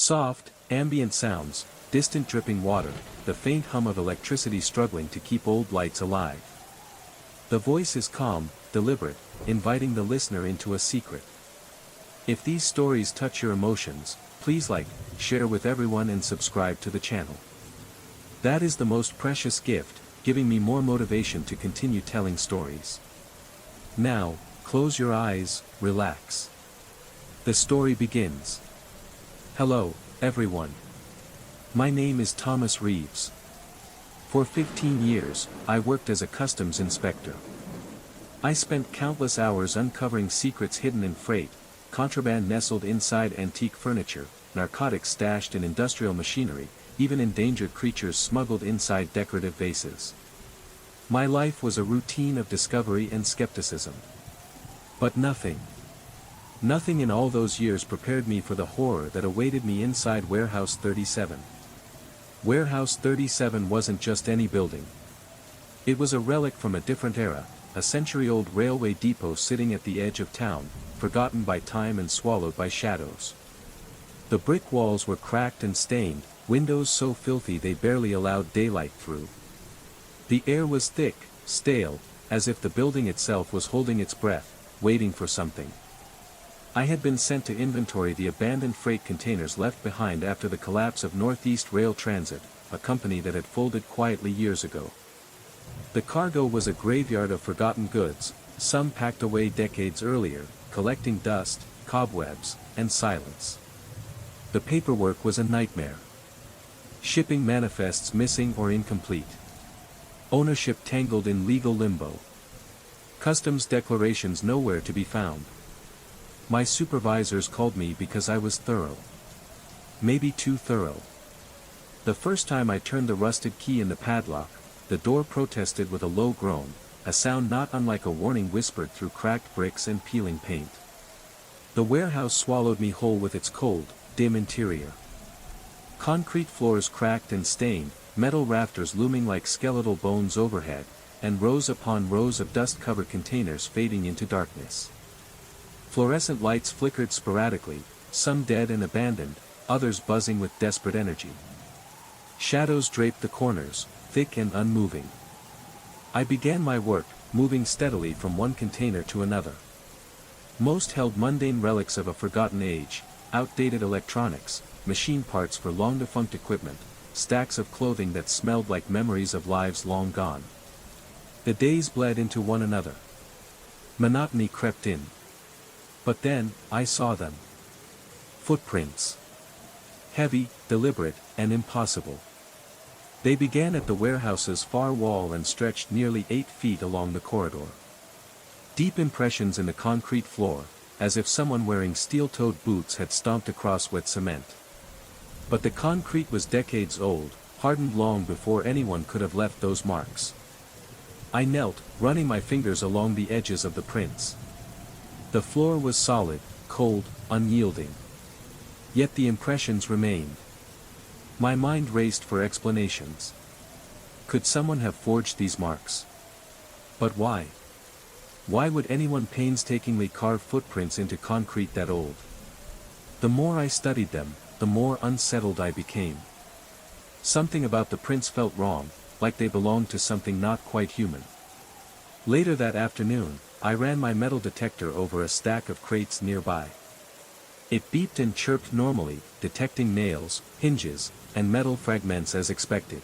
Soft, ambient sounds, distant dripping water, the faint hum of electricity struggling to keep old lights alive. The voice is calm, deliberate, inviting the listener into a secret. If these stories touch your emotions, please like, share with everyone and subscribe to the channel. That is the most precious gift, giving me more motivation to continue telling stories. Now, close your eyes, relax. The story begins. Hello, everyone. My name is Thomas Reeves. For 15 years, I worked as a customs inspector. I spent countless hours uncovering secrets hidden in freight, contraband nestled inside antique furniture, narcotics stashed in industrial machinery, even endangered creatures smuggled inside decorative vases. My life was a routine of discovery and skepticism. But nothing in all those years prepared me for the horror that awaited me inside Warehouse 37. Warehouse 37 wasn't just any building. It was a relic from a different era, a century-old railway depot sitting at the edge of town, forgotten by time and swallowed by shadows. The brick walls were cracked and stained, windows so filthy they barely allowed daylight through. The air was thick, stale, as if the building itself was holding its breath, waiting for something. I had been sent to inventory the abandoned freight containers left behind after the collapse of Northeast Rail Transit, a company that had folded quietly years ago. The cargo was a graveyard of forgotten goods, some packed away decades earlier, collecting dust, cobwebs, and silence. The paperwork was a nightmare. Shipping manifests missing or incomplete. Ownership tangled in legal limbo. Customs declarations nowhere to be found. My supervisors called me because I was thorough. Maybe too thorough. The first time I turned the rusted key in the padlock, the door protested with a low groan, a sound not unlike a warning whispered through cracked bricks and peeling paint. The warehouse swallowed me whole with its cold, dim interior. Concrete floors cracked and stained, metal rafters looming like skeletal bones overhead, and rows upon rows of dust-covered containers fading into darkness. Fluorescent lights flickered sporadically, some dead and abandoned, others buzzing with desperate energy. Shadows draped the corners, thick and unmoving. I began my work, moving steadily from one container to another. Most held mundane relics of a forgotten age, outdated electronics, machine parts for long-defunct equipment, stacks of clothing that smelled like memories of lives long gone. The days bled into one another. Monotony crept in. But then, I saw them. Footprints. Heavy, deliberate, and impossible. They began at the warehouse's far wall and stretched nearly 8 feet along the corridor. Deep impressions in the concrete floor, as if someone wearing steel-toed boots had stomped across wet cement. But the concrete was decades old, hardened long before anyone could have left those marks. I knelt, running my fingers along the edges of the prints. The floor was solid, cold, unyielding. Yet the impressions remained. My mind raced for explanations. Could someone have forged these marks? But why? Why would anyone painstakingly carve footprints into concrete that old? The more I studied them, the more unsettled I became. Something about the prints felt wrong, like they belonged to something not quite human. Later that afternoon, I ran my metal detector over a stack of crates nearby. It beeped and chirped normally, detecting nails, hinges, and metal fragments as expected.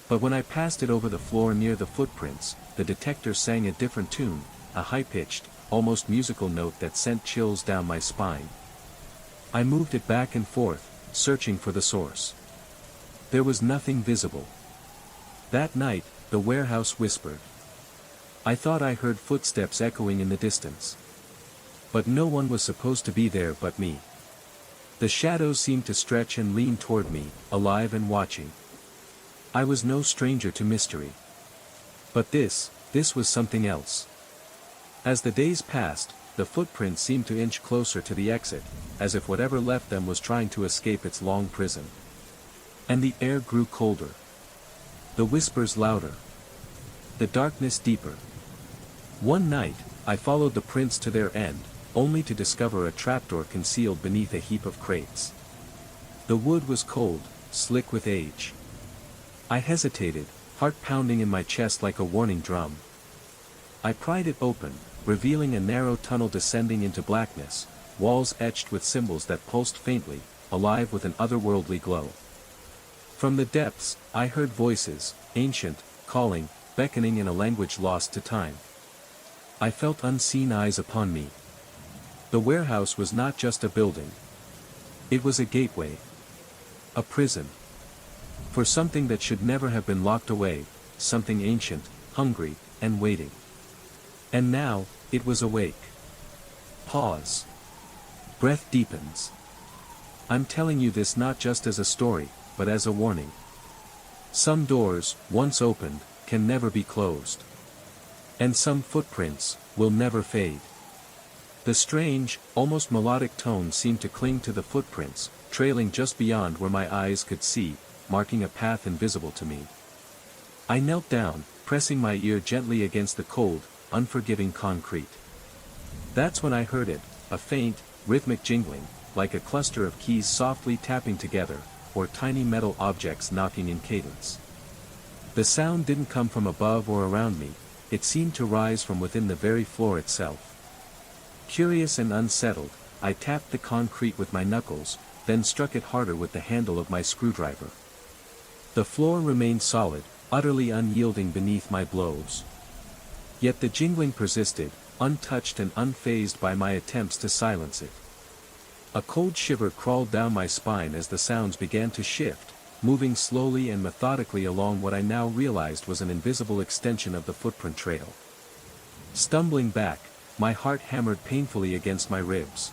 But when I passed it over the floor near the footprints, the detector sang a different tune, a high-pitched, almost musical note that sent chills down my spine. I moved it back and forth, searching for the source. There was nothing visible. That night, the warehouse whispered. I thought I heard footsteps echoing in the distance. But no one was supposed to be there but me. The shadows seemed to stretch and lean toward me, alive and watching. I was no stranger to mystery. But this was something else. As the days passed, the footprints seemed to inch closer to the exit, as if whatever left them was trying to escape its long prison. And the air grew colder. The whispers louder. The darkness deeper. One night, I followed the prints to their end, only to discover a trapdoor concealed beneath a heap of crates. The wood was cold, slick with age. I hesitated, heart pounding in my chest like a warning drum. I pried it open, revealing a narrow tunnel descending into blackness, walls etched with symbols that pulsed faintly, alive with an otherworldly glow. From the depths, I heard voices, ancient, calling, beckoning in a language lost to time. I felt unseen eyes upon me. The warehouse was not just a building. It was a gateway. A prison. For something that should never have been locked away, something ancient, hungry, and waiting. And now, it was awake. Pause. Breath deepens. I'm telling you this not just as a story, but as a warning. Some doors, once opened, can never be closed. And some footprints, will never fade. The strange, almost melodic tone seemed to cling to the footprints, trailing just beyond where my eyes could see, marking a path invisible to me. I knelt down, pressing my ear gently against the cold, unforgiving concrete. That's when I heard it, a faint, rhythmic jingling, like a cluster of keys softly tapping together, or tiny metal objects knocking in cadence. The sound didn't come from above or around me, it seemed to rise from within the very floor itself. Curious and unsettled, I tapped the concrete with my knuckles, then struck it harder with the handle of my screwdriver. The floor remained solid, utterly unyielding beneath my blows. Yet the jingling persisted, untouched and unfazed by my attempts to silence it. A cold shiver crawled down my spine as the sounds began to shift, moving slowly and methodically along what I now realized was an invisible extension of the footprint trail. Stumbling back, my heart hammered painfully against my ribs.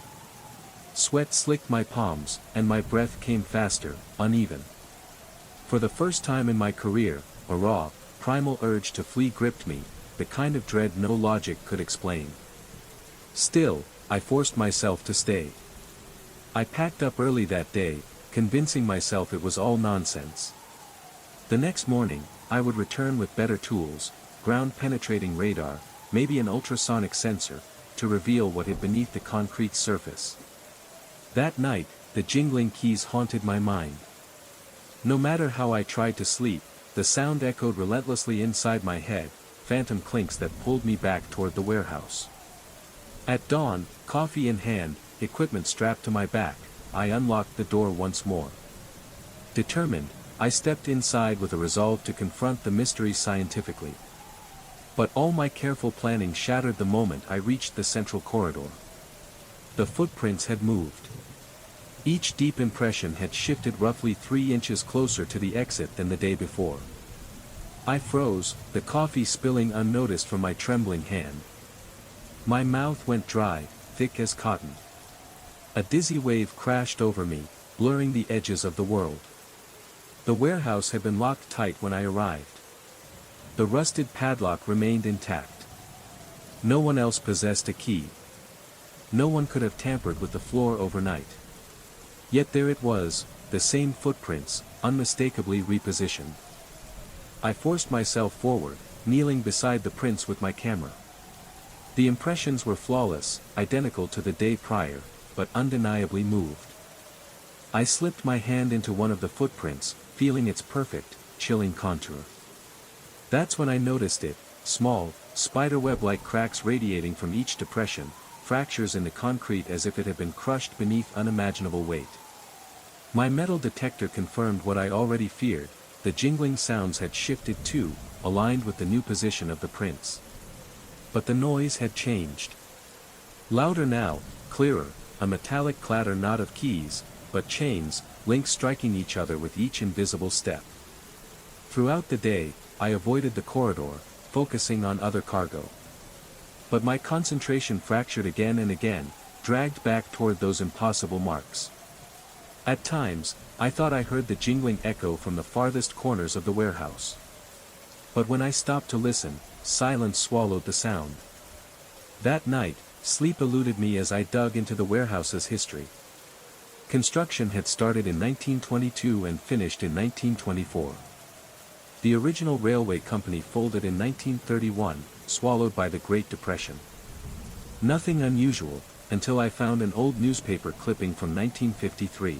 Sweat slicked my palms, and my breath came faster, uneven. For the first time in my career, a raw, primal urge to flee gripped me, the kind of dread no logic could explain. Still, I forced myself to stay. I packed up early that day, convincing myself it was all nonsense. The next morning, I would return with better tools, ground-penetrating radar, maybe an ultrasonic sensor, to reveal what hid beneath the concrete surface. That night, the jingling keys haunted my mind. No matter how I tried to sleep, the sound echoed relentlessly inside my head, phantom clinks that pulled me back toward the warehouse. At dawn, coffee in hand, equipment strapped to my back, I unlocked the door once more. Determined, I stepped inside with a resolve to confront the mystery scientifically. But all my careful planning shattered the moment I reached the central corridor. The footprints had moved. Each deep impression had shifted roughly 3 inches closer to the exit than the day before. I froze, the coffee spilling unnoticed from my trembling hand. My mouth went dry, thick as cotton. A dizzy wave crashed over me, blurring the edges of the world. The warehouse had been locked tight when I arrived. The rusted padlock remained intact. No one else possessed a key. No one could have tampered with the floor overnight. Yet there it was, the same footprints, unmistakably repositioned. I forced myself forward, kneeling beside the prints with my camera. The impressions were flawless, identical to the day prior, but undeniably moved. I slipped my hand into one of the footprints, feeling its perfect, chilling contour. That's when I noticed it, small, spiderweb-like cracks radiating from each depression, fractures in the concrete as if it had been crushed beneath unimaginable weight. My metal detector confirmed what I already feared, the jingling sounds had shifted too, aligned with the new position of the prints. But the noise had changed. Louder now, clearer, a metallic clatter not of keys, but chains, links striking each other with each invisible step. Throughout the day, I avoided the corridor, focusing on other cargo. But my concentration fractured again and again, dragged back toward those impossible marks. At times, I thought I heard the jingling echo from the farthest corners of the warehouse. But when I stopped to listen, silence swallowed the sound. That night, sleep eluded me as I dug into the warehouse's history. Construction had started in 1922 and finished in 1924. The original railway company folded in 1931, swallowed by the Great Depression. Nothing unusual, until I found an old newspaper clipping from 1953.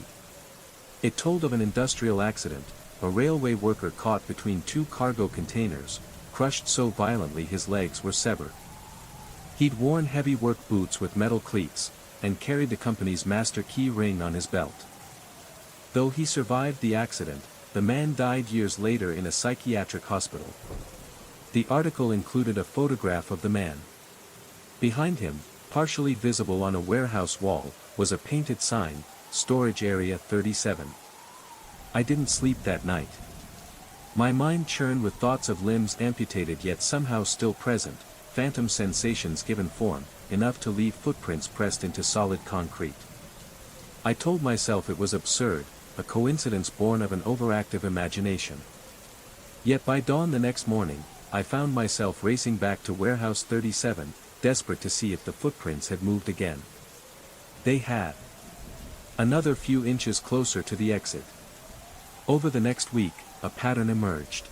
It told of an industrial accident, a railway worker caught between two cargo containers, crushed so violently his legs were severed. He'd worn heavy work boots with metal cleats, and carried the company's master key ring on his belt. Though he survived the accident, the man died years later in a psychiatric hospital. The article included a photograph of the man. Behind him, partially visible on a warehouse wall, was a painted sign, Storage Area 37. I didn't sleep that night. My mind churned with thoughts of limbs amputated yet somehow still present, phantom sensations given form, enough to leave footprints pressed into solid concrete. I told myself it was absurd, a coincidence born of an overactive imagination. Yet by dawn the next morning, I found myself racing back to Warehouse 37, desperate to see if the footprints had moved again. They had. Another few inches closer to the exit. Over the next week, a pattern emerged.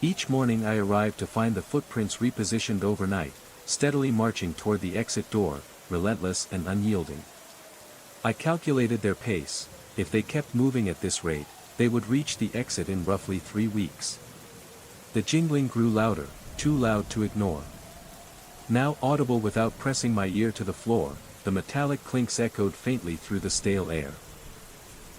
Each morning I arrived to find the footprints repositioned overnight, steadily marching toward the exit door, relentless and unyielding. I calculated their pace. If they kept moving at this rate, they would reach the exit in roughly 3 weeks. The jingling grew louder, too loud to ignore. Now audible without pressing my ear to the floor, the metallic clinks echoed faintly through the stale air.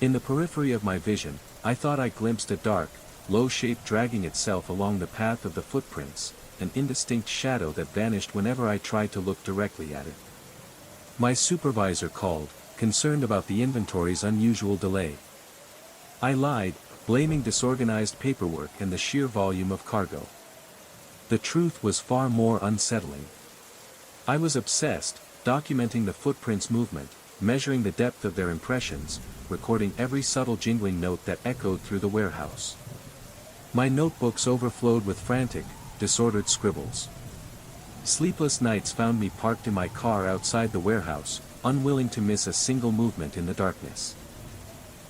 In the periphery of my vision, I thought I glimpsed a dark, low shape dragging itself along the path of the footprints, an indistinct shadow that vanished whenever I tried to look directly at it. My supervisor called, concerned about the inventory's unusual delay. I lied, blaming disorganized paperwork and the sheer volume of cargo. The truth was far more unsettling. I was obsessed, documenting the footprints' movement, measuring the depth of their impressions, recording every subtle jingling note that echoed through the warehouse. My notebooks overflowed with frantic, disordered scribbles. Sleepless nights found me parked in my car outside the warehouse, unwilling to miss a single movement in the darkness.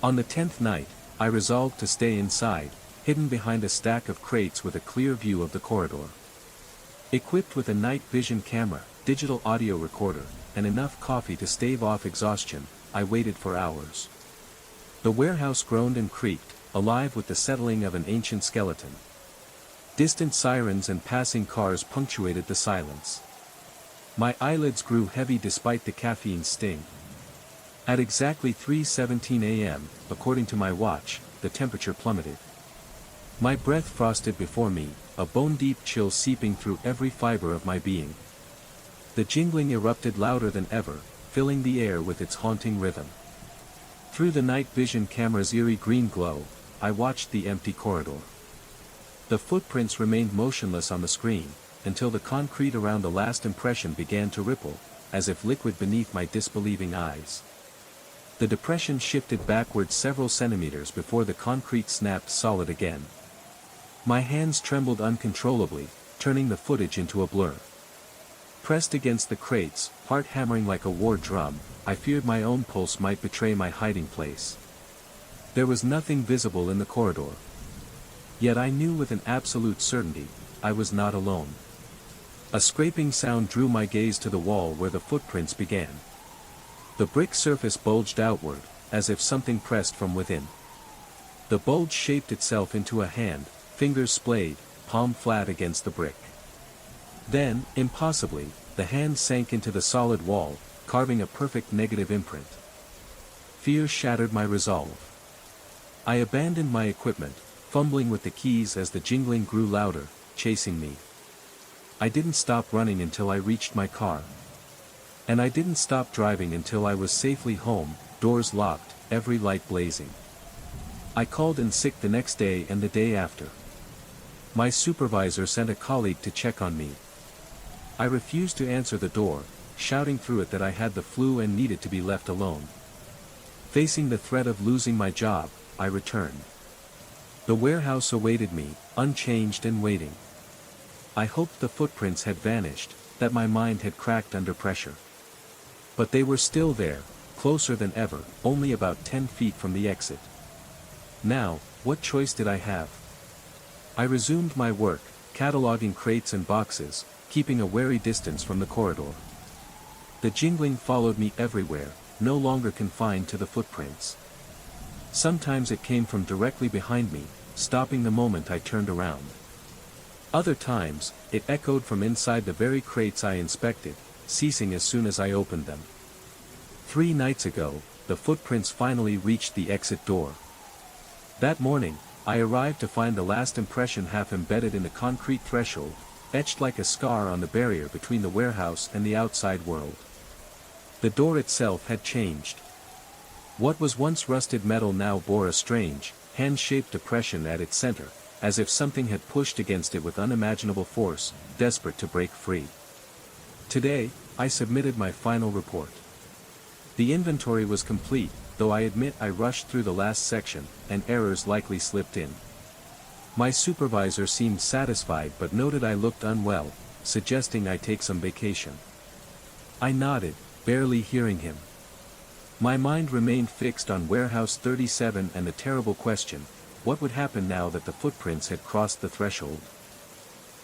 On the 10th night, I resolved to stay inside, hidden behind a stack of crates with a clear view of the corridor. Equipped with a night vision camera, digital audio recorder, and enough coffee to stave off exhaustion, I waited for hours. The warehouse groaned and creaked, alive with the settling of an ancient skeleton. Distant sirens and passing cars punctuated the silence. My eyelids grew heavy despite the caffeine's sting. At exactly 3:17 a.m., according to my watch, the temperature plummeted. My breath frosted before me, a bone-deep chill seeping through every fiber of my being. The jingling erupted louder than ever, filling the air with its haunting rhythm. Through the night vision camera's eerie green glow, I watched the empty corridor. The footprints remained motionless on the screen, until the concrete around the last impression began to ripple, as if liquid beneath my disbelieving eyes. The depression shifted backward several centimeters before the concrete snapped solid again. My hands trembled uncontrollably, turning the footage into a blur. Pressed against the crates, heart hammering like a war drum, I feared my own pulse might betray my hiding place. There was nothing visible in the corridor. Yet I knew with an absolute certainty, I was not alone. A scraping sound drew my gaze to the wall where the footprints began. The brick surface bulged outward, as if something pressed from within. The bulge shaped itself into a hand, fingers splayed, palm flat against the brick. Then, impossibly, the hand sank into the solid wall, carving a perfect negative imprint. Fear shattered my resolve. I abandoned my equipment, fumbling with the keys as the jingling grew louder, chasing me. I didn't stop running until I reached my car. And I didn't stop driving until I was safely home, doors locked, every light blazing. I called in sick the next day and the day after. My supervisor sent a colleague to check on me. I refused to answer the door, shouting through it that I had the flu and needed to be left alone. Facing the threat of losing my job, I returned. The warehouse awaited me, unchanged and waiting. I hoped the footprints had vanished, that my mind had cracked under pressure. But they were still there, closer than ever, only about 10 feet from the exit. Now, what choice did I have? I resumed my work, cataloging crates and boxes, keeping a wary distance from the corridor. The jingling followed me everywhere, no longer confined to the footprints. Sometimes it came from directly behind me, stopping the moment I turned around. Other times, it echoed from inside the very crates I inspected, ceasing as soon as I opened them. 3 nights ago, the footprints finally reached the exit door. That morning, I arrived to find the last impression half embedded in the concrete threshold, etched like a scar on the barrier between the warehouse and the outside world. The door itself had changed. What was once rusted metal now bore a strange, hand-shaped depression at its center, as if something had pushed against it with unimaginable force, desperate to break free. Today, I submitted my final report. The inventory was complete, though I admit I rushed through the last section, and errors likely slipped in. My supervisor seemed satisfied but noted I looked unwell, suggesting I take some vacation. I nodded, barely hearing him. My mind remained fixed on Warehouse 37 and the terrible question, what would happen now that the footprints had crossed the threshold?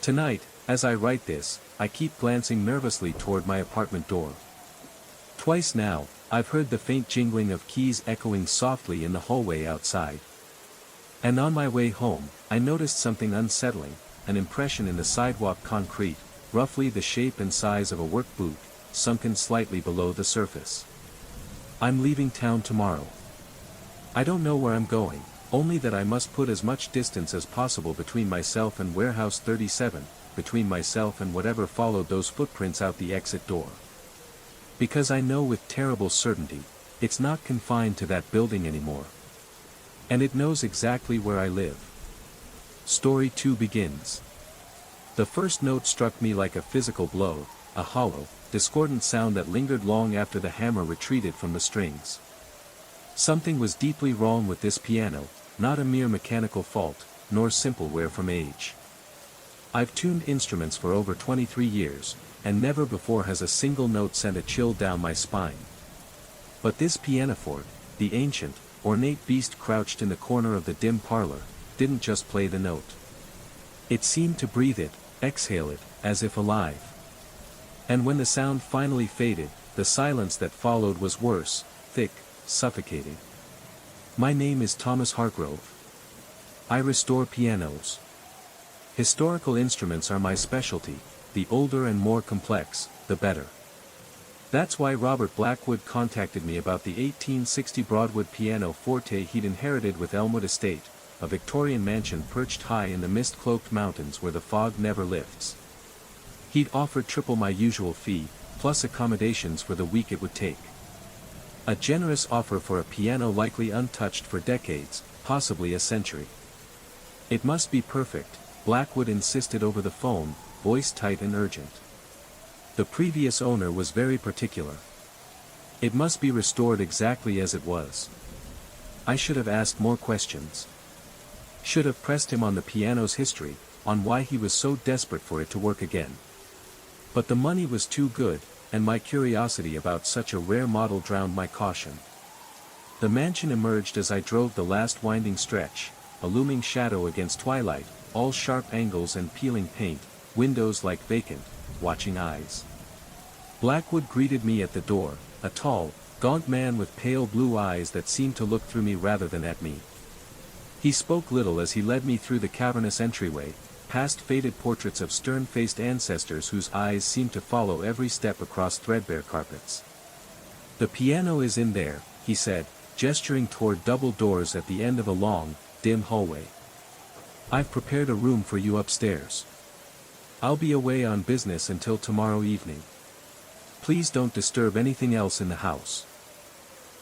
Tonight, as I write this, I keep glancing nervously toward my apartment door. Twice now, I've heard the faint jingling of keys echoing softly in the hallway outside. And on my way home, I noticed something unsettling, an impression in the sidewalk concrete, roughly the shape and size of a work boot, sunken slightly below the surface. I'm leaving town tomorrow. I don't know where I'm going, only that I must put as much distance as possible between myself and Warehouse 37, between myself and whatever followed those footprints out the exit door. Because I know with terrible certainty, it's not confined to that building anymore. And it knows exactly where I live. Story 2 begins. The first note struck me like a physical blow, a hollow, discordant sound that lingered long after the hammer retreated from the strings. Something was deeply wrong with this piano, not a mere mechanical fault, nor simple wear from age. I've tuned instruments for over 23 years, and never before has a single note sent a chill down my spine. But this pianoforte, the ancient, ornate beast crouched in the corner of the dim parlor, didn't just play the note. It seemed to breathe it, exhale it, as if alive. And when the sound finally faded, the silence that followed was worse, thick, suffocating. My name is Thomas Hargrove. I restore pianos. Historical instruments are my specialty, the older and more complex, the better. That's why Robert Blackwood contacted me about the 1860 Broadwood piano forte he'd inherited with Elmwood Estate, a Victorian mansion perched high in the mist-cloaked mountains where the fog never lifts. He'd offered triple my usual fee, plus accommodations for the week it would take. A generous offer for a piano likely untouched for decades, possibly a century. It must be perfect, Blackwood insisted over the phone, voice tight and urgent. The previous owner was very particular. It must be restored exactly as it was. I should have asked more questions. Should have pressed him on the piano's history, on why he was so desperate for it to work again. But the money was too good, and my curiosity about such a rare model drowned my caution. The mansion emerged as I drove the last winding stretch, a looming shadow against twilight, all sharp angles and peeling paint, windows like vacant, watching eyes. Blackwood greeted me at the door, a tall, gaunt man with pale blue eyes that seemed to look through me rather than at me. He spoke little as he led me through the cavernous entryway, past faded portraits of stern-faced ancestors whose eyes seemed to follow every step across threadbare carpets. "The piano is in there," he said, gesturing toward double doors at the end of a long, dim hallway. "I've prepared a room for you upstairs. I'll be away on business until tomorrow evening. Please don't disturb anything else in the house."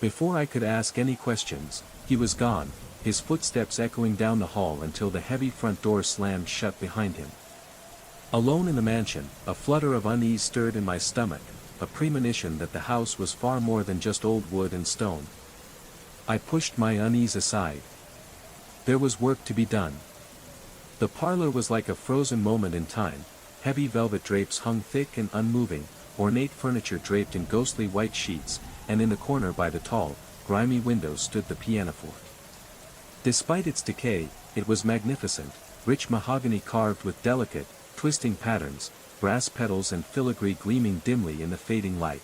Before I could ask any questions, he was gone, his footsteps echoing down the hall until the heavy front door slammed shut behind him. Alone in the mansion, a flutter of unease stirred in my stomach, a premonition that the house was far more than just old wood and stone. I pushed my unease aside. There was work to be done. The parlor was like a frozen moment in time, heavy velvet drapes hung thick and unmoving, ornate furniture draped in ghostly white sheets, and in the corner by the tall, grimy windows stood the pianoforte. Despite its decay, it was magnificent, rich mahogany carved with delicate, twisting patterns, brass pedals and filigree gleaming dimly in the fading light.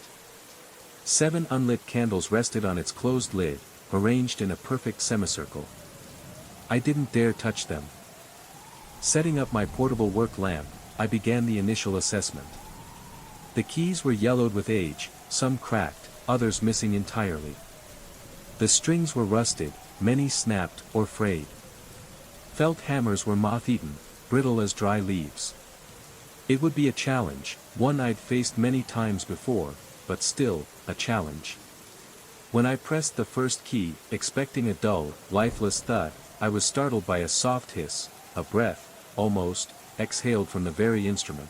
7 unlit candles rested on its closed lid, arranged in a perfect semicircle. I didn't dare touch them. Setting up my portable work lamp, I began the initial assessment. The keys were yellowed with age, some cracked, others missing entirely. The strings were rusted, many snapped or frayed. Felt hammers were moth-eaten, brittle as dry leaves. It would be a challenge, one I'd faced many times before, but still, a challenge. When I pressed the first key, expecting a dull, lifeless thud, I was startled by a soft hiss, a breath, almost, exhaled from the very instrument.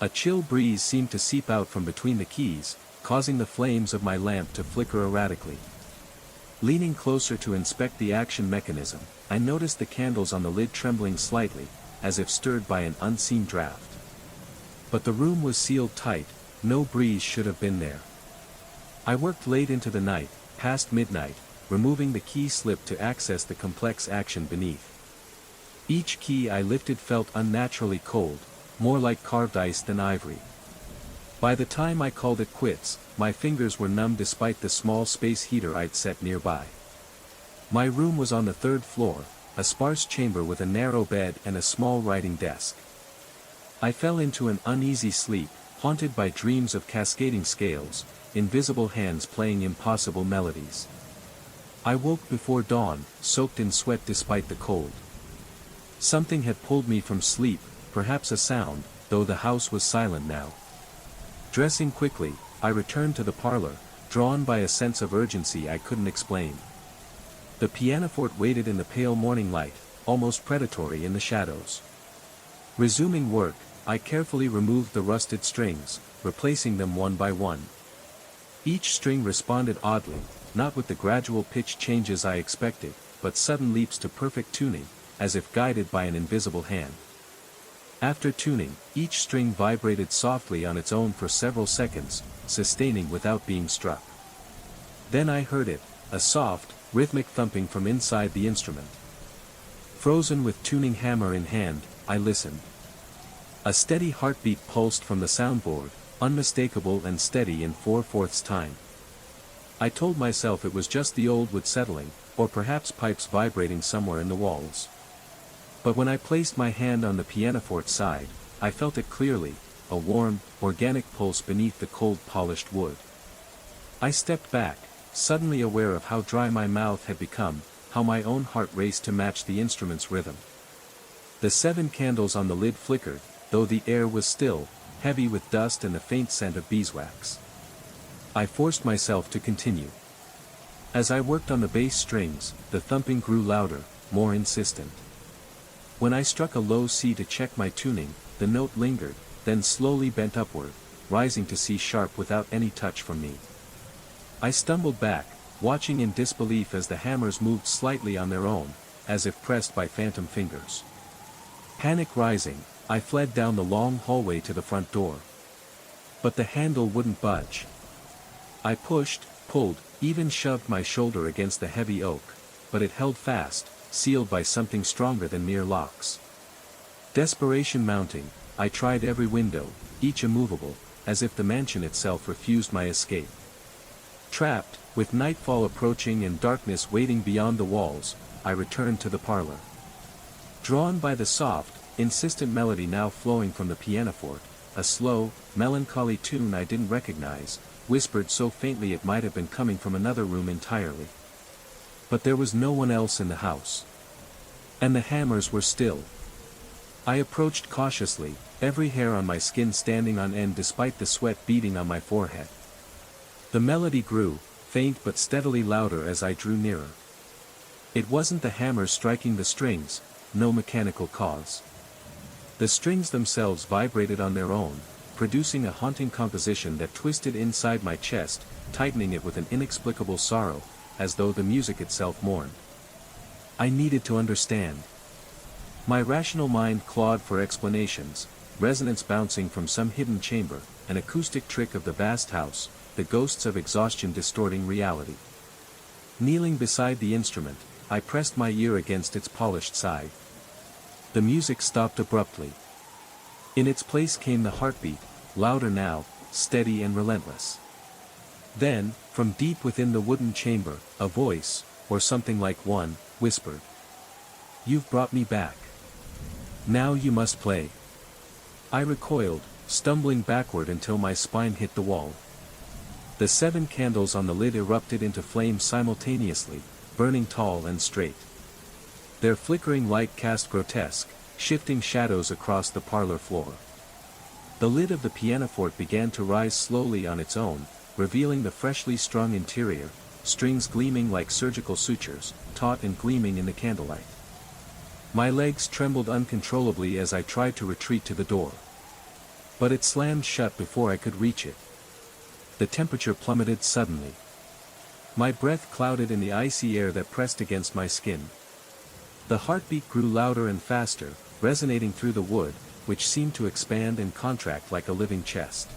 A chill breeze seemed to seep out from between the keys, causing the flames of my lamp to flicker erratically. Leaning closer to inspect the action mechanism, I noticed the candles on the lid trembling slightly, as if stirred by an unseen draft. But the room was sealed tight, no breeze should have been there. I worked late into the night, past midnight, removing the key slip to access the complex action beneath. Each key I lifted felt unnaturally cold, more like carved ice than ivory. By the time I called it quits, my fingers were numb despite the small space heater I'd set nearby. My room was on the 3rd floor, a sparse chamber with a narrow bed and a small writing desk. I fell into an uneasy sleep, haunted by dreams of cascading scales, invisible hands playing impossible melodies. I woke before dawn, soaked in sweat despite the cold. Something had pulled me from sleep, perhaps a sound, though the house was silent now. Dressing quickly, I returned to the parlor, drawn by a sense of urgency I couldn't explain. The pianoforte waited in the pale morning light, almost predatory in the shadows. Resuming work, I carefully removed the rusted strings, replacing them one by one. Each string responded oddly, not with the gradual pitch changes I expected, but sudden leaps to perfect tuning, as if guided by an invisible hand. After tuning, each string vibrated softly on its own for several seconds, sustaining without being struck. Then I heard it, a soft, rhythmic thumping from inside the instrument. Frozen with tuning hammer in hand, I listened. A steady heartbeat pulsed from the soundboard, unmistakable and steady in 4/4 time. I told myself it was just the old wood settling, or perhaps pipes vibrating somewhere in the walls. But when I placed my hand on the pianoforte side, I felt it clearly, a warm, organic pulse beneath the cold polished wood. I stepped back, suddenly aware of how dry my mouth had become, how my own heart raced to match the instrument's rhythm. The 7 candles on the lid flickered, though the air was still, heavy with dust and the faint scent of beeswax. I forced myself to continue. As I worked on the bass strings, the thumping grew louder, more insistent. When I struck a low C to check my tuning, the note lingered, then slowly bent upward, rising to C sharp without any touch from me. I stumbled back, watching in disbelief as the hammers moved slightly on their own, as if pressed by phantom fingers. Panic rising, I fled down the long hallway to the front door. But the handle wouldn't budge. I pushed, pulled, even shoved my shoulder against the heavy oak, but it held fast, sealed by something stronger than mere locks. Desperation mounting, I tried every window, each immovable, as if the mansion itself refused my escape. Trapped, with nightfall approaching and darkness waiting beyond the walls, I returned to the parlor. Drawn by the soft, insistent melody now flowing from the pianoforte, a slow, melancholy tune I didn't recognize, whispered so faintly it might have been coming from another room entirely. But there was no one else in the house. And the hammers were still. I approached cautiously, every hair on my skin standing on end despite the sweat beading on my forehead. The melody grew, faint but steadily louder as I drew nearer. It wasn't the hammers striking the strings, no mechanical cause. The strings themselves vibrated on their own, producing a haunting composition that twisted inside my chest, tightening it with an inexplicable sorrow, as though the music itself mourned. I needed to understand. My rational mind clawed for explanations, resonance bouncing from some hidden chamber, an acoustic trick of the vast house, the ghosts of exhaustion distorting reality. Kneeling beside the instrument, I pressed my ear against its polished side. The music stopped abruptly. In its place came the heartbeat, louder now, steady and relentless. Then, from deep within the wooden chamber, a voice, or something like one, whispered. "You've brought me back. Now you must play." I recoiled, stumbling backward until my spine hit the wall. The 7 candles on the lid erupted into flame simultaneously, burning tall and straight. Their flickering light cast grotesque, shifting shadows across the parlor floor. The lid of the pianoforte began to rise slowly on its own, revealing the freshly strung interior, strings gleaming like surgical sutures, taut and gleaming in the candlelight. My legs trembled uncontrollably as I tried to retreat to the door. But it slammed shut before I could reach it. The temperature plummeted suddenly. My breath clouded in the icy air that pressed against my skin. The heartbeat grew louder and faster, resonating through the wood, which seemed to expand and contract like a living chest.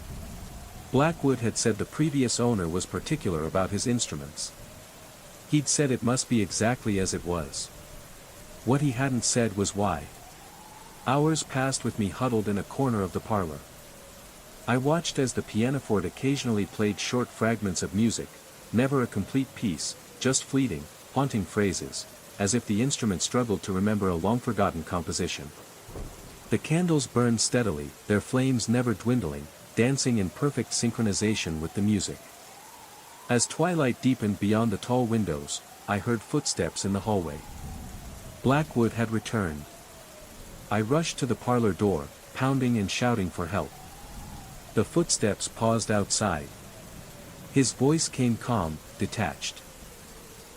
Blackwood had said the previous owner was particular about his instruments. He'd said it must be exactly as it was. What he hadn't said was why. Hours passed with me huddled in a corner of the parlor. I watched as the pianoforte occasionally played short fragments of music, never a complete piece, just fleeting, haunting phrases, as if the instrument struggled to remember a long-forgotten composition. The candles burned steadily, their flames never dwindling, dancing in perfect synchronization with the music. As twilight deepened beyond the tall windows, I heard footsteps in the hallway. Blackwood had returned. I rushed to the parlor door, pounding and shouting for help. The footsteps paused outside. His voice came calm, detached.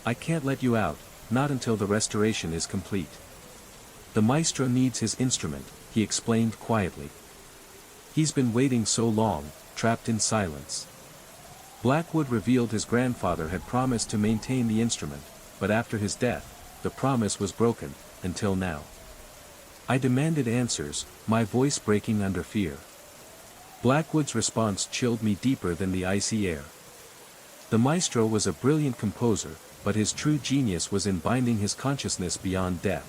"I can't let you out, not until the restoration is complete. The maestro needs his instrument," he explained quietly. "He's been waiting so long, trapped in silence." Blackwood revealed his grandfather had promised to maintain the instrument, but after his death, the promise was broken, until now. I demanded answers, my voice breaking under fear. Blackwood's response chilled me deeper than the icy air. The maestro was a brilliant composer, but his true genius was in binding his consciousness beyond death.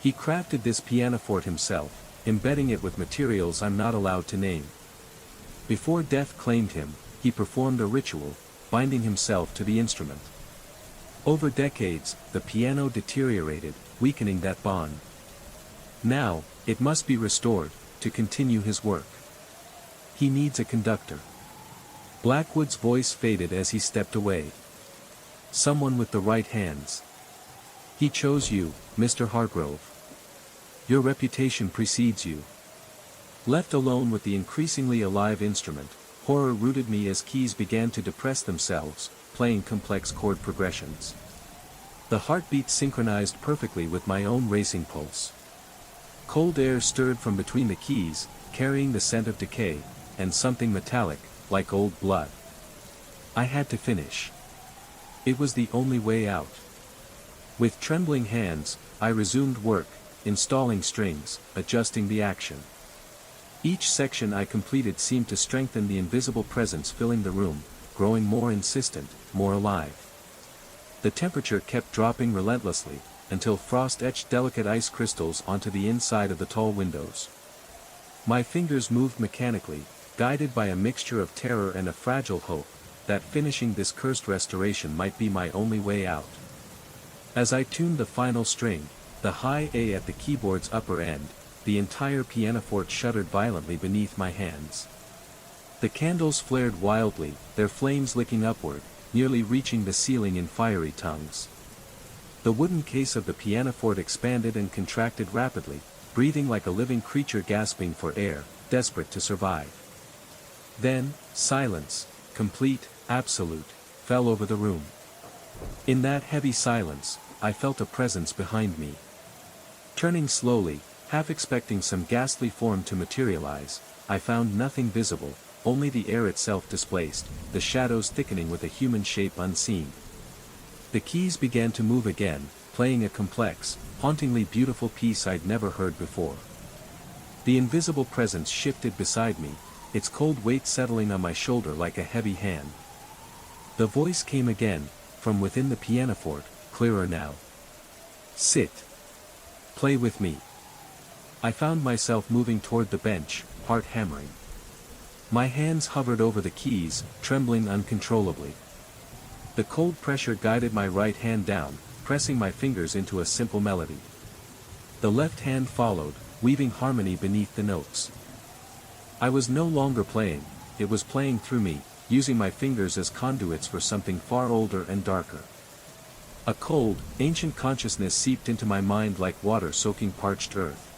He crafted this pianoforte himself, embedding it with materials I'm not allowed to name. Before death claimed him, he performed a ritual, binding himself to the instrument. Over decades, the piano deteriorated, weakening that bond. Now, it must be restored, to continue his work. He needs a conductor. Blackwood's voice faded as he stepped away. Someone with the right hands. He chose you, Mr. Hargrove. Your reputation precedes you. Left alone with the increasingly alive instrument, horror rooted me as keys began to depress themselves, playing complex chord progressions. The heartbeat synchronized perfectly with my own racing pulse. Cold air stirred from between the keys, carrying the scent of decay, and something metallic, like old blood. I had to finish. It was the only way out. With trembling hands, I resumed work, installing strings, adjusting the action. Each section I completed seemed to strengthen the invisible presence filling the room, growing more insistent, more alive. The temperature kept dropping relentlessly, until frost etched delicate ice crystals onto the inside of the tall windows. My fingers moved mechanically, guided by a mixture of terror and a fragile hope, that finishing this cursed restoration might be my only way out. As I tuned the final string, the high A at the keyboard's upper end, the entire pianoforte shuddered violently beneath my hands. The candles flared wildly, their flames licking upward, nearly reaching the ceiling in fiery tongues. The wooden case of the pianoforte expanded and contracted rapidly, breathing like a living creature gasping for air, desperate to survive. Then, silence, complete, absolute, fell over the room. In that heavy silence, I felt a presence behind me. Turning slowly, half expecting some ghastly form to materialize, I found nothing visible, only the air itself displaced, the shadows thickening with a human shape unseen. The keys began to move again, playing a complex, hauntingly beautiful piece I'd never heard before. The invisible presence shifted beside me, its cold weight settling on my shoulder like a heavy hand. The voice came again, from within the pianoforte, clearer now. "Sit. Play with me." I found myself moving toward the bench, heart hammering. My hands hovered over the keys, trembling uncontrollably. The cold pressure guided my right hand down, pressing my fingers into a simple melody. The left hand followed, weaving harmony beneath the notes. I was no longer playing, it was playing through me, using my fingers as conduits for something far older and darker. A cold, ancient consciousness seeped into my mind like water soaking parched earth.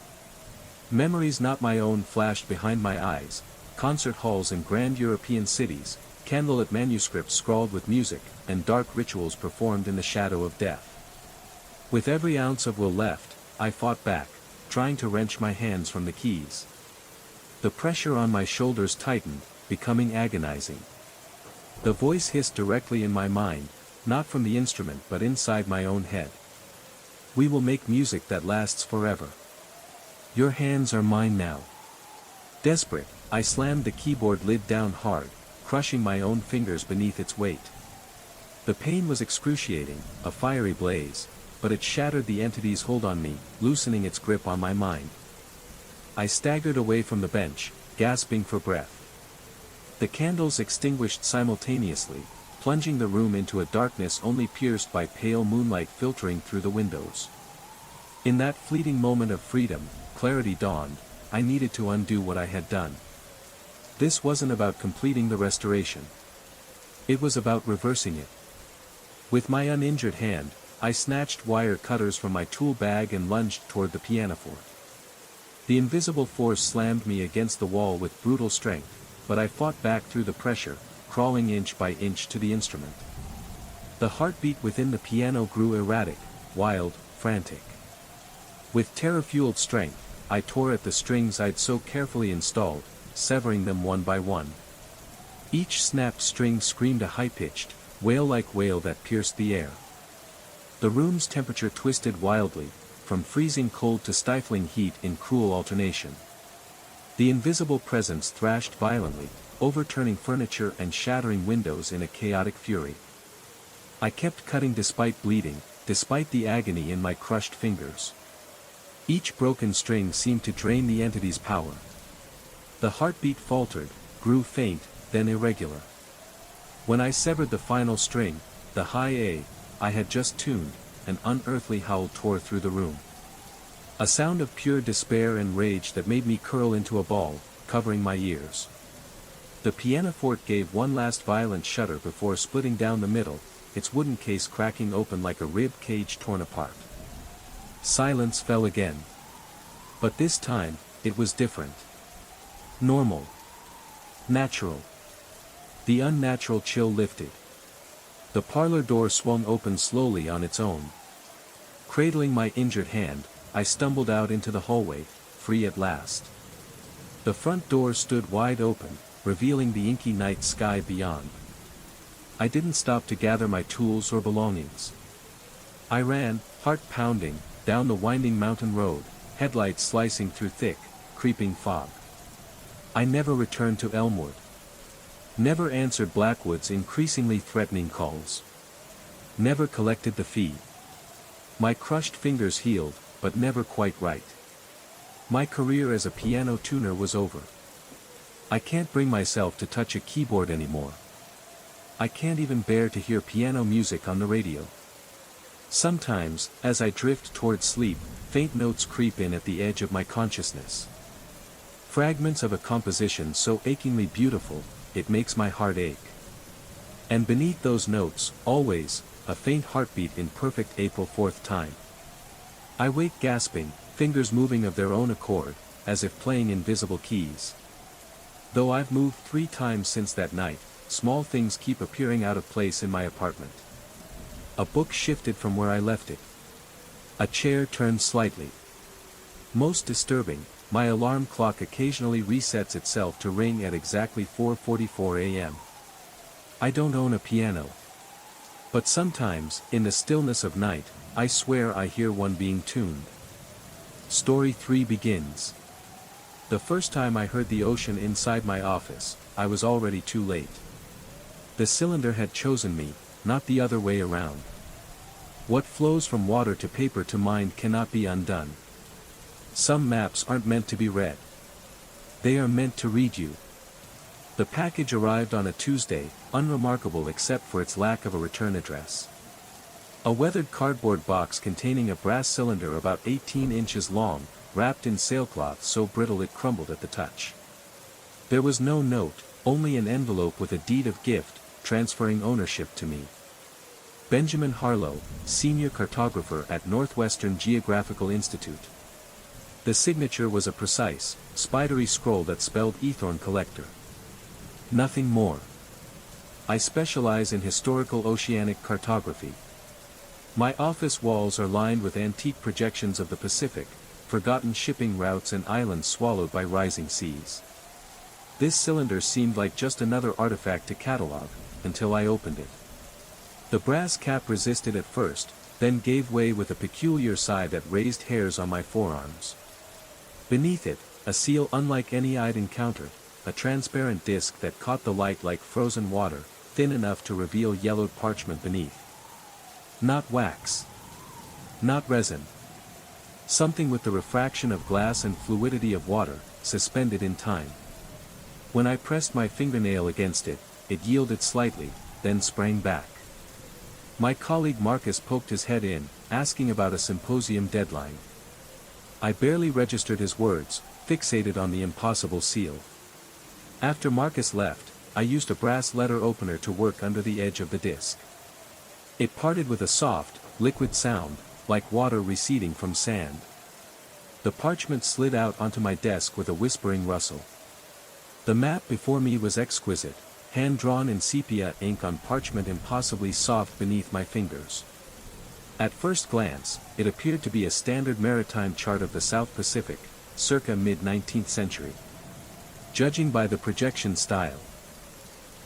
Memories not my own flashed behind my eyes, concert halls in grand European cities, candlelit manuscripts scrawled with music, and dark rituals performed in the shadow of death. With every ounce of will left, I fought back, trying to wrench my hands from the keys. The pressure on my shoulders tightened, becoming agonizing. The voice hissed directly in my mind, not from the instrument but inside my own head. We will make music that lasts forever. Your hands are mine now. Desperate, I slammed the keyboard lid down hard, crushing my own fingers beneath its weight. The pain was excruciating, a fiery blaze, but it shattered the entity's hold on me, loosening its grip on my mind. I staggered away from the bench, gasping for breath. The candles extinguished simultaneously, plunging the room into a darkness only pierced by pale moonlight filtering through the windows. In that fleeting moment of freedom, clarity dawned. I needed to undo what I had done. This wasn't about completing the restoration. It was about reversing it. With my uninjured hand, I snatched wire cutters from my tool bag and lunged toward the pianoforte. The invisible force slammed me against the wall with brutal strength, but I fought back through the pressure, crawling inch by inch to the instrument. The heartbeat within the piano grew erratic, wild, frantic. With terror-fueled strength, I tore at the strings I'd so carefully installed, severing them one by one. Each snapped string screamed a high-pitched, wail-like wail that pierced the air. The room's temperature twisted wildly, from freezing cold to stifling heat in cruel alternation. The invisible presence thrashed violently, overturning furniture and shattering windows in a chaotic fury. I kept cutting despite bleeding, despite the agony in my crushed fingers. Each broken string seemed to drain the entity's power. The heartbeat faltered, grew faint, then irregular. When I severed the final string, the high A I had just tuned, an unearthly howl tore through the room. A sound of pure despair and rage that made me curl into a ball, covering my ears. The pianoforte gave one last violent shudder before splitting down the middle, its wooden case cracking open like a rib cage torn apart. Silence fell again. But this time, it was different. Normal. Natural. The unnatural chill lifted. The parlor door swung open slowly on its own. Cradling my injured hand, I stumbled out into the hallway, free at last. The front door stood wide open, revealing the inky night sky beyond. I didn't stop to gather my tools or belongings. I ran, heart pounding, down the winding mountain road, headlights slicing through thick, creeping fog. I never returned to Elmwood. Never answered Blackwood's increasingly threatening calls. Never collected the fee. My crushed fingers healed, but never quite right. My career as a piano tuner was over. I can't bring myself to touch a keyboard anymore. I can't even bear to hear piano music on the radio. Sometimes, as I drift toward sleep, faint notes creep in at the edge of my consciousness. Fragments of a composition so achingly beautiful, it makes my heart ache. And beneath those notes, always, a faint heartbeat in perfect April 4th time. I wake gasping, fingers moving of their own accord, as if playing invisible keys. Though I've moved 3 times since that night, small things keep appearing out of place in my apartment. A book shifted from where I left it. A chair turned slightly. Most disturbing, my alarm clock occasionally resets itself to ring at exactly 4:44 a.m. I don't own a piano. But sometimes, in the stillness of night, I swear I hear one being tuned. Story 3 begins. The first time I heard the ocean inside my office, I was already too late. The cylinder had chosen me, not the other way around. What flows from water to paper to mind cannot be undone. Some maps aren't meant to be read. They are meant to read you. The package arrived on a Tuesday, unremarkable except for its lack of a return address. A weathered cardboard box containing a brass cylinder about 18 inches long, wrapped in sailcloth so brittle it crumbled at the touch. There was no note, only an envelope with a deed of gift, transferring ownership to me. Benjamin Harlow, Senior Cartographer at Northwestern Geographical Institute. The signature was a precise, spidery scroll that spelled Ethorn Collector. Nothing more. I specialize in historical oceanic cartography. My office walls are lined with antique projections of the Pacific, forgotten shipping routes and islands swallowed by rising seas. This cylinder seemed like just another artifact to catalog, until I opened it. The brass cap resisted at first, then gave way with a peculiar sigh that raised hairs on my forearms. Beneath it, a seal unlike any I'd encountered, a transparent disc that caught the light like frozen water, thin enough to reveal yellowed parchment beneath. Not wax. Not resin. Something with the refraction of glass and fluidity of water, suspended in time. When I pressed my fingernail against it, it yielded slightly, then sprang back. My colleague Marcus poked his head in, asking about a symposium deadline. I barely registered his words, fixated on the impossible seal. After Marcus left, I used a brass letter opener to work under the edge of the disc. It parted with a soft, liquid sound, like water receding from sand. The parchment slid out onto my desk with a whispering rustle. The map before me was exquisite, hand-drawn in sepia ink on parchment impossibly soft beneath my fingers. At first glance, it appeared to be a standard maritime chart of the South Pacific, circa mid-19th century. Judging by the projection style.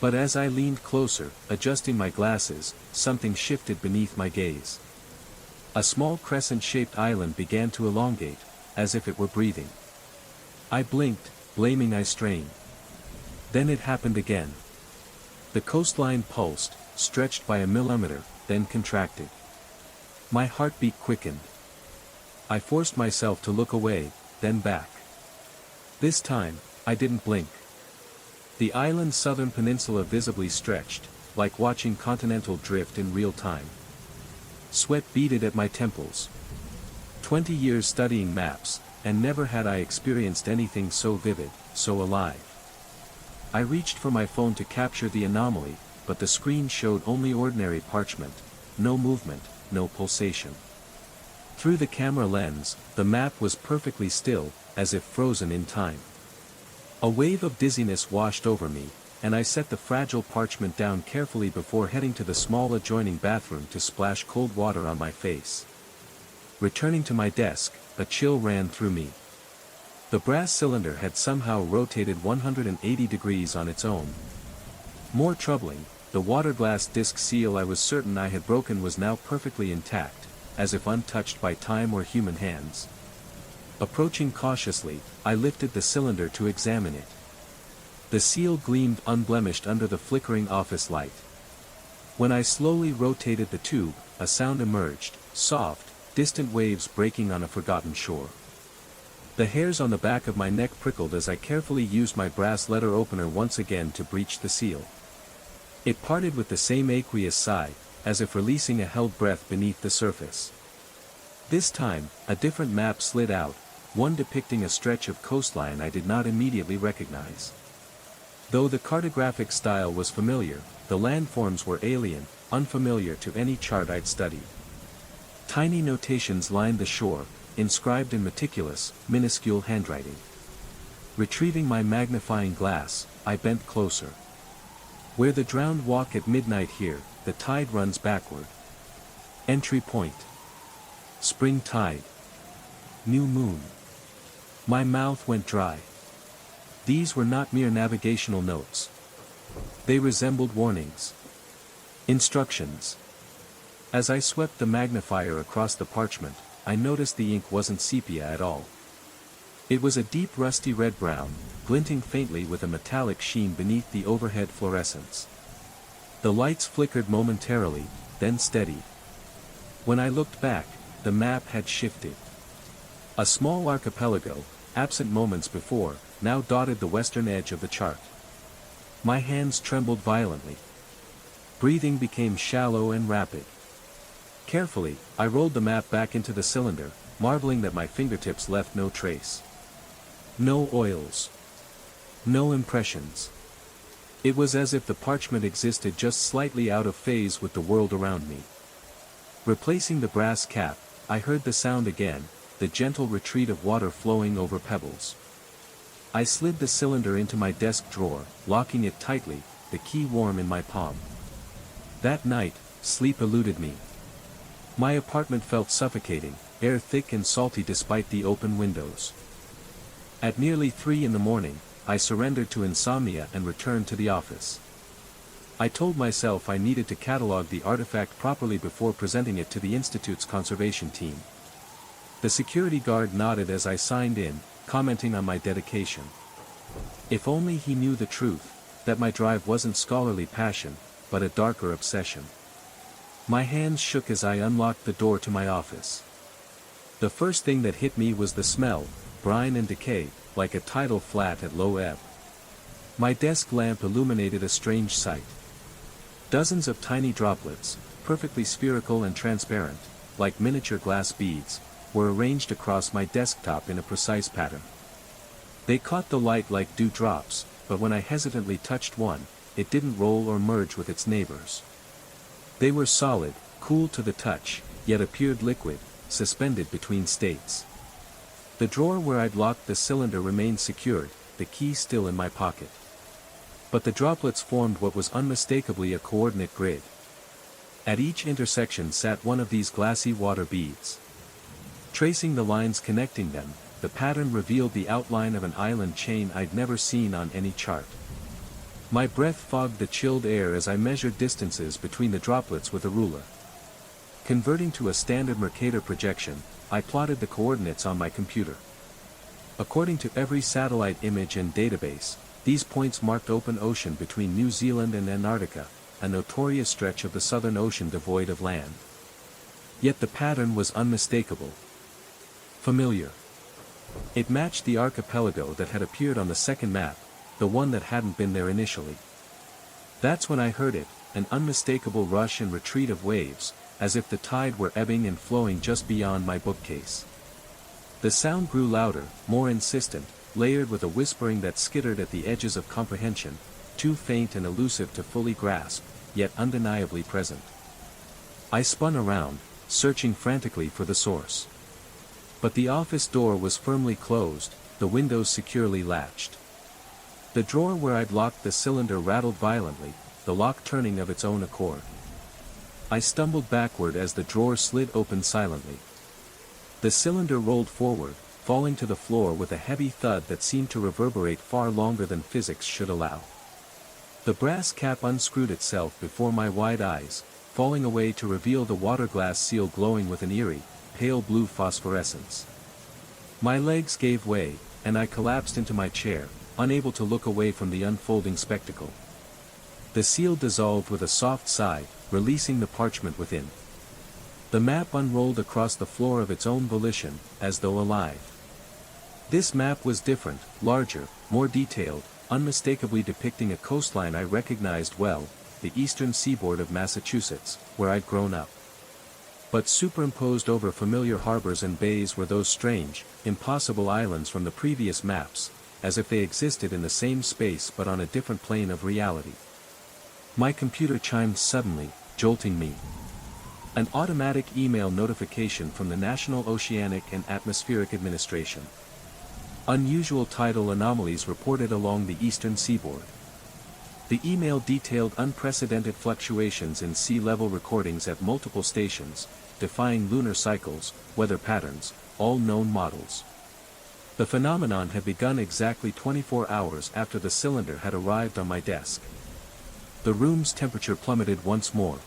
But as I leaned closer, adjusting my glasses, something shifted beneath my gaze. A small crescent-shaped island began to elongate, as if it were breathing. I blinked, blaming I strain. Then it happened again. The coastline pulsed, stretched by a millimeter, then contracted. My heartbeat quickened. I forced myself to look away, then back. This time, I didn't blink. The island's southern peninsula visibly stretched, like watching continental drift in real time. Sweat beaded at my temples. 20 years studying maps, and never had I experienced anything so vivid, so alive. I reached for my phone to capture the anomaly, but the screen showed only ordinary parchment, no movement, no pulsation. Through the camera lens, the map was perfectly still, as if frozen in time. A wave of dizziness washed over me, and I set the fragile parchment down carefully before heading to the small adjoining bathroom to splash cold water on my face. Returning to my desk, a chill ran through me. The brass cylinder had somehow rotated 180 degrees on its own. More troubling, the water-glass disc seal I was certain I had broken was now perfectly intact, as if untouched by time or human hands. Approaching cautiously, I lifted the cylinder to examine it. The seal gleamed unblemished under the flickering office light. When I slowly rotated the tube, a sound emerged, soft, distant waves breaking on a forgotten shore. The hairs on the back of my neck prickled as I carefully used my brass letter opener once again to breach the seal. It parted with the same aqueous sigh, as if releasing a held breath beneath the surface. This time, a different map slid out, one depicting a stretch of coastline I did not immediately recognize. Though the cartographic style was familiar, the landforms were alien, unfamiliar to any chart I'd studied. Tiny notations lined the shore, inscribed in meticulous, minuscule handwriting. Retrieving my magnifying glass, I bent closer. Where the drowned walk at midnight here, the tide runs backward. Entry point. Spring tide. New moon. My mouth went dry. These were not mere navigational notes. They resembled warnings. Instructions. As I swept the magnifier across the parchment, I noticed the ink wasn't sepia at all. It was a deep rusty red-brown, glinting faintly with a metallic sheen beneath the overhead fluorescence. The lights flickered momentarily, then steadied. When I looked back, the map had shifted. A small archipelago, absent moments before, now dotted the western edge of the chart. My hands trembled violently. Breathing became shallow and rapid. Carefully, I rolled the map back into the cylinder, marveling that my fingertips left no trace. No oils. No impressions. It was as if the parchment existed just slightly out of phase with the world around me. Replacing the brass cap, I heard the sound again, the gentle retreat of water flowing over pebbles. I slid the cylinder into my desk drawer, locking it tightly, the key warm in my palm. That night, sleep eluded me. My apartment felt suffocating, air thick and salty despite the open windows. At nearly 3 in the morning, I surrendered to insomnia and returned to the office. I told myself I needed to catalog the artifact properly before presenting it to the Institute's conservation team. The security guard nodded as I signed in, commenting on my dedication. If only he knew the truth, that my drive wasn't scholarly passion, but a darker obsession. My hands shook as I unlocked the door to my office. The first thing that hit me was the smell, brine and decay, like a tidal flat at low ebb. My desk lamp illuminated a strange sight. Dozens of tiny droplets, perfectly spherical and transparent, like miniature glass beads, were arranged across my desktop in a precise pattern. They caught the light like dewdrops, but when I hesitantly touched one, it didn't roll or merge with its neighbors. They were solid, cool to the touch, yet appeared liquid, suspended between states. The drawer where I'd locked the cylinder remained secured, the key still in my pocket. But the droplets formed what was unmistakably a coordinate grid. At each intersection sat one of these glassy water beads. Tracing the lines connecting them, the pattern revealed the outline of an island chain I'd never seen on any chart. My breath fogged the chilled air as I measured distances between the droplets with a ruler. Converting to a standard Mercator projection, I plotted the coordinates on my computer. According to every satellite image and database, these points marked open ocean between New Zealand and Antarctica, a notorious stretch of the Southern Ocean devoid of land. Yet the pattern was unmistakable. Familiar. It matched the archipelago that had appeared on the second map, the one that hadn't been there initially. That's when I heard it, an unmistakable rush and retreat of waves, as if the tide were ebbing and flowing just beyond my bookcase. The sound grew louder, more insistent, layered with a whispering that skittered at the edges of comprehension, too faint and elusive to fully grasp, yet undeniably present. I spun around, searching frantically for the source. But the office door was firmly closed, the windows securely latched. The drawer where I'd locked the cylinder rattled violently, the lock turning of its own accord. I stumbled backward as the drawer slid open silently. The cylinder rolled forward, falling to the floor with a heavy thud that seemed to reverberate far longer than physics should allow. The brass cap unscrewed itself before my wide eyes, falling away to reveal the water glass seal glowing with an eerie, pale blue phosphorescence. My legs gave way, and I collapsed into my chair, unable to look away from the unfolding spectacle. The seal dissolved with a soft sigh, releasing the parchment within. The map unrolled across the floor of its own volition, as though alive. This map was different, larger, more detailed, unmistakably depicting a coastline I recognized well, the eastern seaboard of Massachusetts, where I'd grown up. But superimposed over familiar harbors and bays were those strange, impossible islands from the previous maps, as if they existed in the same space but on a different plane of reality. My computer chimed suddenly, jolting me. An automatic email notification from the National Oceanic and Atmospheric Administration. Unusual tidal anomalies reported along the eastern seaboard. The email detailed unprecedented fluctuations in sea level recordings at multiple stations, defying lunar cycles, weather patterns, all known models. The phenomenon had begun exactly 24 hours after the cylinder had arrived on my desk. The room's temperature plummeted once more.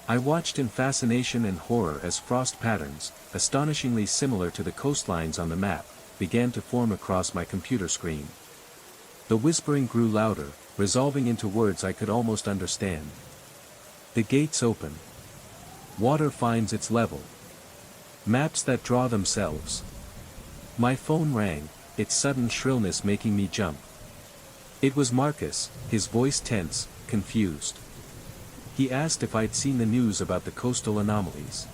I watched in fascination and horror as frost patterns, astonishingly similar to the coastlines on the map, began to form across my computer screen. The whispering grew louder, resolving into words I could almost understand. The gates open. Water finds its level. Maps that draw themselves. My phone rang, its sudden shrillness making me jump. It was Marcus, his voice tense, confused. He asked if I'd seen the news about the coastal anomalies.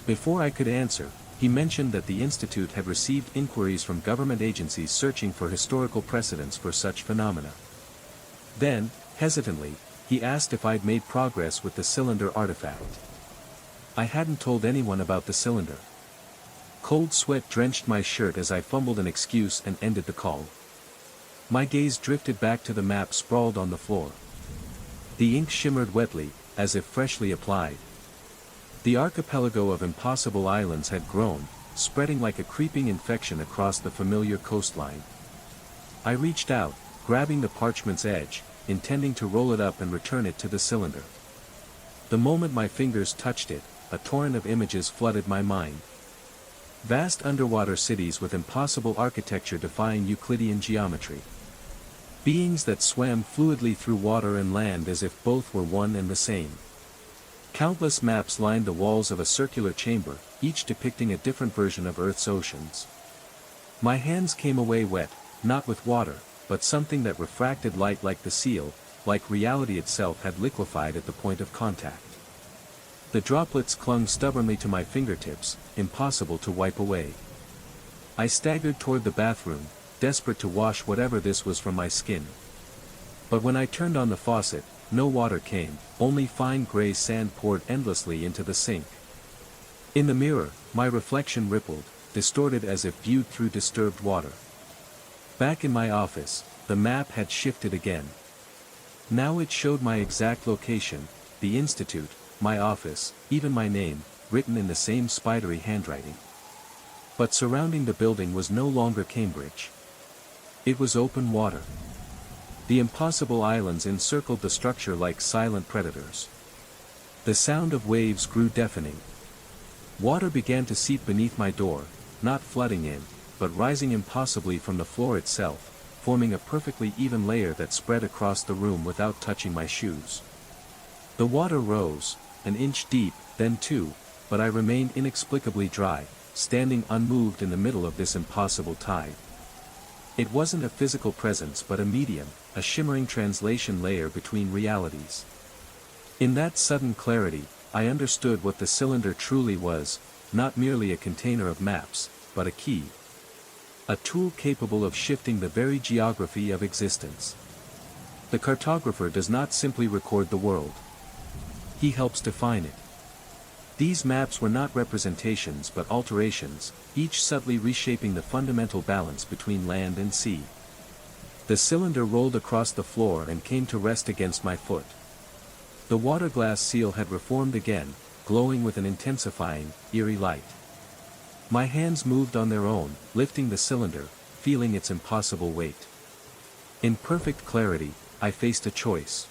Before I could answer, he mentioned that the Institute had received inquiries from government agencies searching for historical precedents for such phenomena. Then, hesitantly, he asked if I'd made progress with the cylinder artifact. I hadn't told anyone about the cylinder. Cold sweat drenched my shirt as I fumbled an excuse and ended the call. My gaze drifted back to the map sprawled on the floor. The ink shimmered wetly, as if freshly applied. The archipelago of impossible islands had grown, spreading like a creeping infection across the familiar coastline. I reached out, grabbing the parchment's edge, intending to roll it up and return it to the cylinder. The moment my fingers touched it, a torrent of images flooded my mind. Vast underwater cities with impossible architecture defying Euclidean geometry. Beings that swam fluidly through water and land as if both were one and the same. Countless maps lined the walls of a circular chamber, each depicting a different version of Earth's oceans. My hands came away wet, not with water, but something that refracted light like the seal, like reality itself had liquefied at the point of contact. The droplets clung stubbornly to my fingertips, impossible to wipe away. I staggered toward the bathroom, desperate to wash whatever this was from my skin. But when I turned on the faucet, no water came, only fine gray sand poured endlessly into the sink. In the mirror, my reflection rippled, distorted as if viewed through disturbed water. Back in my office, the map had shifted again. Now it showed my exact location, the institute, my office, even my name, written in the same spidery handwriting. But surrounding the building was no longer Cambridge. It was open water. The impossible islands encircled the structure like silent predators. The sound of waves grew deafening. Water began to seep beneath my door, not flooding in, but rising impossibly from the floor itself, forming a perfectly even layer that spread across the room without touching my shoes. The water rose, an inch deep, then two, but I remained inexplicably dry, standing unmoved in the middle of this impossible tide. It wasn't a physical presence but a medium, a shimmering translation layer between realities. In that sudden clarity, I understood what the cylinder truly was, not merely a container of maps, but a key. A tool capable of shifting the very geography of existence. The cartographer does not simply record the world. He helps define it. These maps were not representations but alterations, each subtly reshaping the fundamental balance between land and sea. The cylinder rolled across the floor and came to rest against my foot. The water glass seal had reformed again, glowing with an intensifying, eerie light. My hands moved on their own, lifting the cylinder, feeling its impossible weight. In perfect clarity, I faced a choice.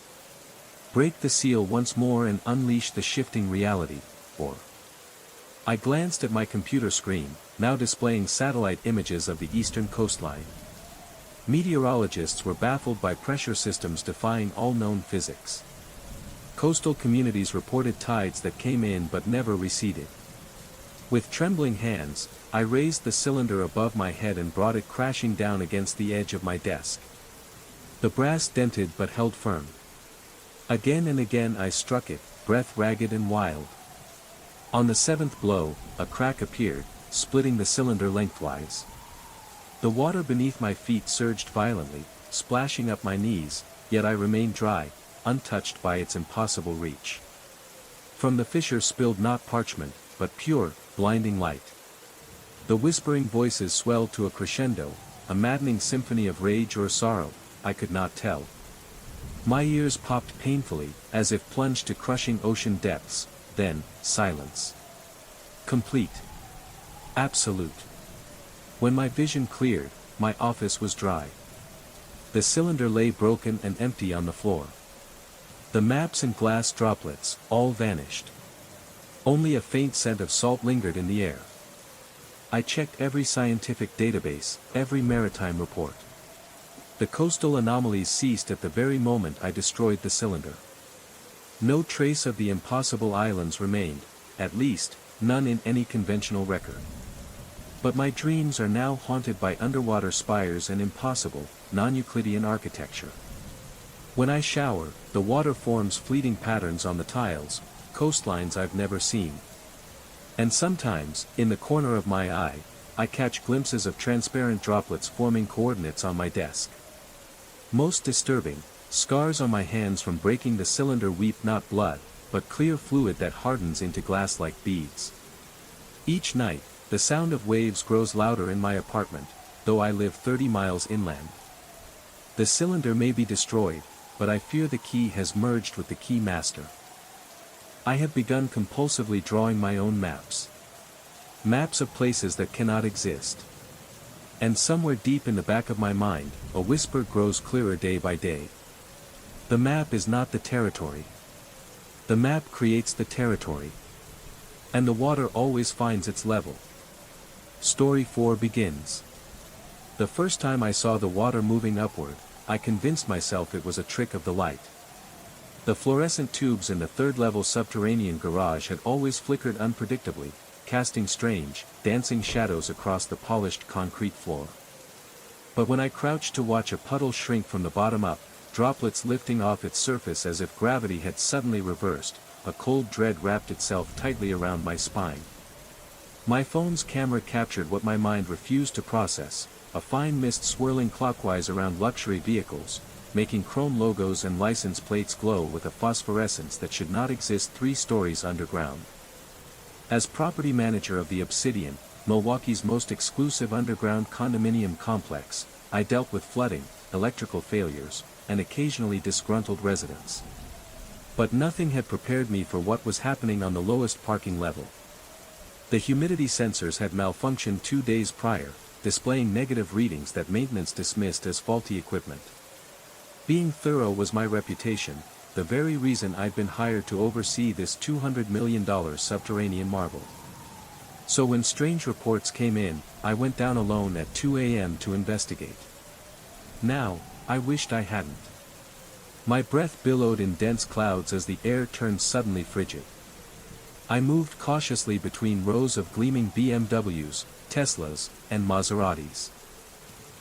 Break the seal once more and unleash the shifting reality, or... I glanced at my computer screen, now displaying satellite images of the eastern coastline. Meteorologists were baffled by pressure systems defying all known physics. Coastal communities reported tides that came in but never receded. With trembling hands, I raised the cylinder above my head and brought it crashing down against the edge of my desk. The brass dented but held firm. Again and again I struck it, breath ragged and wild. On the seventh blow, a crack appeared, splitting the cylinder lengthwise. The water beneath my feet surged violently, splashing up my knees, yet I remained dry, untouched by its impossible reach. From the fissure spilled not parchment, but pure, blinding light. The whispering voices swelled to a crescendo, a maddening symphony of rage or sorrow, I could not tell. My ears popped painfully, as if plunged to crushing ocean depths, then, silence. Complete. Absolute. When my vision cleared, my office was dry. The cylinder lay broken and empty on the floor. The maps and glass droplets, all vanished. Only a faint scent of salt lingered in the air. I checked every scientific database, every maritime report. The coastal anomalies ceased at the very moment I destroyed the cylinder. No trace of the impossible islands remained, at least, none in any conventional record. But my dreams are now haunted by underwater spires and impossible, non-Euclidean architecture. When I shower, the water forms fleeting patterns on the tiles, coastlines I've never seen. And sometimes, in the corner of my eye, I catch glimpses of transparent droplets forming coordinates on my desk. Most disturbing, scars on my hands from breaking the cylinder weep not blood, but clear fluid that hardens into glass like beads. Each night, the sound of waves grows louder in my apartment, though I live 30 miles inland. The cylinder may be destroyed, but I fear the key has merged with the key master. I have begun compulsively drawing my own maps. Maps of places that cannot exist. And somewhere deep in the back of my mind, a whisper grows clearer day by day. The map is not the territory. The map creates the territory. And the water always finds its level. Story 4 begins. The first time I saw the water moving upward, I convinced myself it was a trick of the light. The fluorescent tubes in the third-level subterranean garage had always flickered unpredictably, casting strange, dancing shadows across the polished concrete floor. But when I crouched to watch a puddle shrink from the bottom up, droplets lifting off its surface as if gravity had suddenly reversed, a cold dread wrapped itself tightly around my spine. My phone's camera captured what my mind refused to process, a fine mist swirling clockwise around luxury vehicles, making chrome logos and license plates glow with a phosphorescence that should not exist 3 stories underground. As property manager of the Obsidian, Milwaukee's most exclusive underground condominium complex, I dealt with flooding, electrical failures, and occasionally disgruntled residents. But nothing had prepared me for what was happening on the lowest parking level. The humidity sensors had malfunctioned 2 days prior, displaying negative readings that maintenance dismissed as faulty equipment. Being thorough was my reputation, the very reason I'd been hired to oversee this $200 million subterranean marvel. So when strange reports came in, I went down alone at 2 a.m. to investigate. Now, I wished I hadn't. My breath billowed in dense clouds as the air turned suddenly frigid. I moved cautiously between rows of gleaming BMWs, Teslas, and Maseratis.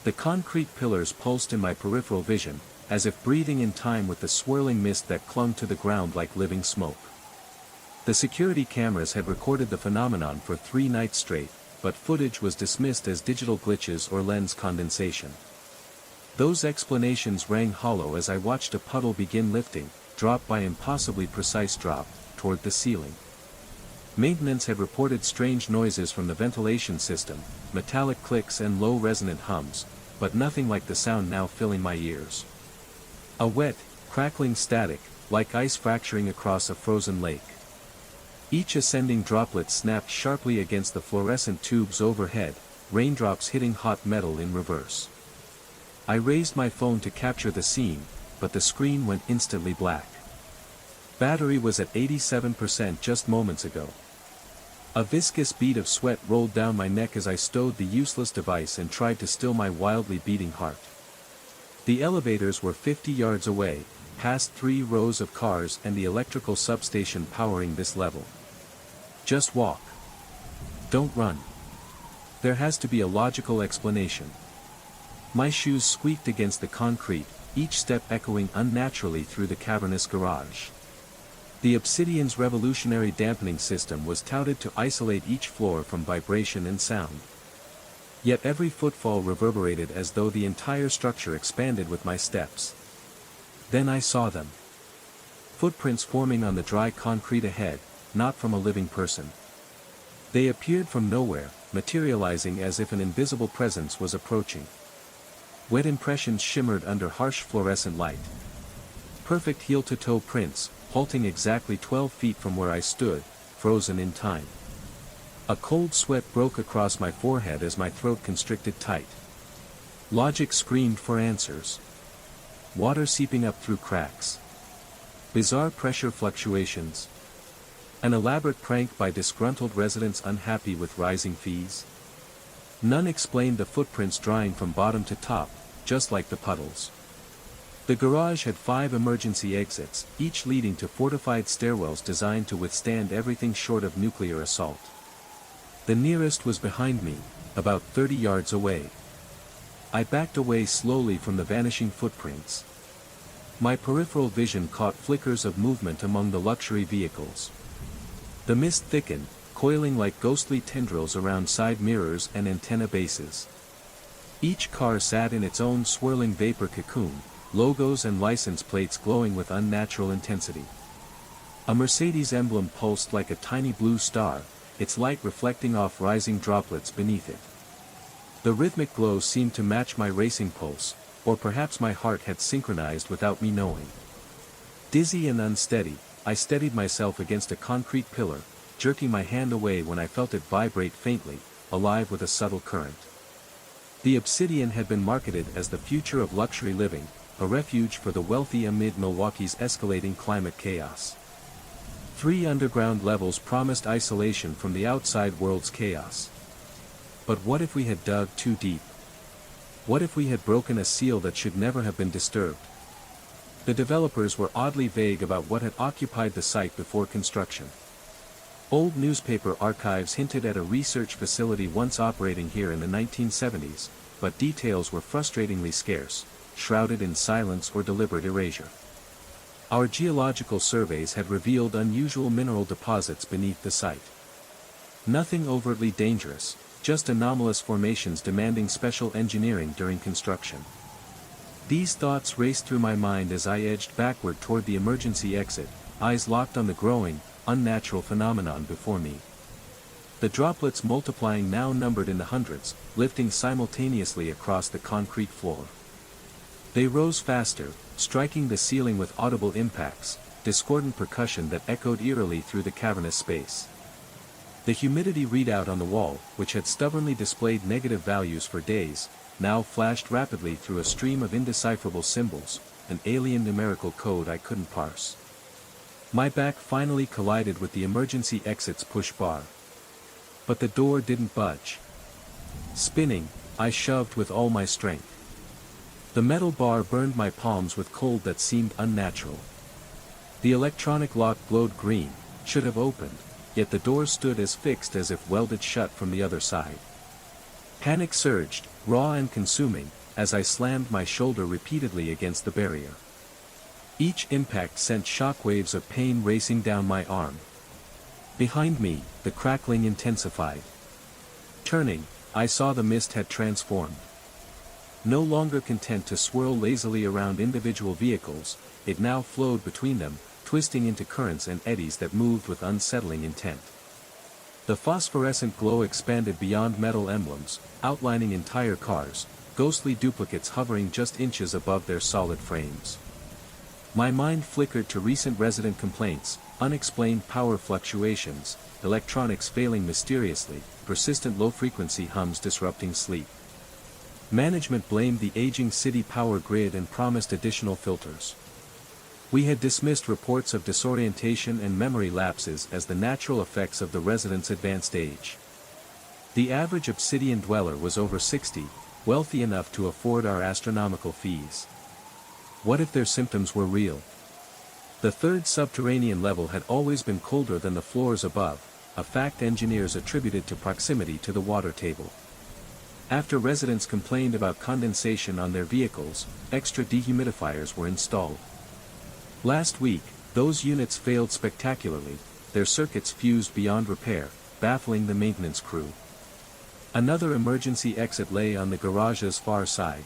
The concrete pillars pulsed in my peripheral vision, as if breathing in time with the swirling mist that clung to the ground like living smoke. The security cameras had recorded the phenomenon for 3 nights straight, but footage was dismissed as digital glitches or lens condensation. Those explanations rang hollow as I watched a puddle begin lifting, drop by impossibly precise drop, toward the ceiling. Maintenance had reported strange noises from the ventilation system, metallic clicks and low resonant hums, but nothing like the sound now filling my ears. A wet, crackling static, like ice fracturing across a frozen lake. Each ascending droplet snapped sharply against the fluorescent tubes overhead, raindrops hitting hot metal in reverse. I raised my phone to capture the scene, but the screen went instantly black. Battery was at 87% just moments ago. A viscous bead of sweat rolled down my neck as I stowed the useless device and tried to still my wildly beating heart. The elevators were 50 yards away, past 3 rows of cars and the electrical substation powering this level. Just walk. Don't run. There has to be a logical explanation. My shoes squeaked against the concrete, each step echoing unnaturally through the cavernous garage. The Obsidian's revolutionary dampening system was touted to isolate each floor from vibration and sound. Yet every footfall reverberated as though the entire structure expanded with my steps. Then I saw them. Footprints forming on the dry concrete ahead, not from a living person. They appeared from nowhere, materializing as if an invisible presence was approaching. Wet impressions shimmered under harsh fluorescent light. Perfect heel-to-toe prints, halting exactly 12 feet from where I stood, frozen in time. A cold sweat broke across my forehead as my throat constricted tight. Logic screamed for answers. Water seeping up through cracks. Bizarre pressure fluctuations. An elaborate prank by disgruntled residents unhappy with rising fees. None explained the footprints drying from bottom to top, just like the puddles. The garage had 5 emergency exits, each leading to fortified stairwells designed to withstand everything short of nuclear assault. The nearest was behind me, about 30 yards away. I backed away slowly from the vanishing footprints. My peripheral vision caught flickers of movement among the luxury vehicles. The mist thickened, coiling like ghostly tendrils around side mirrors and antenna bases. Each car sat in its own swirling vapor cocoon, logos and license plates glowing with unnatural intensity. A Mercedes emblem pulsed like a tiny blue star, its light reflecting off rising droplets beneath it. The rhythmic glow seemed to match my racing pulse, or perhaps my heart had synchronized without me knowing. Dizzy and unsteady, I steadied myself against a concrete pillar, jerking my hand away when I felt it vibrate faintly, alive with a subtle current. The Obsidian had been marketed as the future of luxury living, a refuge for the wealthy amid Milwaukee's escalating climate chaos. 3 underground levels promised isolation from the outside world's chaos. But what if we had dug too deep? What if we had broken a seal that should never have been disturbed? The developers were oddly vague about what had occupied the site before construction. Old newspaper archives hinted at a research facility once operating here in the 1970s, but details were frustratingly scarce, shrouded in silence or deliberate erasure. Our geological surveys had revealed unusual mineral deposits beneath the site. Nothing overtly dangerous, just anomalous formations demanding special engineering during construction. These thoughts raced through my mind as I edged backward toward the emergency exit, eyes locked on the growing, unnatural phenomenon before me. The droplets multiplying now numbered in the hundreds, lifting simultaneously across the concrete floor. They rose faster, striking the ceiling with audible impacts, discordant percussion that echoed eerily through the cavernous space. The humidity readout on the wall, which had stubbornly displayed negative values for days, now flashed rapidly through a stream of indecipherable symbols, an alien numerical code I couldn't parse. My back finally collided with the emergency exit's push bar. But the door didn't budge. Spinning, I shoved with all my strength. The metal bar burned my palms with cold that seemed unnatural. The electronic lock glowed green, should have opened, yet the door stood as fixed as if welded shut from the other side. Panic surged, raw and consuming, as I slammed my shoulder repeatedly against the barrier. Each impact sent shockwaves of pain racing down my arm. Behind me, the crackling intensified. Turning, I saw the mist had transformed. No longer content to swirl lazily around individual vehicles, it now flowed between them, twisting into currents and eddies that moved with unsettling intent. The phosphorescent glow expanded beyond metal emblems, outlining entire cars, ghostly duplicates hovering just inches above their solid frames. My mind flickered to recent resident complaints, unexplained power fluctuations, electronics failing mysteriously, persistent low-frequency hums disrupting sleep. Management blamed the aging city power grid and promised additional filters. We had dismissed reports of disorientation and memory lapses as the natural effects of the residents' advanced age. The average Obsidian dweller was over 60, wealthy enough to afford our astronomical fees. What if their symptoms were real? The third subterranean level had always been colder than the floors above, a fact engineers attributed to proximity to the water table. After residents complained about condensation on their vehicles, extra dehumidifiers were installed. Last week, those units failed spectacularly, their circuits fused beyond repair, baffling the maintenance crew. Another emergency exit lay on the garage's far side.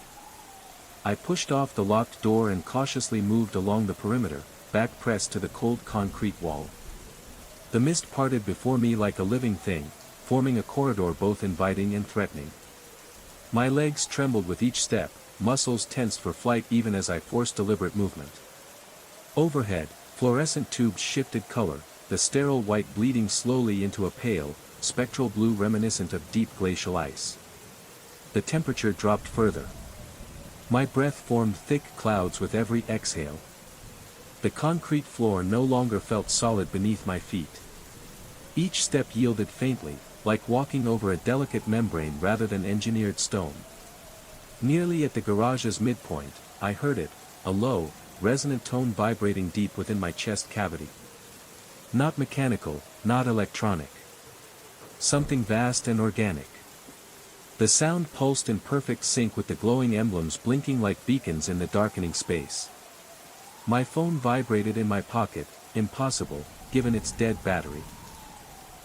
I pushed off the locked door and cautiously moved along the perimeter, back pressed to the cold concrete wall. The mist parted before me like a living thing, forming a corridor both inviting and threatening. My legs trembled with each step, muscles tensed for flight even as I forced deliberate movement. Overhead, fluorescent tubes shifted color, the sterile white bleeding slowly into a pale, spectral blue reminiscent of deep glacial ice. The temperature dropped further. My breath formed thick clouds with every exhale. The concrete floor no longer felt solid beneath my feet. Each step yielded faintly, like walking over a delicate membrane rather than engineered stone. Nearly at the garage's midpoint, I heard it, a low, resonant tone vibrating deep within my chest cavity. Not mechanical, not electronic. Something vast and organic. The sound pulsed in perfect sync with the glowing emblems blinking like beacons in the darkening space. My phone vibrated in my pocket, impossible, given its dead battery.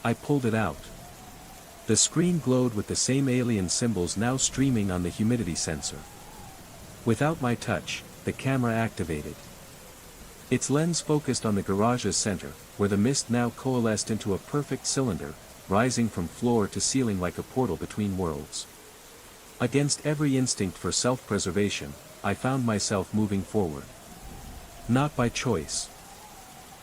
I pulled it out. The screen glowed with the same alien symbols now streaming on the humidity sensor. Without my touch, the camera activated. Its lens focused on the garage's center, where the mist now coalesced into a perfect cylinder, rising from floor to ceiling like a portal between worlds. Against every instinct for self-preservation, I found myself moving forward. Not by choice.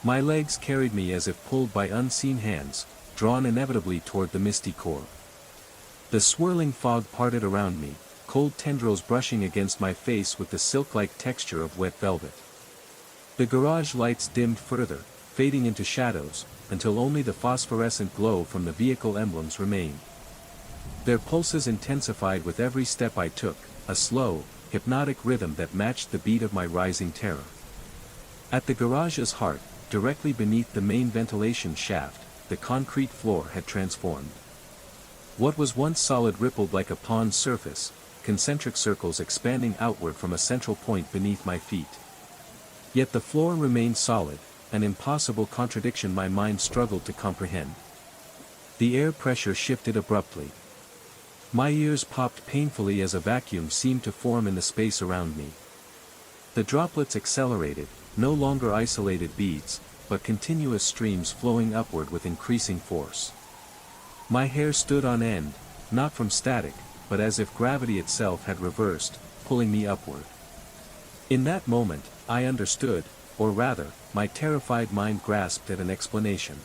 My legs carried me as if pulled by unseen hands, drawn inevitably toward the misty core. The swirling fog parted around me, cold tendrils brushing against my face with the silk-like texture of wet velvet. The garage lights dimmed further, fading into shadows, until only the phosphorescent glow from the vehicle emblems remained. Their pulses intensified with every step I took, a slow, hypnotic rhythm that matched the beat of my rising terror. At the garage's heart, directly beneath the main ventilation shaft, the concrete floor had transformed. What was once solid rippled like a pond's surface, concentric circles expanding outward from a central point beneath my feet. Yet the floor remained solid, an impossible contradiction my mind struggled to comprehend. The air pressure shifted abruptly. My ears popped painfully as a vacuum seemed to form in the space around me. The droplets accelerated, no longer isolated beads, but continuous streams flowing upward with increasing force. My hair stood on end, not from static, but as if gravity itself had reversed, pulling me upward. In that moment, I understood, or rather, my terrified mind grasped at an explanation.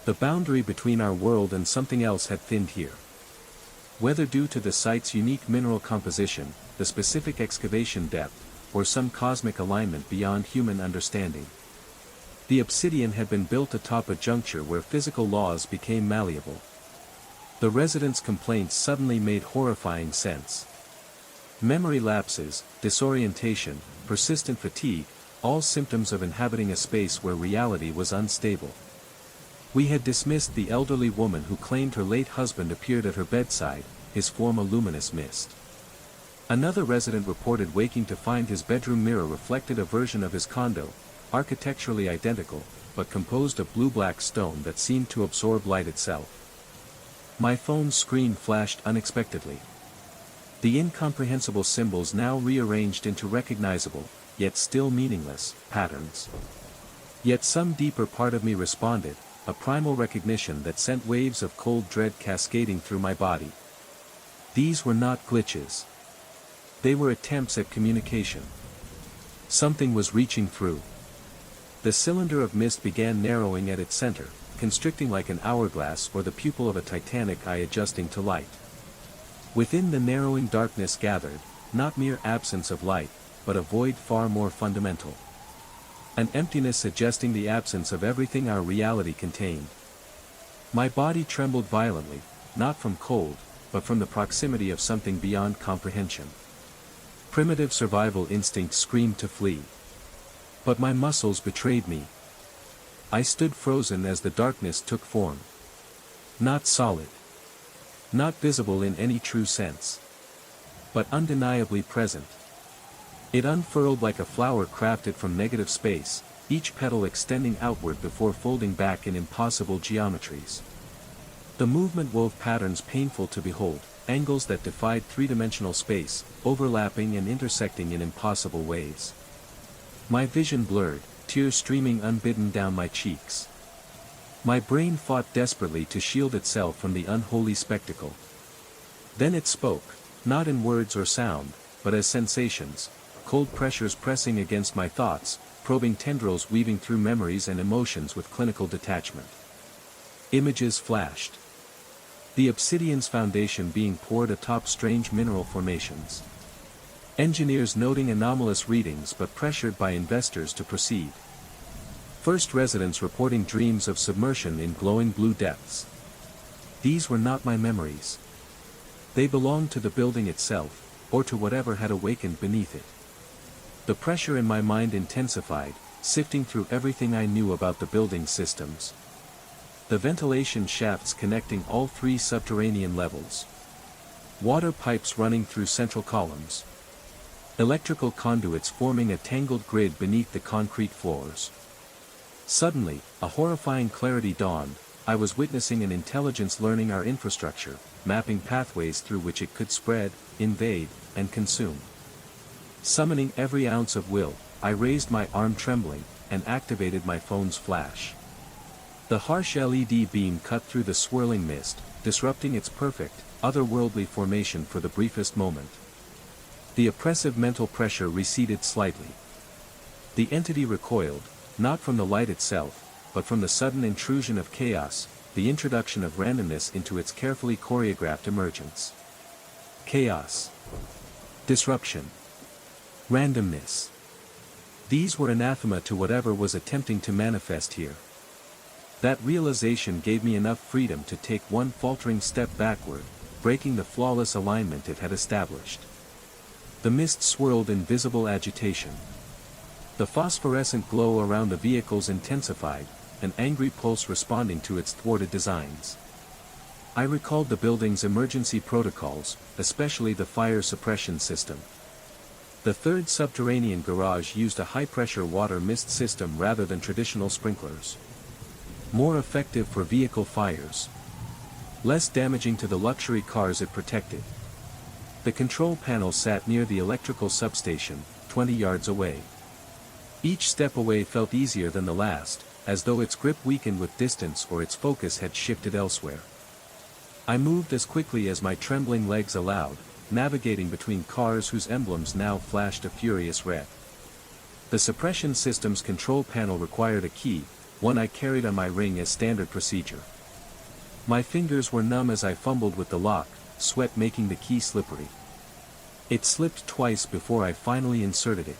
The boundary between our world and something else had thinned here. Whether due to the site's unique mineral composition, the specific excavation depth, or some cosmic alignment beyond human understanding. The obsidian had been built atop a juncture where physical laws became malleable. The residents' complaints suddenly made horrifying sense. Memory lapses, disorientation, persistent fatigue, all symptoms of inhabiting a space where reality was unstable. We had dismissed the elderly woman who claimed her late husband appeared at her bedside, his form a luminous mist. Another resident reported waking to find his bedroom mirror reflected a version of his condo, architecturally identical, but composed of blue-black stone that seemed to absorb light itself. My phone's screen flashed unexpectedly. The incomprehensible symbols now rearranged into recognizable, yet still meaningless, patterns. Yet some deeper part of me responded, a primal recognition that sent waves of cold dread cascading through my body. These were not glitches. They were attempts at communication. Something was reaching through. The cylinder of mist began narrowing at its center, constricting like an hourglass or the pupil of a titanic eye adjusting to light. Within the narrowing darkness gathered, not mere absence of light, but a void far more fundamental. An emptiness suggesting the absence of everything our reality contained. My body trembled violently, not from cold, but from the proximity of something beyond comprehension. Primitive survival instinct screamed to flee. But my muscles betrayed me. I stood frozen as the darkness took form. Not solid. Not visible in any true sense. But undeniably present. It unfurled like a flower crafted from negative space, each petal extending outward before folding back in impossible geometries. The movement wove patterns painful to behold, angles that defied three-dimensional space, overlapping and intersecting in impossible ways. My vision blurred, tears streaming unbidden down my cheeks. My brain fought desperately to shield itself from the unholy spectacle. Then it spoke, not in words or sound, but as sensations, cold pressures pressing against my thoughts, probing tendrils weaving through memories and emotions with clinical detachment. Images flashed. The obsidian's foundation being poured atop strange mineral formations. Engineers noting anomalous readings but pressured by investors to proceed. First residents reporting dreams of submersion in glowing blue depths. These were not my memories. They belonged to the building itself, or to whatever had awakened beneath it. The pressure in my mind intensified, sifting through everything I knew about the building's systems. The ventilation shafts connecting all three subterranean levels. Water pipes running through central columns. Electrical conduits forming a tangled grid beneath the concrete floors. Suddenly, a horrifying clarity dawned. I was witnessing an intelligence learning our infrastructure, mapping pathways through which it could spread, invade, and consume. Summoning every ounce of will, I raised my arm trembling, and activated my phone's flash. The harsh LED beam cut through the swirling mist, disrupting its perfect, otherworldly formation for the briefest moment. The oppressive mental pressure receded slightly. The entity recoiled, not from the light itself, but from the sudden intrusion of chaos, the introduction of randomness into its carefully choreographed emergence. Chaos. Disruption. Randomness. These were anathema to whatever was attempting to manifest here. That realization gave me enough freedom to take one faltering step backward, breaking the flawless alignment it had established. The mist swirled in visible agitation. The phosphorescent glow around the vehicles intensified, an angry pulse responding to its thwarted designs. I recalled the building's emergency protocols, especially the fire suppression system. The third subterranean garage used a high-pressure water mist system rather than traditional sprinklers. More effective for vehicle fires. Less damaging to the luxury cars it protected. The control panel sat near the electrical substation, 20 yards away. Each step away felt easier than the last, as though its grip weakened with distance or its focus had shifted elsewhere. I moved as quickly as my trembling legs allowed, navigating between cars whose emblems now flashed a furious red. The suppression system's control panel required a key, one I carried on my ring as standard procedure. My fingers were numb as I fumbled with the lock, sweat making the key slippery. It slipped twice before I finally inserted it.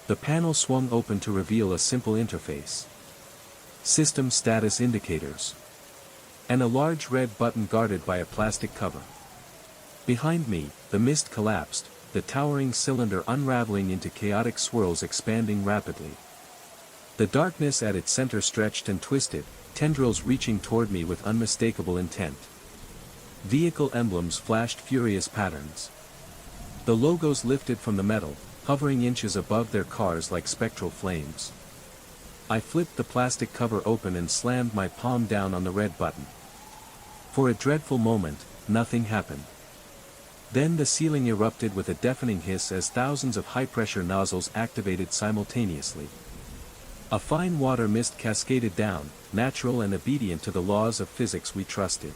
The panel swung open to reveal a simple interface. System status indicators. And a large red button guarded by a plastic cover. Behind me, the mist collapsed, the towering cylinder unraveling into chaotic swirls expanding rapidly. The darkness at its center stretched and twisted, tendrils reaching toward me with unmistakable intent. Vehicle emblems flashed furious patterns. The logos lifted from the metal, hovering inches above their cars like spectral flames. I flipped the plastic cover open and slammed my palm down on the red button. For a dreadful moment, nothing happened. Then the ceiling erupted with a deafening hiss as thousands of high-pressure nozzles activated simultaneously. A fine water mist cascaded down, natural and obedient to the laws of physics we trusted.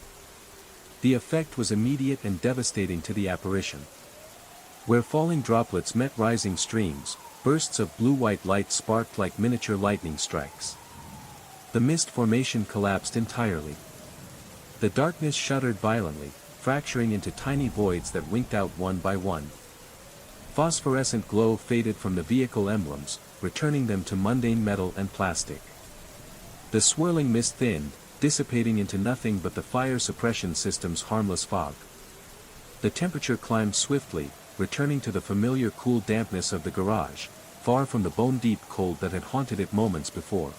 The effect was immediate and devastating to the apparition. Where falling droplets met rising streams, bursts of blue-white light sparked like miniature lightning strikes. The mist formation collapsed entirely. The darkness shuddered violently, fracturing into tiny voids that winked out one by one. Phosphorescent glow faded from the vehicle emblems, returning them to mundane metal and plastic. The swirling mist thinned, dissipating into nothing but the fire suppression system's harmless fog. The temperature climbed swiftly, returning to the familiar cool dampness of the garage, far from the bone-deep cold that had haunted it moments before.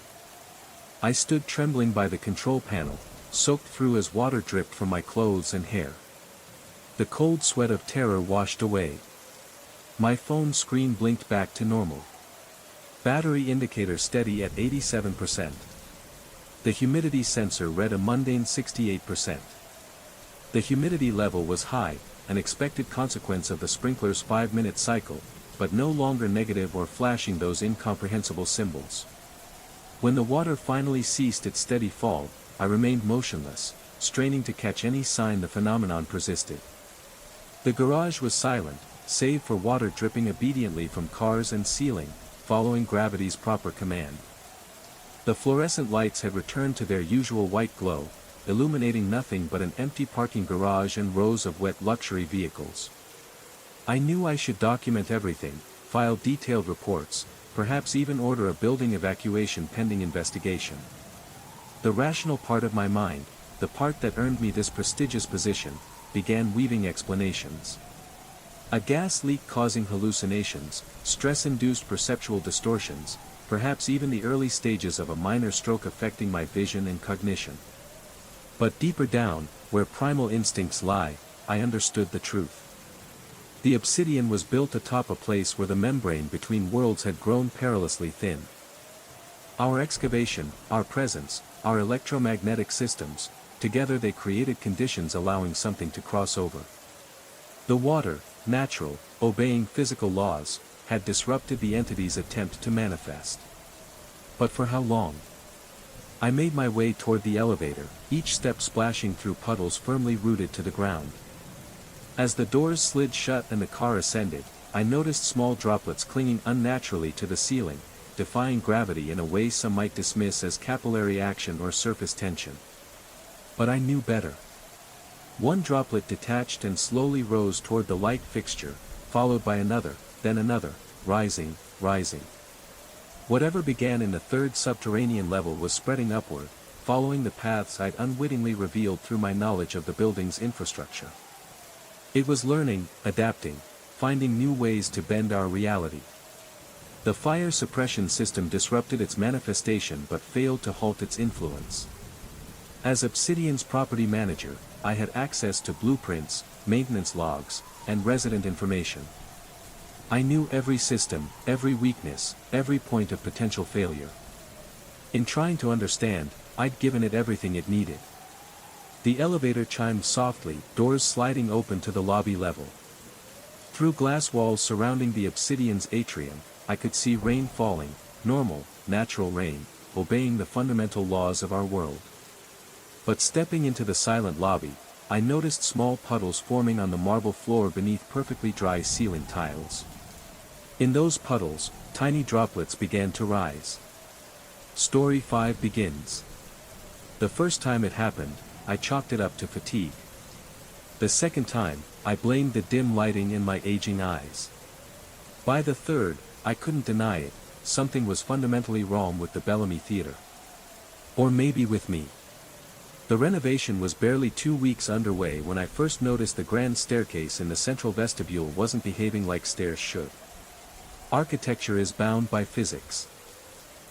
I stood trembling by the control panel, soaked through as water dripped from my clothes and hair. The cold sweat of terror washed away. My phone screen blinked back to normal. Battery indicator steady at 87%. The humidity sensor read a mundane 68%. The humidity level was high, an expected consequence of the sprinkler's 5-minute cycle, but no longer negative or flashing those incomprehensible symbols. When the water finally ceased its steady fall, I remained motionless, straining to catch any sign the phenomenon persisted. The garage was silent, save for water dripping obediently from cars and ceiling, following gravity's proper command. The fluorescent lights had returned to their usual white glow, illuminating nothing but an empty parking garage and rows of wet luxury vehicles. I knew I should document everything, file detailed reports, perhaps even order a building evacuation pending investigation. The rational part of my mind, the part that earned me this prestigious position, began weaving explanations. A gas leak causing hallucinations, stress-induced perceptual distortions, perhaps even the early stages of a minor stroke affecting my vision and cognition. But deeper down, where primal instincts lie, I understood the truth. The obsidian was built atop a place where the membrane between worlds had grown perilously thin. Our excavation, our presence, our electromagnetic systems, together they created conditions allowing something to cross over. The water, natural, obeying physical laws, had disrupted the entity's attempt to manifest. But for how long? I made my way toward the elevator, each step splashing through puddles firmly rooted to the ground. As the doors slid shut and the car ascended, I noticed small droplets clinging unnaturally to the ceiling, defying gravity in a way some might dismiss as capillary action or surface tension. But I knew better. One droplet detached and slowly rose toward the light fixture, followed by another, then another, rising, rising. Whatever began in the third subterranean level was spreading upward, following the paths I'd unwittingly revealed through my knowledge of the building's infrastructure. It was learning, adapting, finding new ways to bend our reality. The fire suppression system disrupted its manifestation but failed to halt its influence. As Obsidian's property manager, I had access to blueprints, maintenance logs, and resident information. I knew every system, every weakness, every point of potential failure. In trying to understand, I'd given it everything it needed. The elevator chimed softly, doors sliding open to the lobby level. Through glass walls surrounding the Obsidian's atrium, I could see rain falling, normal, natural rain, obeying the fundamental laws of our world. But stepping into the silent lobby, I noticed small puddles forming on the marble floor beneath perfectly dry ceiling tiles. In those puddles, tiny droplets began to rise. Story 5 begins. The first time it happened, I chalked it up to fatigue. The second time, I blamed the dim lighting in my aging eyes. By the third, I couldn't deny it, something was fundamentally wrong with the Bellamy Theater. Or maybe with me. The renovation was barely 2 weeks underway when I first noticed the grand staircase in the central vestibule wasn't behaving like stairs should. Architecture is bound by physics.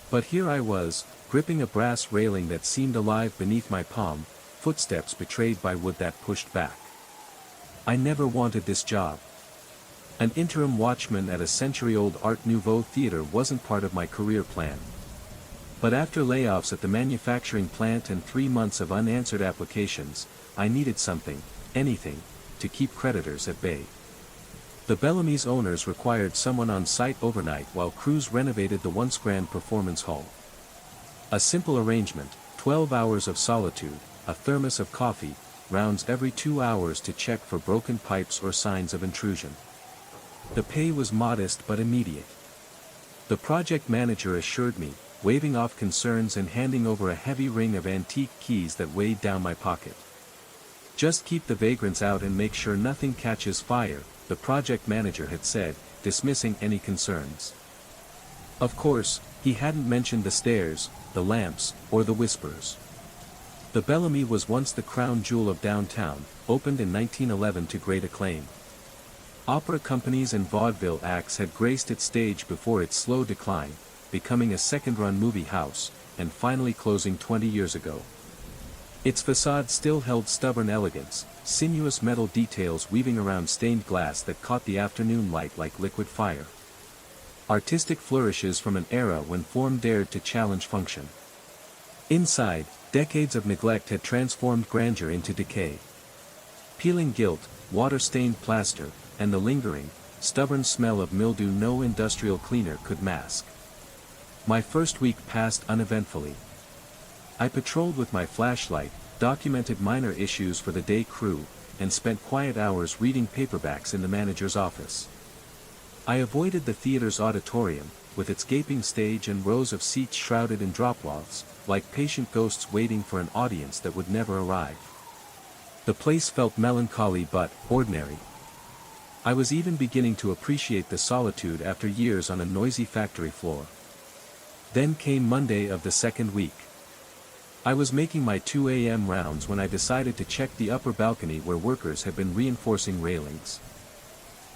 But here I was, gripping a brass railing that seemed alive beneath my palm, footsteps betrayed by wood that pushed back. I never wanted this job. An interim watchman at a century-old Art Nouveau theater wasn't part of my career plan. But after layoffs at the manufacturing plant and 3 months of unanswered applications, I needed something, anything, to keep creditors at bay. The Bellamy's owners required someone on site overnight while crews renovated the once grand performance hall. A simple arrangement, 12 hours of solitude, a thermos of coffee, rounds every 2 hours to check for broken pipes or signs of intrusion. The pay was modest but immediate. The project manager assured me, waving off concerns and handing over a heavy ring of antique keys that weighed down my pocket. Just keep the vagrants out and make sure nothing catches fire, the project manager had said, dismissing any concerns. Of course, he hadn't mentioned the stairs, the lamps, or the whispers. The Bellamy was once the crown jewel of downtown, opened in 1911 to great acclaim. Opera companies and vaudeville acts had graced its stage before its slow decline, becoming a second-run movie house, and finally closing 20 years ago. Its facade still held stubborn elegance, sinuous metal details weaving around stained glass that caught the afternoon light like liquid fire. Artistic flourishes from an era when form dared to challenge function. Inside, decades of neglect had transformed grandeur into decay. Peeling gilt, water-stained plaster, and the lingering, stubborn smell of mildew no industrial cleaner could mask. My first week passed uneventfully. I patrolled with my flashlight, documented minor issues for the day crew, and spent quiet hours reading paperbacks in the manager's office. I avoided the theater's auditorium, with its gaping stage and rows of seats shrouded in drop-cloths, like patient ghosts waiting for an audience that would never arrive. The place felt melancholy but ordinary. I was even beginning to appreciate the solitude after years on a noisy factory floor. Then came Monday of the second week. I was making my 2 a.m. rounds when I decided to check the upper balcony where workers had been reinforcing railings.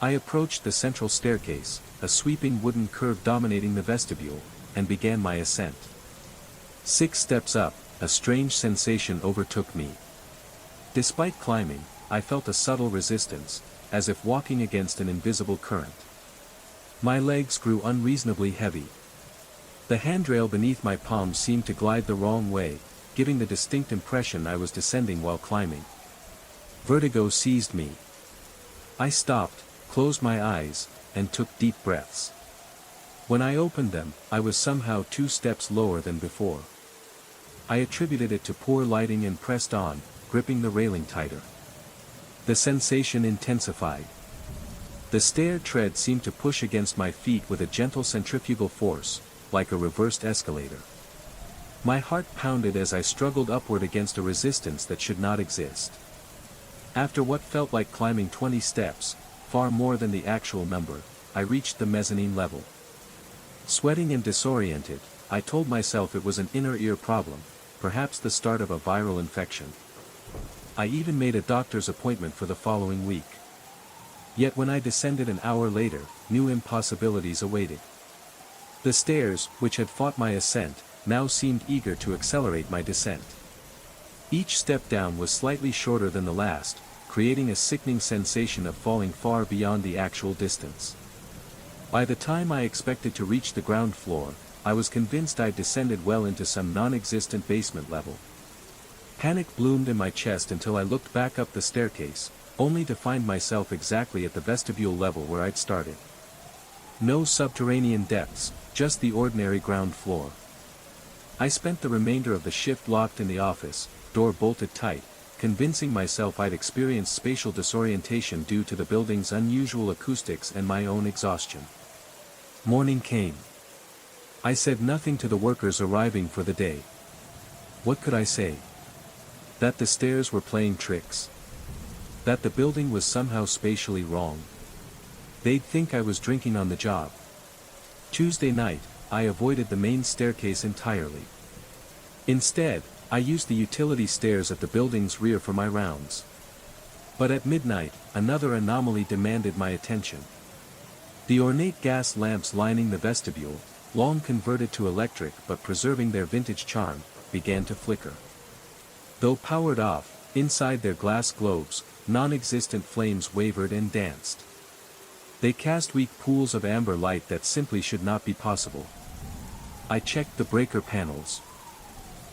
I approached the central staircase, a sweeping wooden curve dominating the vestibule, and began my ascent. 6 steps up, a strange sensation overtook me. Despite climbing, I felt a subtle resistance, as if walking against an invisible current. My legs grew unreasonably heavy. The handrail beneath my palms seemed to glide the wrong way, giving the distinct impression I was descending while climbing. Vertigo seized me. I stopped, closed my eyes, and took deep breaths. When I opened them, I was somehow 2 steps lower than before. I attributed it to poor lighting and pressed on, gripping the railing tighter. The sensation intensified. The stair tread seemed to push against my feet with a gentle centrifugal force, like a reversed escalator. My heart pounded as I struggled upward against a resistance that should not exist. After what felt like climbing 20 steps, far more than the actual number, I reached the mezzanine level. Sweating and disoriented, I told myself it was an inner ear problem, perhaps the start of a viral infection. I even made a doctor's appointment for the following week. Yet when I descended an hour later, new impossibilities awaited. The stairs, which had fought my ascent, now seemed eager to accelerate my descent. Each step down was slightly shorter than the last, creating a sickening sensation of falling far beyond the actual distance. By the time I expected to reach the ground floor, I was convinced I'd descended well into some non-existent basement level. Panic bloomed in my chest until I looked back up the staircase, only to find myself exactly at the vestibule level where I'd started. No subterranean depths, just the ordinary ground floor. I spent the remainder of the shift locked in the office, door bolted tight, convincing myself I'd experienced spatial disorientation due to the building's unusual acoustics and my own exhaustion. Morning came. I said nothing to the workers arriving for the day. What could I say? That the stairs were playing tricks? That the building was somehow spatially wrong? They'd think I was drinking on the job. Tuesday night, I avoided the main staircase entirely. Instead, I used the utility stairs at the building's rear for my rounds. But at midnight, another anomaly demanded my attention. The ornate gas lamps lining the vestibule, long converted to electric but preserving their vintage charm, began to flicker. Though powered off, inside their glass globes, non-existent flames wavered and danced. They cast weak pools of amber light that simply should not be possible. I checked the breaker panels.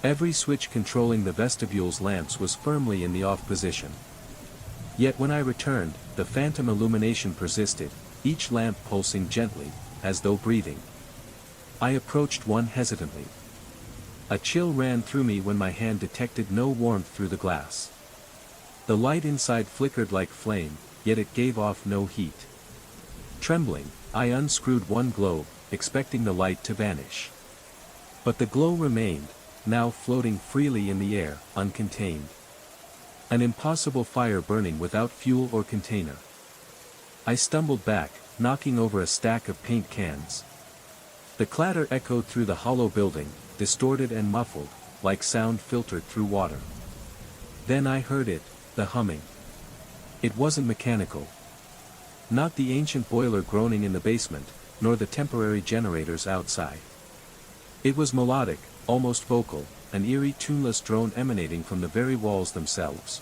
Every switch controlling the vestibule's lamps was firmly in the off position. Yet when I returned, the phantom illumination persisted, each lamp pulsing gently, as though breathing. I approached one hesitantly. A chill ran through me when my hand detected no warmth through the glass. The light inside flickered like flame, yet it gave off no heat. Trembling, I unscrewed one globe, expecting the light to vanish. But the glow remained, now floating freely in the air, uncontained. An impossible fire burning without fuel or container. I stumbled back, knocking over a stack of paint cans. The clatter echoed through the hollow building, distorted and muffled, like sound filtered through water. Then I heard it, the humming. It wasn't mechanical. Not the ancient boiler groaning in the basement, nor the temporary generators outside. It was melodic, almost vocal, an eerie tuneless drone emanating from the very walls themselves.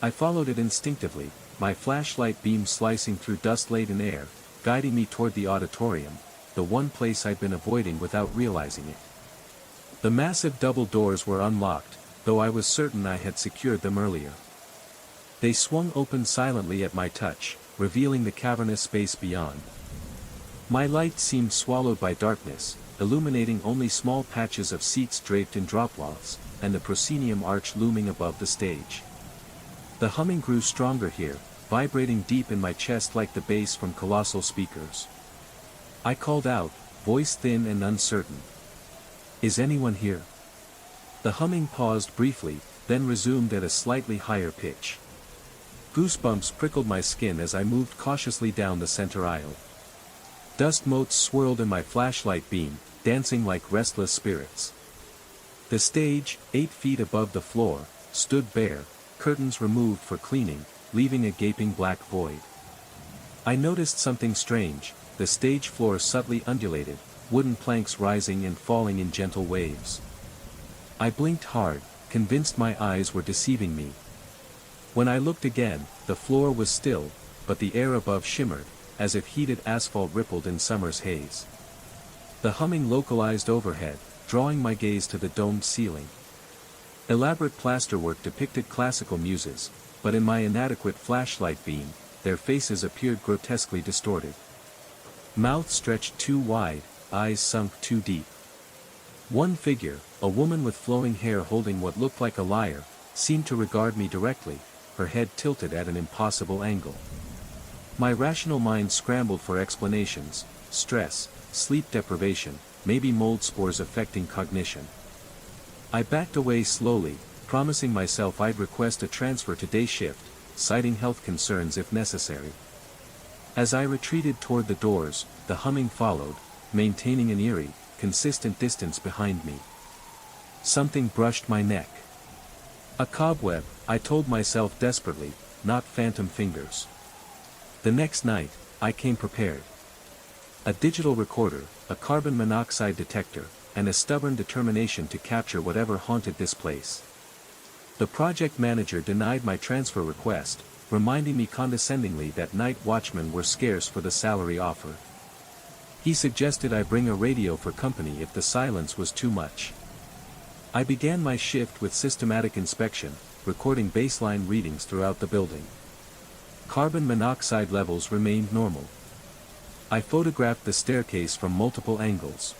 I followed it instinctively, my flashlight beam slicing through dust-laden air, guiding me toward the auditorium, the one place I'd been avoiding without realizing it. The massive double doors were unlocked, though I was certain I had secured them earlier. They swung open silently at my touch, revealing the cavernous space beyond. My light seemed swallowed by darkness, illuminating only small patches of seats draped in dropcloths, and the proscenium arch looming above the stage. The humming grew stronger here, vibrating deep in my chest like the bass from colossal speakers. I called out, voice thin and uncertain. "Is anyone here?" The humming paused briefly, then resumed at a slightly higher pitch. Goosebumps prickled my skin as I moved cautiously down the center aisle. Dust motes swirled in my flashlight beam, dancing like restless spirits. The stage, 8 feet above the floor, stood bare, curtains removed for cleaning, leaving a gaping black void. I noticed something strange, the stage floor subtly undulated, wooden planks rising and falling in gentle waves. I blinked hard, convinced my eyes were deceiving me. When I looked again, the floor was still, but the air above shimmered, as if heated asphalt rippled in summer's haze. The humming localized overhead, drawing my gaze to the domed ceiling. Elaborate plasterwork depicted classical muses, but in my inadequate flashlight beam, their faces appeared grotesquely distorted. Mouths stretched too wide, eyes sunk too deep. One figure, a woman with flowing hair holding what looked like a lyre, seemed to regard me directly, her head tilted at an impossible angle. My rational mind scrambled for explanations: stress, sleep deprivation, maybe mold spores affecting cognition. I backed away slowly, promising myself I'd request a transfer to day shift, citing health concerns if necessary. As I retreated toward the doors, the humming followed, maintaining an eerie, consistent distance behind me. Something brushed my neck. A cobweb, I told myself desperately, not phantom fingers. The next night, I came prepared. A digital recorder, a carbon monoxide detector, and a stubborn determination to capture whatever haunted this place. The project manager denied my transfer request, reminding me condescendingly that night watchmen were scarce for the salary offered. He suggested I bring a radio for company if the silence was too much. I began my shift with systematic inspection, recording baseline readings throughout the building. Carbon monoxide levels remained normal. I photographed the staircase from multiple angles.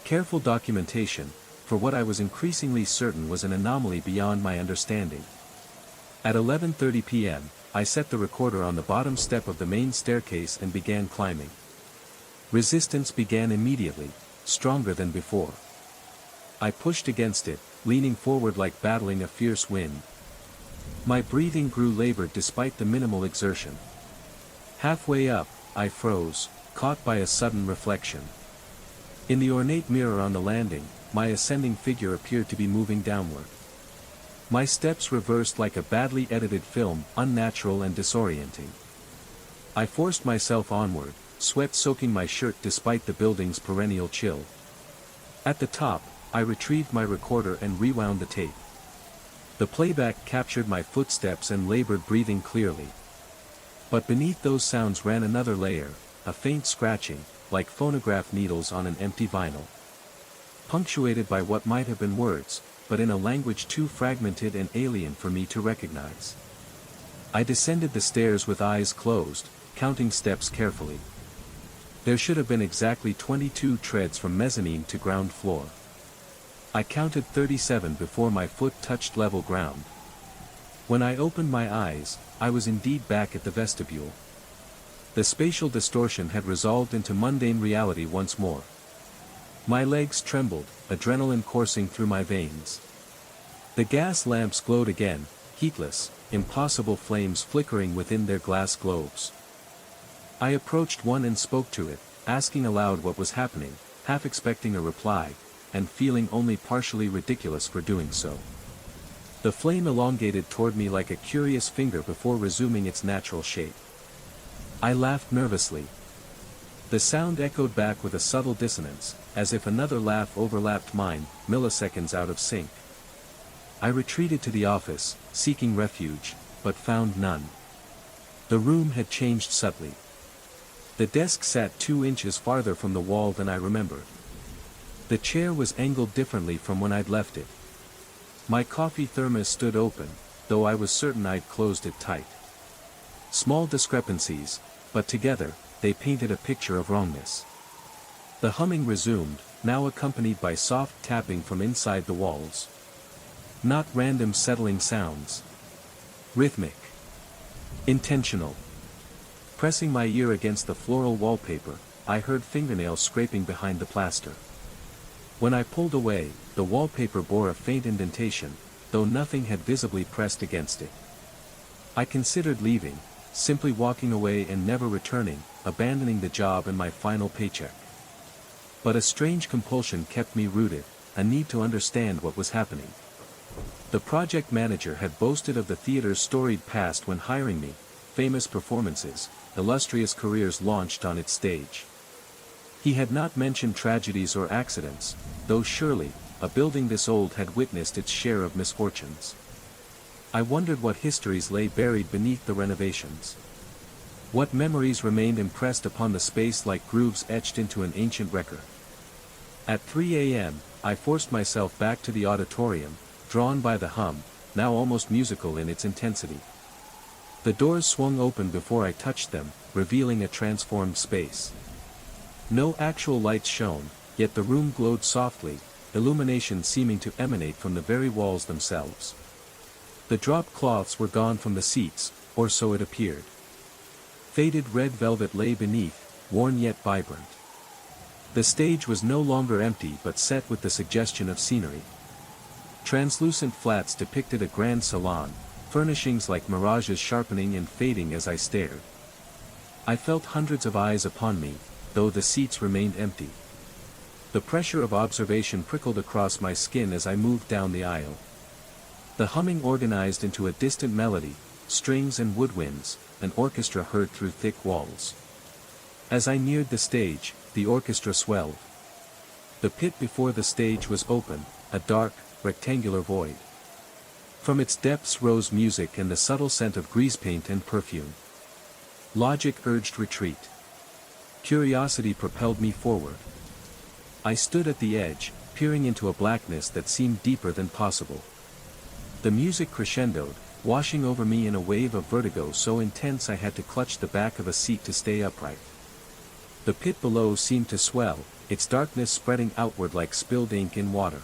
Careful documentation, for what I was increasingly certain was an anomaly beyond my understanding. At 11:30 p.m., I set the recorder on the bottom step of the main staircase and began climbing. Resistance began immediately, stronger than before. I pushed against it, leaning forward like battling a fierce wind. My breathing grew labored despite the minimal exertion. Halfway up, I froze, caught by a sudden reflection. In the ornate mirror on the landing, my ascending figure appeared to be moving downward. My steps reversed like a badly edited film, unnatural and disorienting. I forced myself onward, sweat soaking my shirt despite the building's perennial chill. At the top, I retrieved my recorder and rewound the tape. The playback captured my footsteps and labored breathing clearly. But beneath those sounds ran another layer, a faint scratching, like phonograph needles on an empty vinyl. Punctuated by what might have been words, but in a language too fragmented and alien for me to recognize. I descended the stairs with eyes closed, counting steps carefully. There should have been exactly 22 treads from mezzanine to ground floor. I counted 37 before my foot touched level ground. When I opened my eyes, I was indeed back at the vestibule. The spatial distortion had resolved into mundane reality once more. My legs trembled, adrenaline coursing through my veins. The gas lamps glowed again, heatless, impossible flames flickering within their glass globes. I approached one and spoke to it, asking aloud what was happening, half expecting a reply, and feeling only partially ridiculous for doing so. The flame elongated toward me like a curious finger before resuming its natural shape. I laughed nervously. The sound echoed back with a subtle dissonance, as if another laugh overlapped mine, milliseconds out of sync. I retreated to the office, seeking refuge, but found none. The room had changed subtly. The desk sat 2 inches farther from the wall than I remembered. The chair was angled differently from when I'd left it. My coffee thermos stood open, though I was certain I'd closed it tight. Small discrepancies, but together, they painted a picture of wrongness. The humming resumed, now accompanied by soft tapping from inside the walls. Not random settling sounds. Rhythmic. Intentional. Pressing my ear against the floral wallpaper, I heard fingernails scraping behind the plaster. When I pulled away, the wallpaper bore a faint indentation, though nothing had visibly pressed against it. I considered leaving, simply walking away and never returning, abandoning the job and my final paycheck. But a strange compulsion kept me rooted, a need to understand what was happening. The project manager had boasted of the theater's storied past when hiring me, famous performances, illustrious careers launched on its stage. He had not mentioned tragedies or accidents, though surely, a building this old had witnessed its share of misfortunes. I wondered what histories lay buried beneath the renovations. What memories remained impressed upon the space like grooves etched into an ancient record. At 3 a.m., I forced myself back to the auditorium, drawn by the hum, now almost musical in its intensity. The doors swung open before I touched them, revealing a transformed space. No actual lights shone, yet the room glowed softly, illumination seeming to emanate from the very walls themselves. The drop cloths were gone from the seats, or so it appeared. Faded red velvet lay beneath, worn yet vibrant. The stage was no longer empty but set with the suggestion of scenery. Translucent flats depicted a grand salon, furnishings like mirages sharpening and fading as I stared. I felt hundreds of eyes upon me, though the seats remained empty. The pressure of observation prickled across my skin as I moved down the aisle. The humming organized into a distant melody, strings and woodwinds, an orchestra heard through thick walls. As I neared the stage, the orchestra swelled. The pit before the stage was open, a dark, rectangular void. From its depths rose music and the subtle scent of grease paint and perfume. Logic urged retreat. Curiosity propelled me forward. I stood at the edge, peering into a blackness that seemed deeper than possible. The music crescendoed, washing over me in a wave of vertigo so intense I had to clutch the back of a seat to stay upright. The pit below seemed to swell, its darkness spreading outward like spilled ink in water.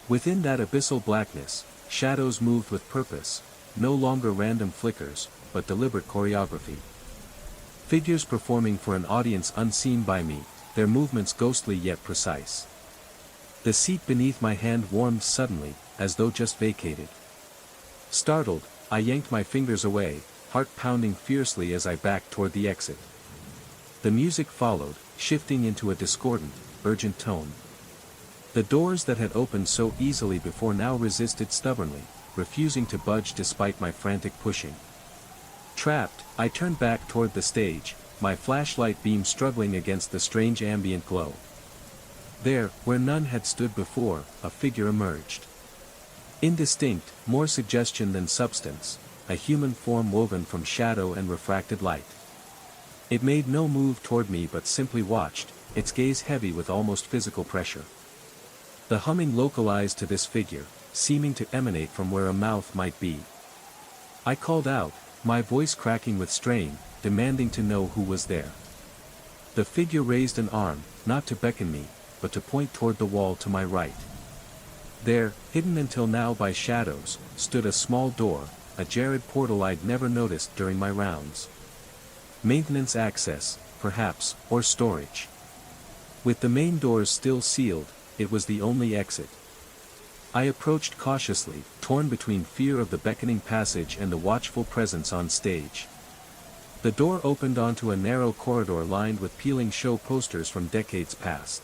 Within that abyssal blackness, shadows moved with purpose, no longer random flickers, but deliberate choreography. Figures performing for an audience unseen by me, their movements ghostly yet precise. The seat beneath my hand warmed suddenly, as though just vacated. Startled, I yanked my fingers away, heart pounding fiercely as I backed toward the exit. The music followed, shifting into a discordant, urgent tone. The doors that had opened so easily before now resisted stubbornly, refusing to budge despite my frantic pushing. Trapped, I turned back toward the stage, my flashlight beam struggling against the strange ambient glow. There, where none had stood before, a figure emerged. Indistinct, more suggestion than substance, a human form woven from shadow and refracted light. It made no move toward me but simply watched, its gaze heavy with almost physical pressure. The humming localized to this figure, seeming to emanate from where a mouth might be. I called out, my voice cracking with strain, demanding to know who was there. The figure raised an arm, not to beckon me, but to point toward the wall to my right. There, hidden until now by shadows, stood a small door, a jarred portal I'd never noticed during my rounds. Maintenance access, perhaps, or storage. With the main doors still sealed, it was the only exit. I approached cautiously, torn between fear of the beckoning passage and the watchful presence on stage. The door opened onto a narrow corridor lined with peeling show posters from decades past.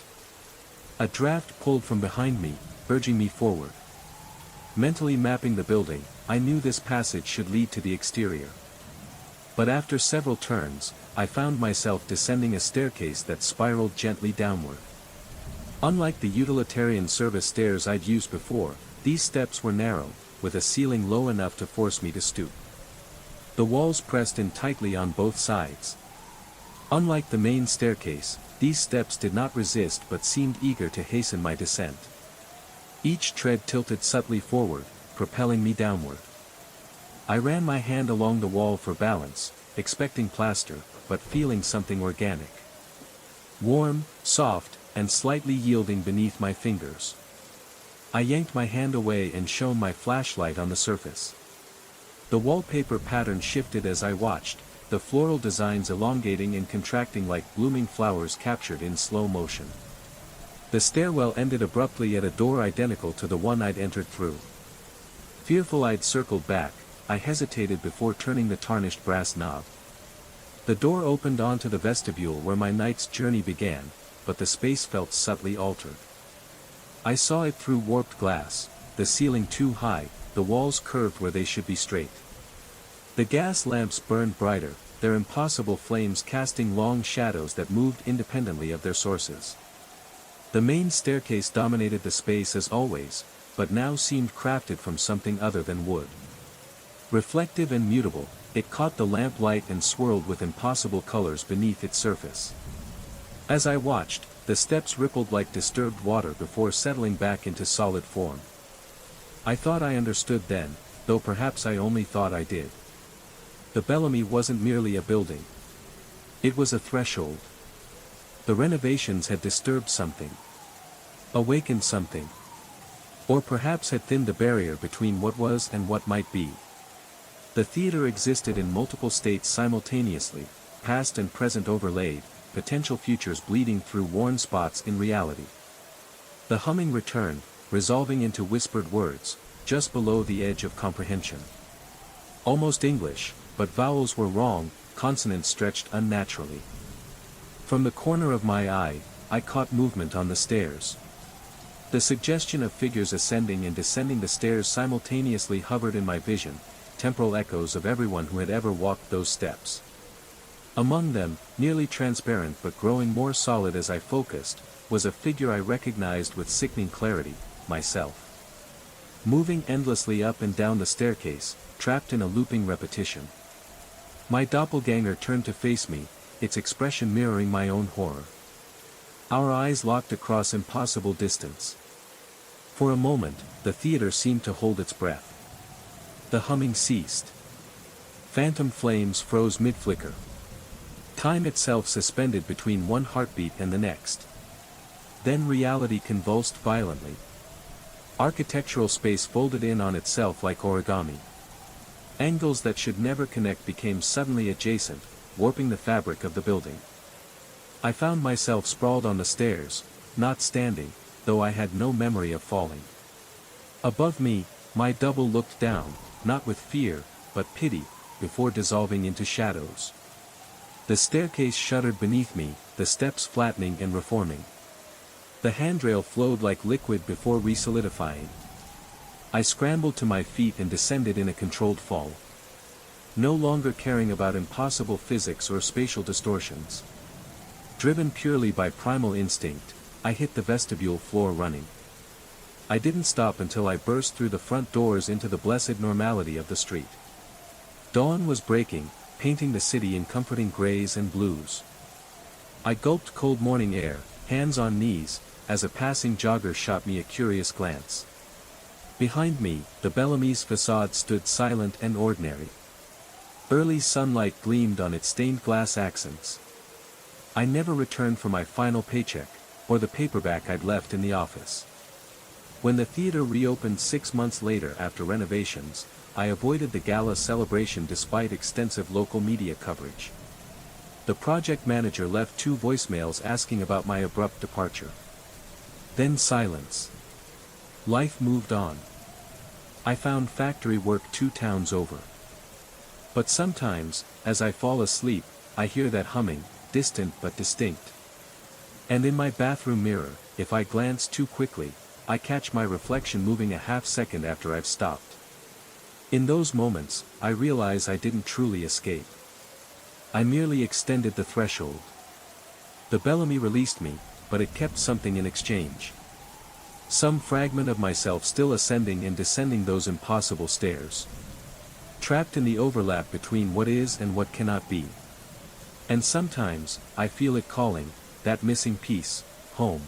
A draft pulled from behind me, urging me forward. Mentally mapping the building, I knew this passage should lead to the exterior. But after several turns, I found myself descending a staircase that spiraled gently downward. Unlike the utilitarian service stairs I'd used before, these steps were narrow, with a ceiling low enough to force me to stoop. The walls pressed in tightly on both sides. Unlike the main staircase, these steps did not resist but seemed eager to hasten my descent. Each tread tilted subtly forward, propelling me downward. I ran my hand along the wall for balance, expecting plaster, but feeling something organic. Warm, soft, and slightly yielding beneath my fingers. I yanked my hand away and shone my flashlight on the surface. The wallpaper pattern shifted as I watched, the floral designs elongating and contracting like blooming flowers captured in slow motion. The stairwell ended abruptly at a door identical to the one I'd entered through. Fearful I'd circled back, I hesitated before turning the tarnished brass knob. The door opened onto the vestibule where my night's journey began, but the space felt subtly altered. I saw it through warped glass, the ceiling too high, the walls curved where they should be straight. The gas lamps burned brighter, their impossible flames casting long shadows that moved independently of their sources. The main staircase dominated the space as always, but now seemed crafted from something other than wood. Reflective and mutable, it caught the lamplight and swirled with impossible colors beneath its surface. As I watched, the steps rippled like disturbed water before settling back into solid form. I thought I understood then, though perhaps I only thought I did. The Bellamy wasn't merely a building. It was a threshold. The renovations had disturbed something. Awakened something. Or perhaps had thinned the barrier between what was and what might be. The theater existed in multiple states simultaneously, past and present overlaid, potential futures bleeding through worn spots in reality. The humming returned, resolving into whispered words, just below the edge of comprehension. Almost English, but vowels were wrong, consonants stretched unnaturally. From the corner of my eye, I caught movement on the stairs. The suggestion of figures ascending and descending the stairs simultaneously hovered in my vision, temporal echoes of everyone who had ever walked those steps. Among them, nearly transparent but growing more solid as I focused, was a figure I recognized with sickening clarity, myself. Moving endlessly up and down the staircase, trapped in a looping repetition. My doppelganger turned to face me, its expression mirroring my own horror. Our eyes locked across impossible distance. For a moment, the theater seemed to hold its breath. The humming ceased. Phantom flames froze mid-flicker. Time itself suspended between one heartbeat and the next. Then reality convulsed violently. Architectural space folded in on itself like origami. Angles that should never connect became suddenly adjacent, warping the fabric of the building. I found myself sprawled on the stairs, not standing, though I had no memory of falling. Above me, my double looked down, not with fear, but pity, before dissolving into shadows. The staircase shuddered beneath me, the steps flattening and reforming. The handrail flowed like liquid before re-solidifying. I scrambled to my feet and descended in a controlled fall. No longer caring about impossible physics or spatial distortions. Driven purely by primal instinct, I hit the vestibule floor running. I didn't stop until I burst through the front doors into the blessed normality of the street. Dawn was breaking, painting the city in comforting grays and blues. I gulped cold morning air, hands on knees, as a passing jogger shot me a curious glance. Behind me, the Bellamy's facade stood silent and ordinary. Early sunlight gleamed on its stained glass accents. I never returned for my final paycheck, or the paperback I'd left in the office. When the theater reopened 6 months later after renovations, I avoided the gala celebration despite extensive local media coverage. The project manager left 2 voicemails asking about my abrupt departure. Then silence. Life moved on. I found factory work 2 towns over. But sometimes, as I fall asleep, I hear that humming, distant but distinct. And in my bathroom mirror, if I glance too quickly, I catch my reflection moving a half second after I've stopped. In those moments, I realize I didn't truly escape. I merely extended the threshold. The Bellamy released me, but it kept something in exchange. Some fragment of myself still ascending and descending those impossible stairs. Trapped in the overlap between what is and what cannot be. And sometimes, I feel it calling, that missing piece, home.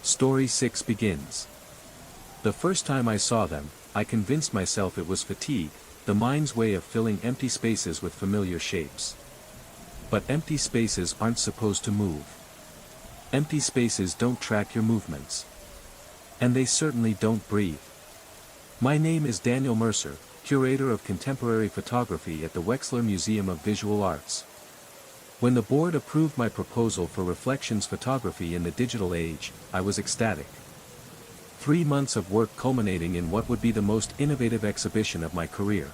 Story 6 begins. The first time I saw them, I convinced myself it was fatigue, the mind's way of filling empty spaces with familiar shapes. But empty spaces aren't supposed to move. Empty spaces don't track your movements. And they certainly don't breathe. My name is Daniel Mercer, curator of contemporary photography at the Wexler Museum of Visual Arts. When the board approved my proposal for Reflections photography in the digital age, I was ecstatic. 3 months of work culminating in what would be the most innovative exhibition of my career.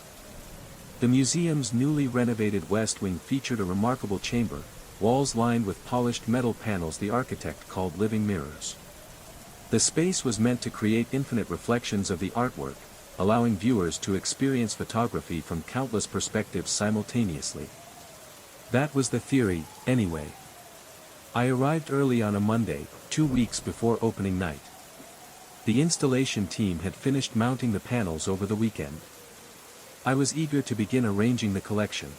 The museum's newly renovated West Wing featured a remarkable chamber, walls lined with polished metal panels the architect called living mirrors. The space was meant to create infinite reflections of the artwork, allowing viewers to experience photography from countless perspectives simultaneously. That was the theory, anyway. I arrived early on a Monday, 2 weeks before opening night. The installation team had finished mounting the panels over the weekend. I was eager to begin arranging the collection.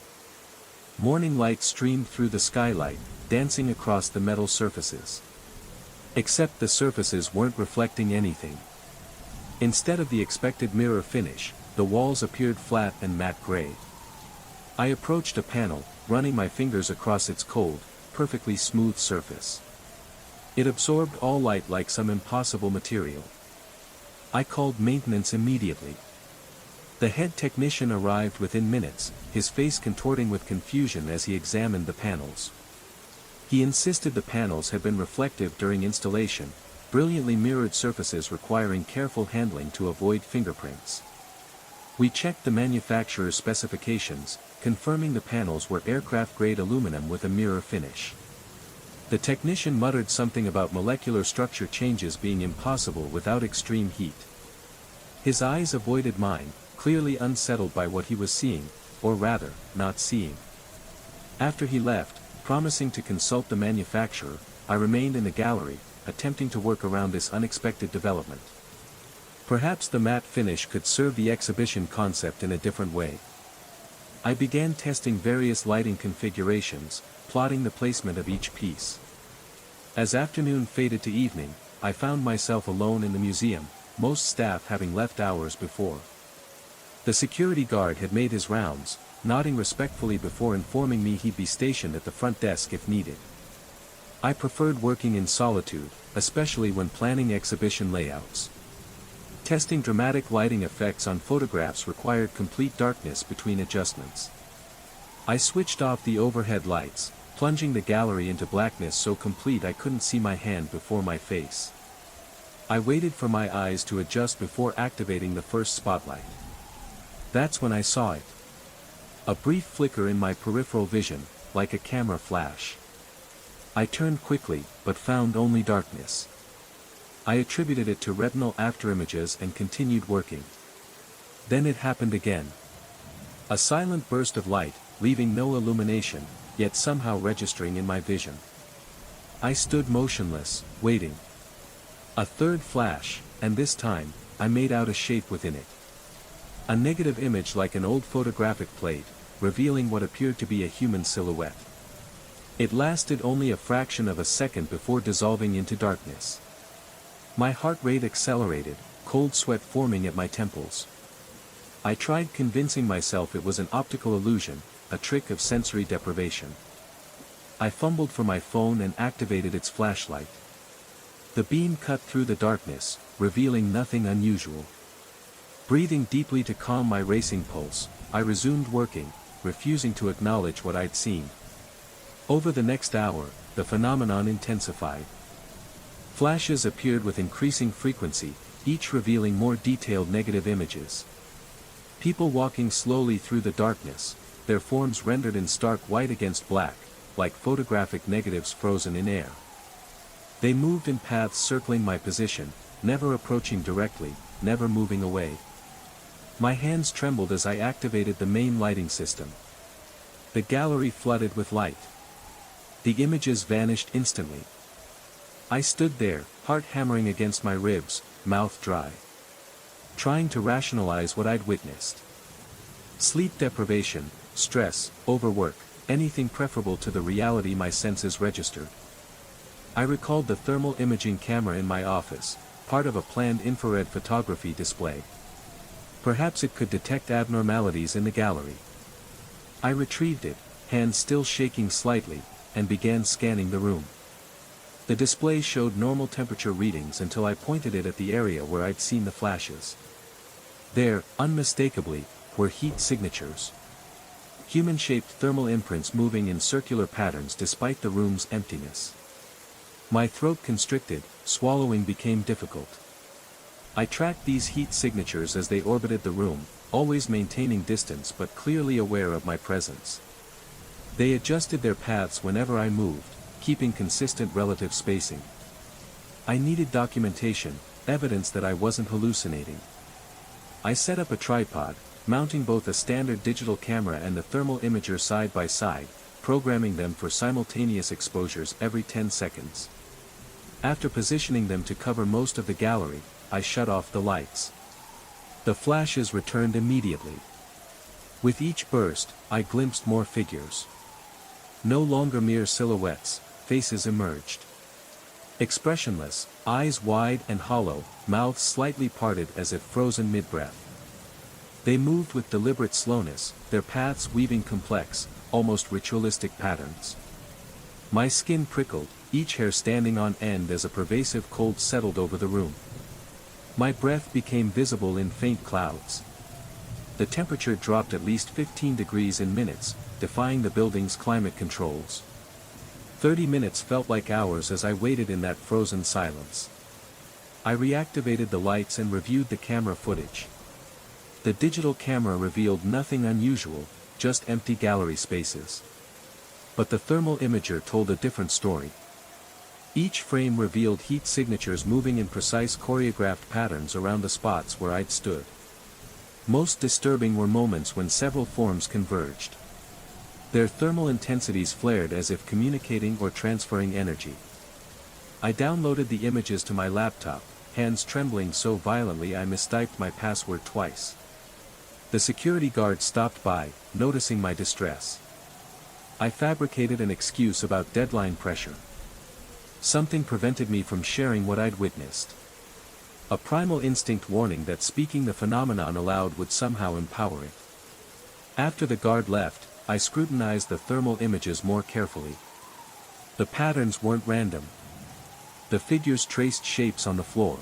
Morning light streamed through the skylight, dancing across the metal surfaces. Except the surfaces weren't reflecting anything. Instead of the expected mirror finish, the walls appeared flat and matte gray. I approached a panel, running my fingers across its cold, perfectly smooth surface. It absorbed all light like some impossible material. I called maintenance immediately. The head technician arrived within minutes, his face contorting with confusion as he examined the panels. He insisted the panels had been reflective during installation, brilliantly mirrored surfaces requiring careful handling to avoid fingerprints. We checked the manufacturer's specifications, confirming the panels were aircraft-grade aluminum with a mirror finish. The technician muttered something about molecular structure changes being impossible without extreme heat. His eyes avoided mine, clearly unsettled by what he was seeing, or rather, not seeing. After he left, promising to consult the manufacturer, I remained in the gallery, attempting to work around this unexpected development. Perhaps the matte finish could serve the exhibition concept in a different way. I began testing various lighting configurations, plotting the placement of each piece. As afternoon faded to evening, I found myself alone in the museum, most staff having left hours before. The security guard had made his rounds, nodding respectfully before informing me he'd be stationed at the front desk if needed. I preferred working in solitude, especially when planning exhibition layouts. Testing dramatic lighting effects on photographs required complete darkness between adjustments. I switched off the overhead lights, plunging the gallery into blackness so complete I couldn't see my hand before my face. I waited for my eyes to adjust before activating the first spotlight. That's when I saw it. A brief flicker in my peripheral vision, like a camera flash. I turned quickly, but found only darkness. I attributed it to retinal afterimages and continued working. Then it happened again. A silent burst of light, leaving no illumination, yet somehow registering in my vision. I stood motionless, waiting. A third flash, and this time, I made out a shape within it. A negative image like an old photographic plate, revealing what appeared to be a human silhouette. It lasted only a fraction of a second before dissolving into darkness. My heart rate accelerated, cold sweat forming at my temples. I tried convincing myself it was an optical illusion, a trick of sensory deprivation. I fumbled for my phone and activated its flashlight. The beam cut through the darkness, revealing nothing unusual. Breathing deeply to calm my racing pulse, I resumed working, refusing to acknowledge what I'd seen. Over the next hour, the phenomenon intensified. Flashes appeared with increasing frequency, each revealing more detailed negative images. People walking slowly through the darkness, their forms rendered in stark white against black, like photographic negatives frozen in air. They moved in paths circling my position, never approaching directly, never moving away. My hands trembled as I activated the main lighting system. The gallery flooded with light. The images vanished instantly. I stood there, heart hammering against my ribs, mouth dry. Trying to rationalize what I'd witnessed. Sleep deprivation, stress, overwork, anything preferable to the reality my senses registered. I recalled the thermal imaging camera in my office, part of a planned infrared photography display. Perhaps it could detect abnormalities in the gallery. I retrieved it, hands still shaking slightly, and began scanning the room. The display showed normal temperature readings until I pointed it at the area where I'd seen the flashes. There, unmistakably, were heat signatures. Human-shaped thermal imprints moving in circular patterns despite the room's emptiness. My throat constricted, swallowing became difficult. I tracked these heat signatures as they orbited the room, always maintaining distance but clearly aware of my presence. They adjusted their paths whenever I moved, keeping consistent relative spacing. I needed documentation, evidence that I wasn't hallucinating. I set up a tripod, mounting both a standard digital camera and the thermal imager side by side, programming them for simultaneous exposures every 10 seconds. After positioning them to cover most of the gallery, I shut off the lights. The flashes returned immediately. With each burst, I glimpsed more figures. No longer mere silhouettes, faces emerged. Expressionless, eyes wide and hollow, mouths slightly parted as if frozen mid-breath. They moved with deliberate slowness, their paths weaving complex, almost ritualistic patterns. My skin prickled, each hair standing on end as a pervasive cold settled over the room. My breath became visible in faint clouds. The temperature dropped at least 15 degrees in minutes, defying the building's climate controls. 30 minutes felt like hours as I waited in that frozen silence. I reactivated the lights and reviewed the camera footage. The digital camera revealed nothing unusual, just empty gallery spaces. But the thermal imager told a different story. Each frame revealed heat signatures moving in precise choreographed patterns around the spots where I'd stood. Most disturbing were moments when several forms converged. Their thermal intensities flared as if communicating or transferring energy. I downloaded the images to my laptop, hands trembling so violently I mistyped my password twice. The security guard stopped by, noticing my distress. I fabricated an excuse about deadline pressure. Something prevented me from sharing what I'd witnessed. A primal instinct warning that speaking the phenomenon aloud would somehow empower it. After the guard left, I scrutinized the thermal images more carefully. The patterns weren't random. The figures traced shapes on the floor.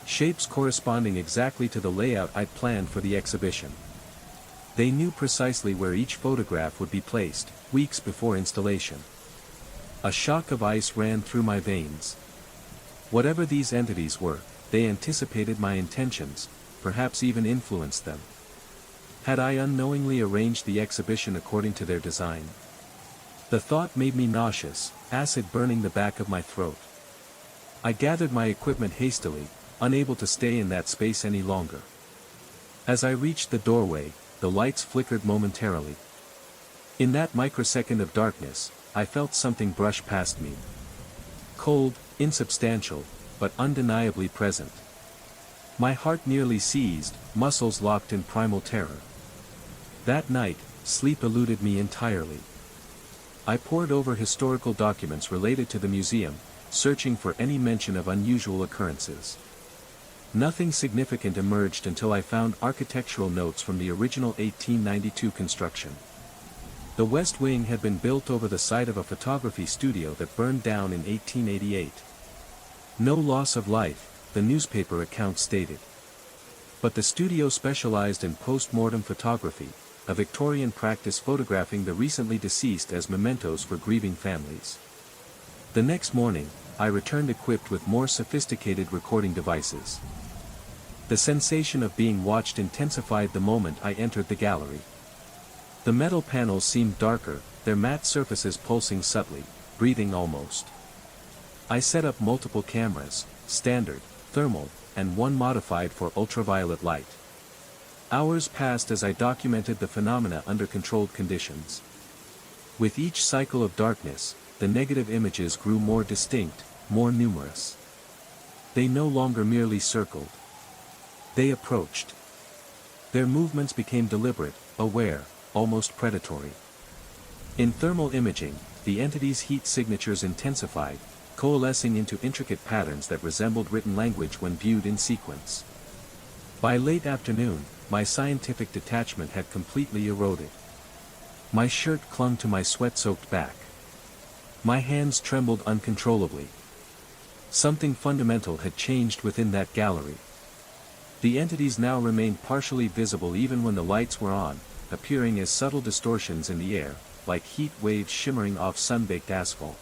Shapes corresponding exactly to the layout I'd planned for the exhibition. They knew precisely where each photograph would be placed, weeks before installation. A shock of ice ran through my veins. Whatever these entities were, they anticipated my intentions, perhaps even influenced them. Had I unknowingly arranged the exhibition according to their design? The thought made me nauseous, acid burning the back of my throat. I gathered my equipment hastily, unable to stay in that space any longer. As I reached the doorway, the lights flickered momentarily. In that microsecond of darkness, I felt something brush past me. Cold, insubstantial, but undeniably present. My heart nearly seized, muscles locked in primal terror. That night, sleep eluded me entirely. I pored over historical documents related to the museum, searching for any mention of unusual occurrences. Nothing significant emerged until I found architectural notes from the original 1892 construction. The West Wing had been built over the site of a photography studio that burned down in 1888. No loss of life, the newspaper account stated. But the studio specialized in post-mortem photography, a Victorian practice photographing the recently deceased as mementos for grieving families. The next morning, I returned equipped with more sophisticated recording devices. The sensation of being watched intensified the moment I entered the gallery. The metal panels seemed darker, their matte surfaces pulsing subtly, breathing almost. I set up multiple cameras, standard, thermal, and one modified for ultraviolet light. Hours passed as I documented the phenomena under controlled conditions. With each cycle of darkness, the negative images grew more distinct, more numerous. They no longer merely circled. They approached. Their movements became deliberate, aware, almost predatory. In thermal imaging, the entity's heat signatures intensified, coalescing into intricate patterns that resembled written language when viewed in sequence. By late afternoon, my scientific detachment had completely eroded. My shirt clung to my sweat-soaked back. My hands trembled uncontrollably. Something fundamental had changed within that gallery. The entities now remained partially visible even when the lights were on, appearing as subtle distortions in the air, like heat waves shimmering off sun-baked asphalt.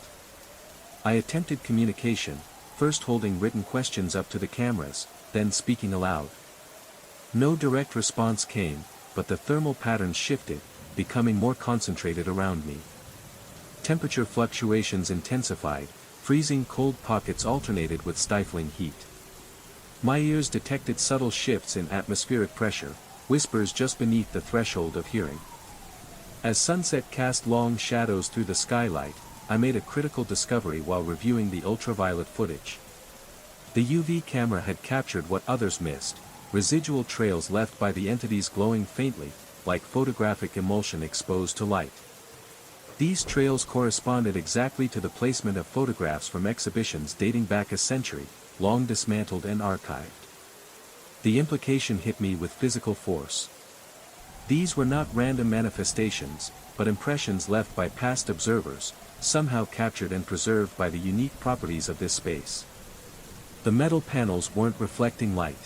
I attempted communication, first holding written questions up to the cameras, then speaking aloud. No direct response came, but the thermal patterns shifted, becoming more concentrated around me. Temperature fluctuations intensified, freezing cold pockets alternated with stifling heat. My ears detected subtle shifts in atmospheric pressure, whispers just beneath the threshold of hearing. As sunset cast long shadows through the skylight, I made a critical discovery while reviewing the ultraviolet footage. The UV camera had captured what others missed, residual trails left by the entities glowing faintly, like photographic emulsion exposed to light. These trails corresponded exactly to the placement of photographs from exhibitions dating back a century, long dismantled and archived. The implication hit me with physical force. These were not random manifestations, but impressions left by past observers, somehow captured and preserved by the unique properties of this space. The metal panels weren't reflecting light.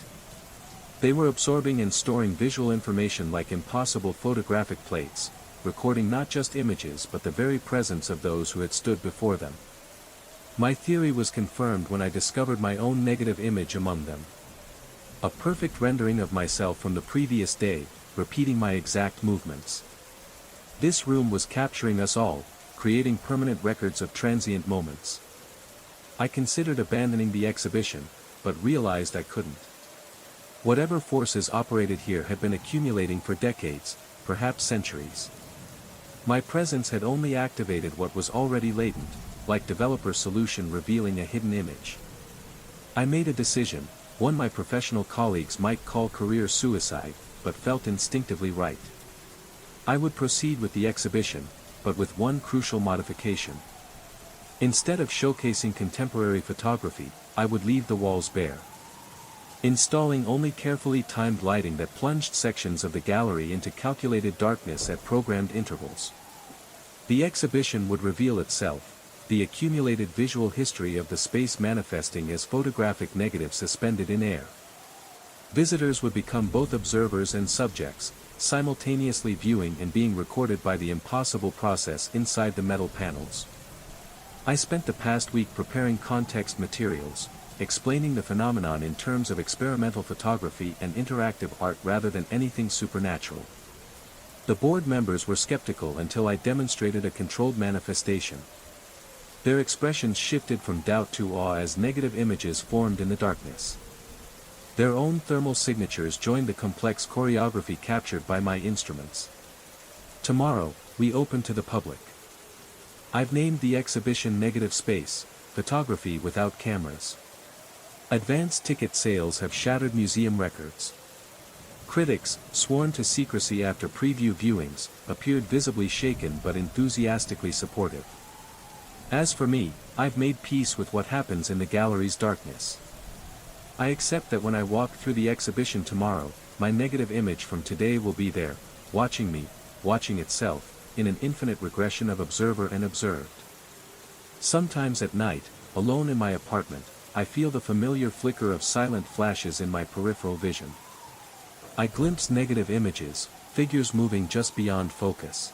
They were absorbing and storing visual information like impossible photographic plates, recording not just images but the very presence of those who had stood before them. My theory was confirmed when I discovered my own negative image among them. A perfect rendering of myself from the previous day, repeating my exact movements. This room was capturing us all, creating permanent records of transient moments. I considered abandoning the exhibition, but realized I couldn't. Whatever forces operated here had been accumulating for decades, perhaps centuries. My presence had only activated what was already latent, like developer solution revealing a hidden image. I made a decision, one my professional colleagues might call career suicide, but felt instinctively right. I would proceed with the exhibition, but with one crucial modification. Instead of showcasing contemporary photography, I would leave the walls bare. Installing only carefully timed lighting that plunged sections of the gallery into calculated darkness at programmed intervals. The exhibition would reveal itself, the accumulated visual history of the space manifesting as photographic negatives suspended in air. Visitors would become both observers and subjects, simultaneously viewing and being recorded by the impossible process inside the metal panels. I spent the past week preparing context materials, explaining the phenomenon in terms of experimental photography and interactive art rather than anything supernatural. The board members were skeptical until I demonstrated a controlled manifestation. Their expressions shifted from doubt to awe as negative images formed in the darkness. Their own thermal signatures joined the complex choreography captured by my instruments. Tomorrow, we open to the public. I've named the exhibition Negative Space, Photography Without Cameras. Advanced ticket sales have shattered museum records. Critics, sworn to secrecy after preview viewings, appeared visibly shaken but enthusiastically supportive. As for me, I've made peace with what happens in the gallery's darkness. I accept that when I walk through the exhibition tomorrow, my negative image from today will be there, watching me, watching itself, in an infinite regression of observer and observed. Sometimes at night, alone in my apartment, I feel the familiar flicker of silent flashes in my peripheral vision. I glimpse negative images, figures moving just beyond focus.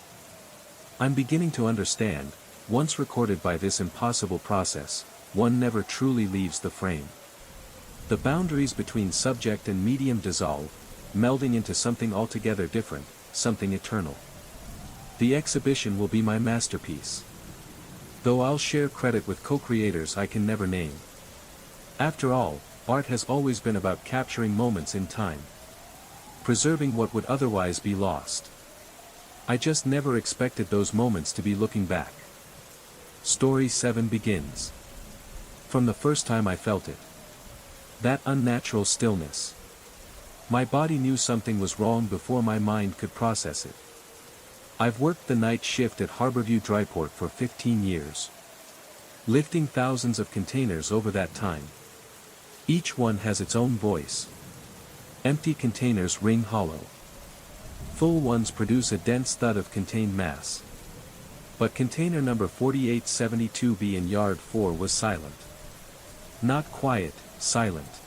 I'm beginning to understand, once recorded by this impossible process, one never truly leaves the frame. The boundaries between subject and medium dissolve, melding into something altogether different, something eternal. The exhibition will be my masterpiece. Though I'll share credit with co-creators I can never name. After all, art has always been about capturing moments in time. Preserving what would otherwise be lost. I just never expected those moments to be looking back. Story 7 begins. From the first time I felt it. That unnatural stillness. My body knew something was wrong before my mind could process it. I've worked the night shift at Harborview Dryport for 15 years. Lifting thousands of containers over that time. Each one has its own voice. Empty containers ring hollow. Full ones produce a dense thud of contained mass. But container number 4872B in Yard 4 was silent. Not quiet, silent.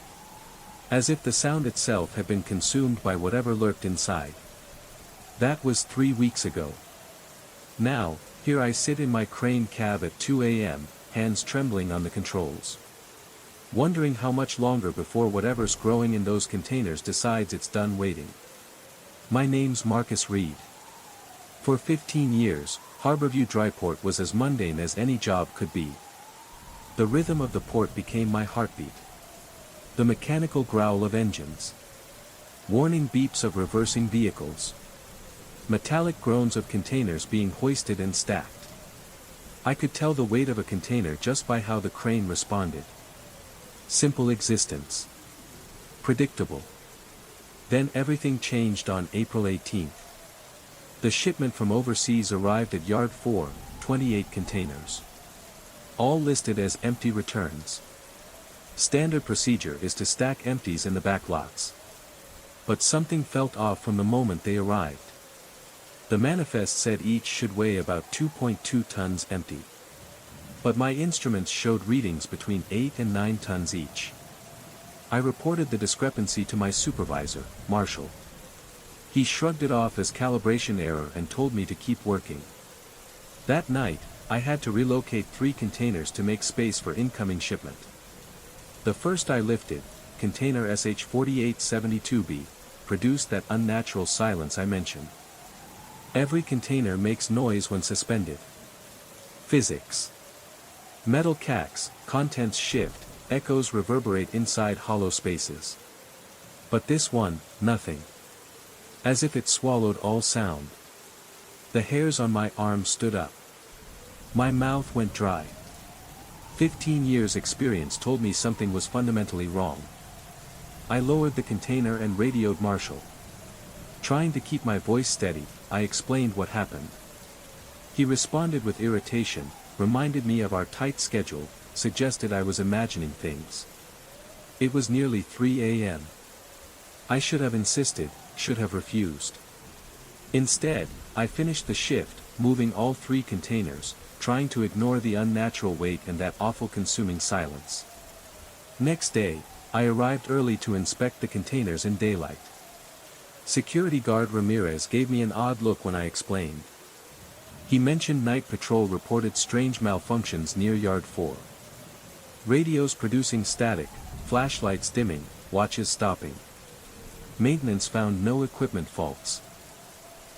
As if the sound itself had been consumed by whatever lurked inside. That was 3 weeks ago. Now, here I sit in my crane cab at 2 a.m., hands trembling on the controls. Wondering how much longer before whatever's growing in those containers decides it's done waiting. My name's Marcus Reed. For 15 years, Harborview Dryport was as mundane as any job could be. The rhythm of the port became my heartbeat. The mechanical growl of engines. Warning beeps of reversing vehicles. Metallic groans of containers being hoisted and stacked. I could tell the weight of a container just by how the crane responded. Simple existence. Predictable. Then everything changed on April 18th. The shipment from overseas arrived at Yard 4, 28 containers. All listed as empty returns. Standard procedure is to stack empties in the back lots. But something felt off from the moment they arrived. The manifest said each should weigh about 2.2 tons empty. But my instruments showed readings between 8 and 9 tons each. I reported the discrepancy to my supervisor, Marshall. He shrugged it off as calibration error and told me to keep working. That night, I had to relocate 3 containers to make space for incoming shipment. The first I lifted, container SH4872B, produced that unnatural silence I mentioned. Every container makes noise when suspended. Physics. Metal cracks, contents shift, echoes reverberate inside hollow spaces. But this one, nothing. As if it swallowed all sound. The hairs on my arms stood up. My mouth went dry. 15 years experience told me something was fundamentally wrong. I lowered the container and radioed Marshall. Trying to keep my voice steady, I explained what happened. He responded with irritation, reminded me of our tight schedule, suggested I was imagining things. It was nearly 3 a.m. I should have insisted, should have refused. Instead, I finished the shift, moving all 3 containers, trying to ignore the unnatural weight and that awful consuming silence. Next day, I arrived early to inspect the containers in daylight. Security guard Ramirez gave me an odd look when I explained. He mentioned night patrol reported strange malfunctions near Yard 4. Radios producing static, flashlights dimming, watches stopping. Maintenance found no equipment faults.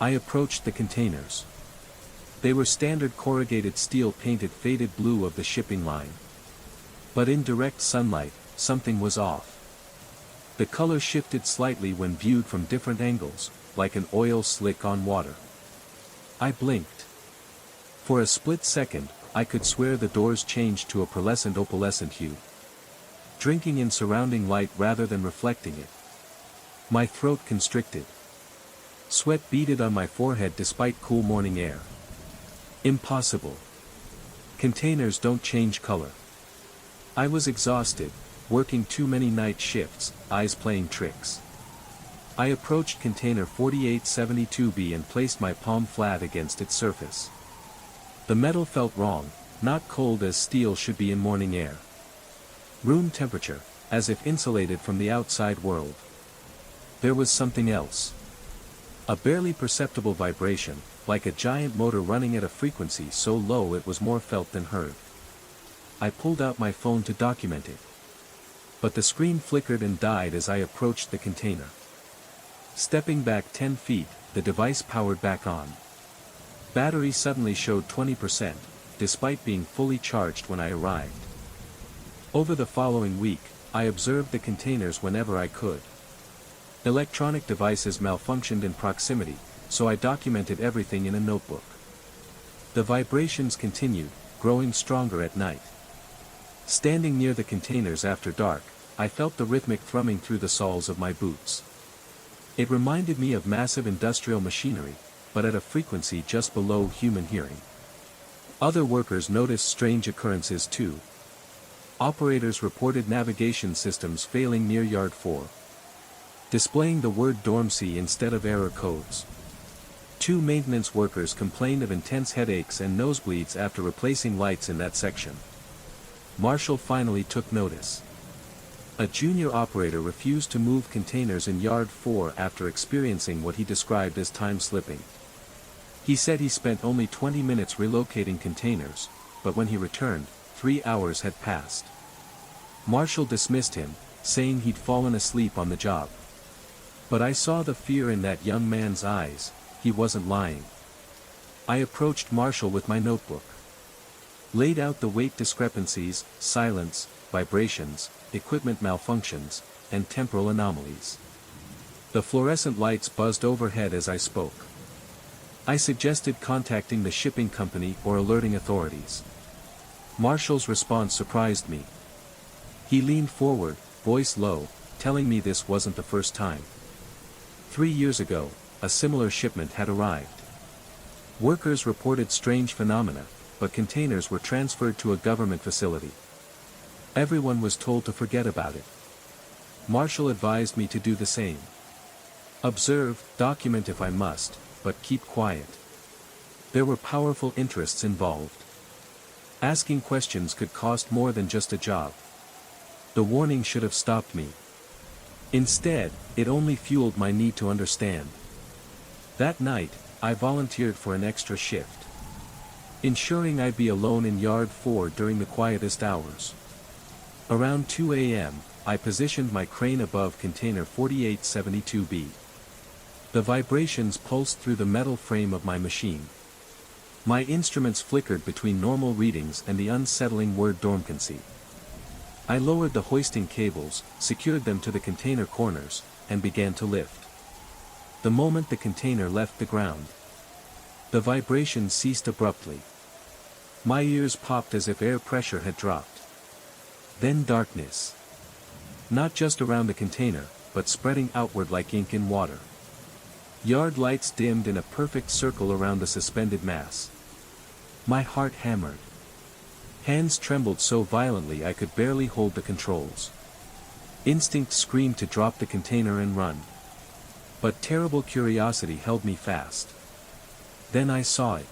I approached the containers. They were standard corrugated steel painted faded blue of the shipping line. But in direct sunlight, something was off. The color shifted slightly when viewed from different angles, like an oil slick on water. I blinked. For a split second, I could swear the doors changed to a pearlescent opalescent hue. Drinking in surrounding light rather than reflecting it. My throat constricted. Sweat beaded on my forehead despite cool morning air. Impossible. Containers don't change color. I was exhausted, working too many night shifts, eyes playing tricks. I approached container 4872B and placed my palm flat against its surface. The metal felt wrong, not cold as steel should be in morning air. Room temperature, as if insulated from the outside world. There was something else. A barely perceptible vibration, like a giant motor running at a frequency so low it was more felt than heard. I pulled out my phone to document it. But the screen flickered and died as I approached the container. Stepping back 10 feet, the device powered back on. Battery suddenly showed 20%, despite being fully charged when I arrived. Over the following week, I observed the containers whenever I could. Electronic devices malfunctioned in proximity, so I documented everything in a notebook. The vibrations continued, growing stronger at night. Standing near the containers after dark, I felt the rhythmic thrumming through the soles of my boots. It reminded me of massive industrial machinery, but at a frequency just below human hearing. Other workers noticed strange occurrences too. Operators reported navigation systems failing near Yard 4. Displaying the word dormancy instead of error codes. 2 maintenance workers complained of intense headaches and nosebleeds after replacing lights in that section. Marshall finally took notice. A junior operator refused to move containers in Yard 4 after experiencing what he described as time slipping. He said he spent only 20 minutes relocating containers, but when he returned, 3 hours had passed. Marshall dismissed him, saying he'd fallen asleep on the job. But I saw the fear in that young man's eyes, he wasn't lying. I approached Marshall with my notebook. Laid out the weight discrepancies, silence, vibrations, equipment malfunctions, and temporal anomalies. The fluorescent lights buzzed overhead as I spoke. I suggested contacting the shipping company or alerting authorities. Marshall's response surprised me. He leaned forward, voice low, telling me this wasn't the first time. 3 years ago, a similar shipment had arrived. Workers reported strange phenomena, but containers were transferred to a government facility. Everyone was told to forget about it. Marshall advised me to do the same. Observe, document if I must, but keep quiet. There were powerful interests involved. Asking questions could cost more than just a job. The warning should have stopped me. Instead, it only fueled my need to understand. That night, I volunteered for an extra shift, ensuring I'd be alone in Yard 4 during the quietest hours. Around 2 a.m., I positioned my crane above container 4872B. The vibrations pulsed through the metal frame of my machine. My instruments flickered between normal readings and the unsettling word dormancy. I lowered the hoisting cables, secured them to the container corners, and began to lift. The moment the container left the ground, the vibration ceased abruptly. My ears popped as if air pressure had dropped. Then darkness. Not just around the container, but spreading outward like ink in water. Yard lights dimmed in a perfect circle around the suspended mass. My heart hammered. Hands trembled so violently I could barely hold the controls. Instinct screamed to drop the container and run. But terrible curiosity held me fast. Then I saw it.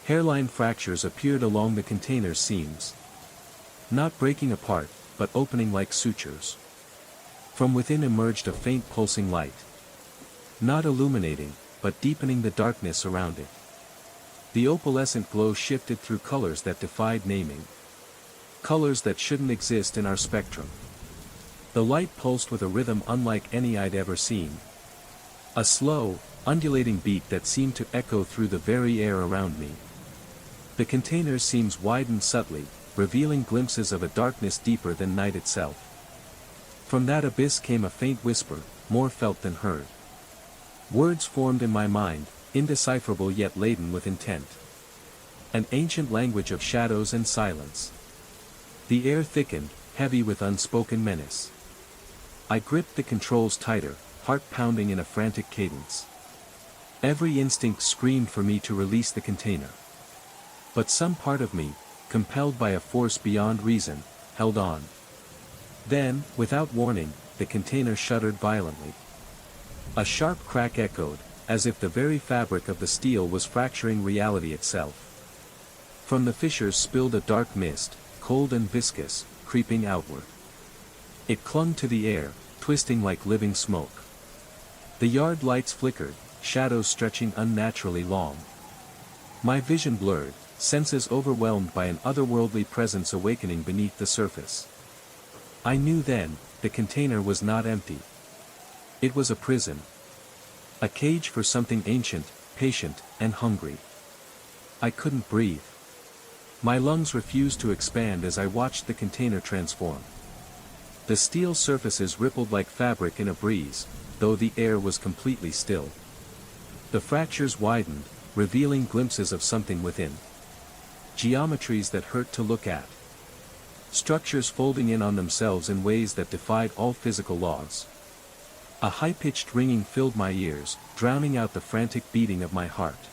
Hairline fractures appeared along the container's seams. Not breaking apart, but opening like sutures. From within emerged a faint pulsing light. Not illuminating, but deepening the darkness around it. The opalescent glow shifted through colors that defied naming. Colors that shouldn't exist in our spectrum. The light pulsed with a rhythm unlike any I'd ever seen. A slow, undulating beat that seemed to echo through the very air around me. The container seams widened subtly, revealing glimpses of a darkness deeper than night itself. From that abyss came a faint whisper, more felt than heard. Words formed in my mind, indecipherable yet laden with intent. An ancient language of shadows and silence. The air thickened, heavy with unspoken menace. I gripped the controls tighter, heart pounding in a frantic cadence. Every instinct screamed for me to release the container. But some part of me, compelled by a force beyond reason, held on. Then, without warning, the container shuddered violently. A sharp crack echoed, as if the very fabric of the steel was fracturing reality itself. From the fissures spilled a dark mist, cold and viscous, creeping outward. It clung to the air, twisting like living smoke. The yard lights flickered, shadows stretching unnaturally long. My vision blurred, senses overwhelmed by an otherworldly presence awakening beneath the surface. I knew then, the container was not empty. It was a prison. A cage for something ancient, patient, and hungry. I couldn't breathe. My lungs refused to expand as I watched the container transform. The steel surfaces rippled like fabric in a breeze, though the air was completely still. The fractures widened, revealing glimpses of something within. Geometries that hurt to look at. Structures folding in on themselves in ways that defied all physical laws. A high-pitched ringing filled my ears, drowning out the frantic beating of my heart.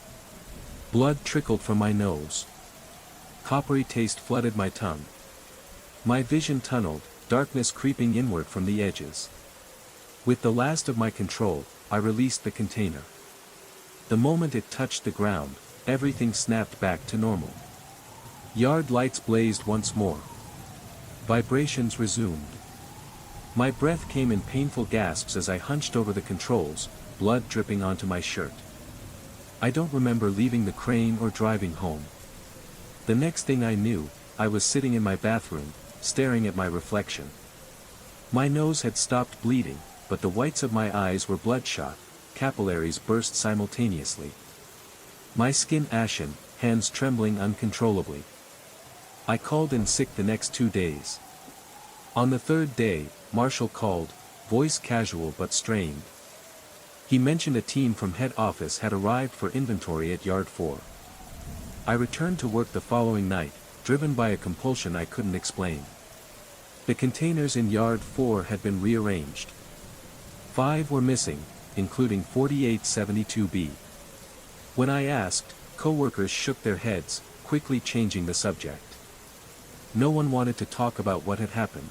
Blood trickled from my nose. Coppery taste flooded my tongue. My vision tunneled, darkness creeping inward from the edges. With the last of my control, I released the container. The moment it touched the ground, everything snapped back to normal. Yard lights blazed once more. Vibrations resumed. My breath came in painful gasps as I hunched over the controls, blood dripping onto my shirt. I don't remember leaving the crane or driving home. The next thing I knew, I was sitting in my bathroom, staring at my reflection. My nose had stopped bleeding, but the whites of my eyes were bloodshot, capillaries burst simultaneously. My skin ashen, hands trembling uncontrollably. I called in sick the next 2 days. On the third day, Marshall called, voice casual but strained. He mentioned a team from head office had arrived for inventory at Yard 4. I returned to work the following night, driven by a compulsion I couldn't explain. The containers in Yard 4 had been rearranged. 5 were missing, including 4872B. When I asked, coworkers shook their heads, quickly changing the subject. No one wanted to talk about what had happened.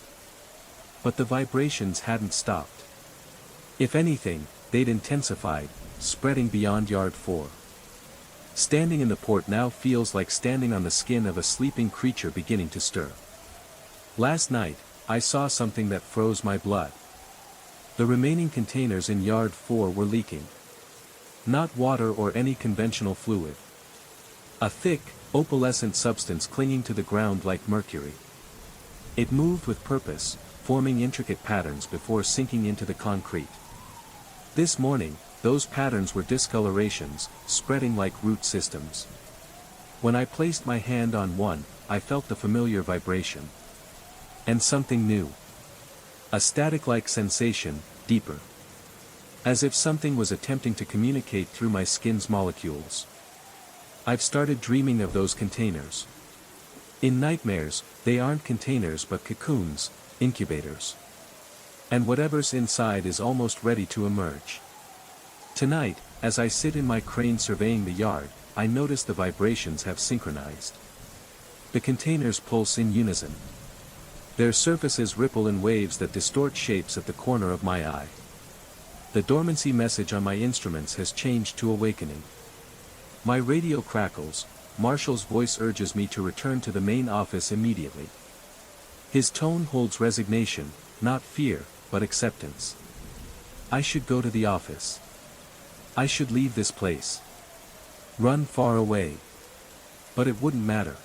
But the vibrations hadn't stopped. If anything, they'd intensified, spreading beyond Yard 4. Standing in the port now feels like standing on the skin of a sleeping creature beginning to stir. Last night, I saw something that froze my blood. The remaining containers in Yard 4 were leaking. Not water or any conventional fluid. A thick, opalescent substance clinging to the ground like mercury. It moved with purpose, forming intricate patterns before sinking into the concrete. This morning, those patterns were discolorations, spreading like root systems. When I placed my hand on one, I felt the familiar vibration. And something new. A static-like sensation, deeper. As if something was attempting to communicate through my skin's molecules. I've started dreaming of those containers. In nightmares, they aren't containers but cocoons, incubators. And whatever's inside is almost ready to emerge. Tonight, as I sit in my crane surveying the yard, I notice the vibrations have synchronized. The containers pulse in unison. Their surfaces ripple in waves that distort shapes at the corner of my eye. The dormancy message on my instruments has changed to awakening. My radio crackles. Marshall's voice urges me to return to the main office immediately. His tone holds resignation, not fear, but acceptance. I should go to the office. I should leave this place. Run far away. But it wouldn't matter.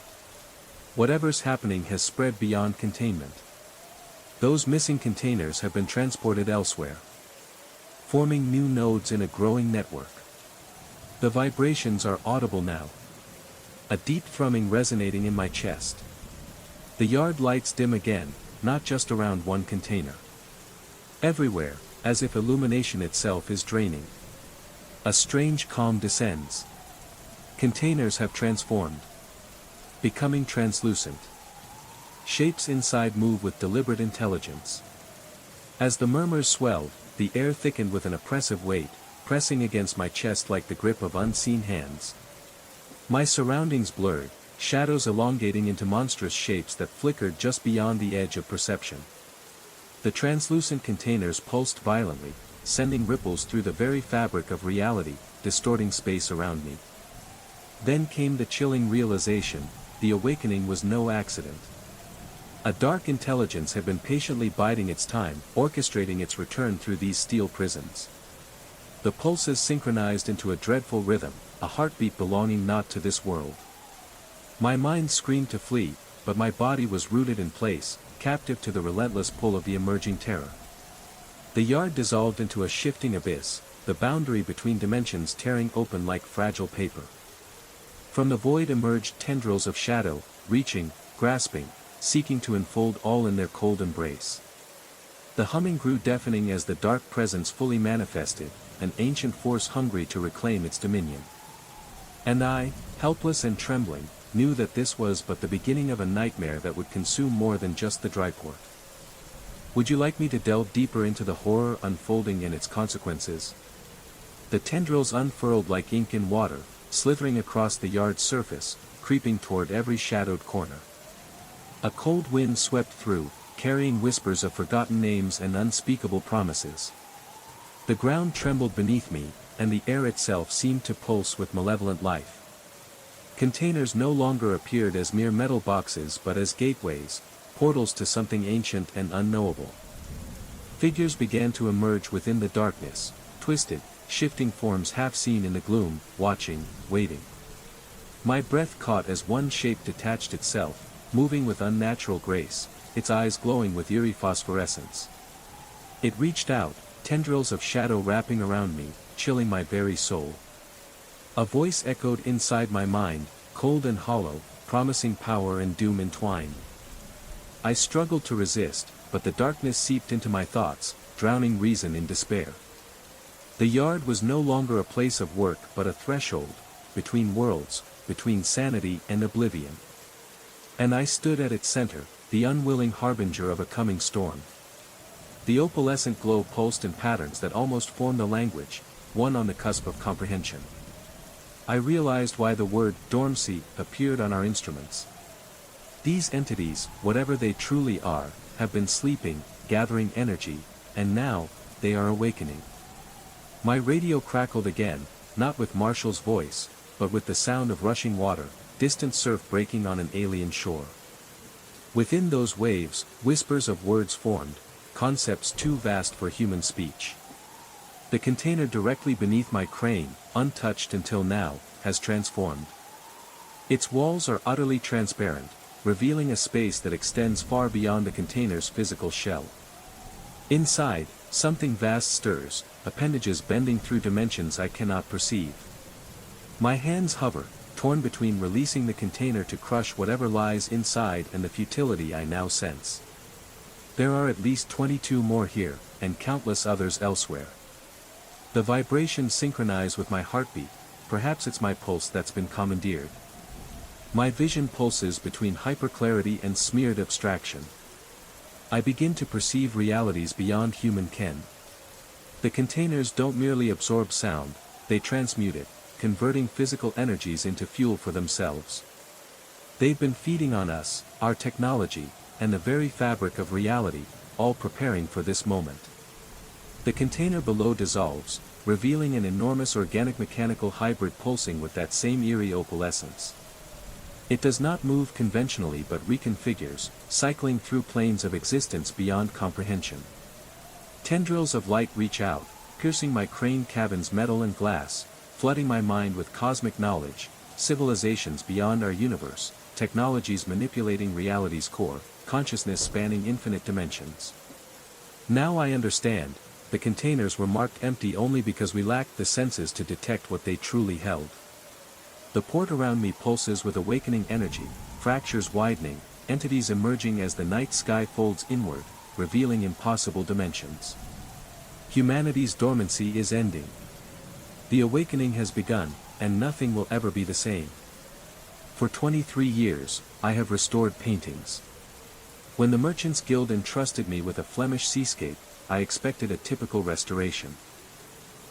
Whatever's happening has spread beyond containment. Those missing containers have been transported elsewhere. Forming new nodes in a growing network. The vibrations are audible now. A deep thrumming resonating in my chest. The yard lights dim again, not just around one container. Everywhere, as if illumination itself is draining. A strange calm descends. Containers have transformed. Becoming translucent. Shapes inside move with deliberate intelligence. As the murmurs swelled, the air thickened with an oppressive weight, pressing against my chest like the grip of unseen hands. My surroundings blurred, shadows elongating into monstrous shapes that flickered just beyond the edge of perception. The translucent containers pulsed violently, sending ripples through the very fabric of reality, distorting space around me. Then came the chilling realization, the awakening was no accident. A dark intelligence had been patiently biding its time, orchestrating its return through these steel prisons. The pulses synchronized into a dreadful rhythm, a heartbeat belonging not to this world. My mind screamed to flee, but my body was rooted in place, captive to the relentless pull of the emerging terror. The yard dissolved into a shifting abyss, the boundary between dimensions tearing open like fragile paper. From the void emerged tendrils of shadow, reaching, grasping, seeking to enfold all in their cold embrace. The humming grew deafening as the dark presence fully manifested, an ancient force hungry to reclaim its dominion. And I, helpless and trembling, knew that this was but the beginning of a nightmare that would consume more than just the dryport. Would you like me to delve deeper into the horror unfolding and its consequences? The tendrils unfurled like ink in water, slithering across the yard's surface, creeping toward every shadowed corner. A cold wind swept through, carrying whispers of forgotten names and unspeakable promises. The ground trembled beneath me, and the air itself seemed to pulse with malevolent life. Containers no longer appeared as mere metal boxes but as gateways, portals to something ancient and unknowable. Figures began to emerge within the darkness, twisted, shifting forms half seen in the gloom, watching, waiting. My breath caught as one shape detached itself, moving with unnatural grace, its eyes glowing with eerie phosphorescence. It reached out, tendrils of shadow wrapping around me, chilling my very soul. A voice echoed inside my mind, cold and hollow, promising power and doom entwined. I struggled to resist, but the darkness seeped into my thoughts, drowning reason in despair. The yard was no longer a place of work but a threshold, between worlds, between sanity and oblivion. And I stood at its center, the unwilling harbinger of a coming storm. The opalescent glow pulsed in patterns that almost formed a language, one on the cusp of comprehension. I realized why the word dormancy appeared on our instruments. These entities, whatever they truly are, have been sleeping, gathering energy, and now, they are awakening. My radio crackled again, not with Marshall's voice, but with the sound of rushing water, distant surf breaking on an alien shore. Within those waves, whispers of words formed, concepts too vast for human speech. The container directly beneath my crane, untouched until now, has transformed. Its walls are utterly transparent, revealing a space that extends far beyond the container's physical shell. Inside, something vast stirs, appendages bending through dimensions I cannot perceive. My hands hover, torn between releasing the container to crush whatever lies inside and the futility I now sense. There are at least 22 more here, and countless others elsewhere. The vibrations synchronize with my heartbeat, perhaps it's my pulse that's been commandeered. My vision pulses between hyperclarity and smeared abstraction. I begin to perceive realities beyond human ken. The containers don't merely absorb sound, they transmute it, converting physical energies into fuel for themselves. They've been feeding on us, our technology, and the very fabric of reality, all preparing for this moment. The container below dissolves, revealing an enormous organic mechanical hybrid pulsing with that same eerie opalescence. It does not move conventionally but reconfigures, cycling through planes of existence beyond comprehension. Tendrils of light reach out, piercing my crane cabin's metal and glass, flooding my mind with cosmic knowledge, civilizations beyond our universe, technologies manipulating reality's core, consciousness spanning infinite dimensions. Now I understand, the containers were marked empty only because we lacked the senses to detect what they truly held. The port around me pulses with awakening energy, fractures widening, entities emerging as the night sky folds inward, revealing impossible dimensions. Humanity's dormancy is ending. The awakening has begun, and nothing will ever be the same. For 23 years, I have restored paintings. When the Merchants Guild entrusted me with a Flemish seascape, I expected a typical restoration.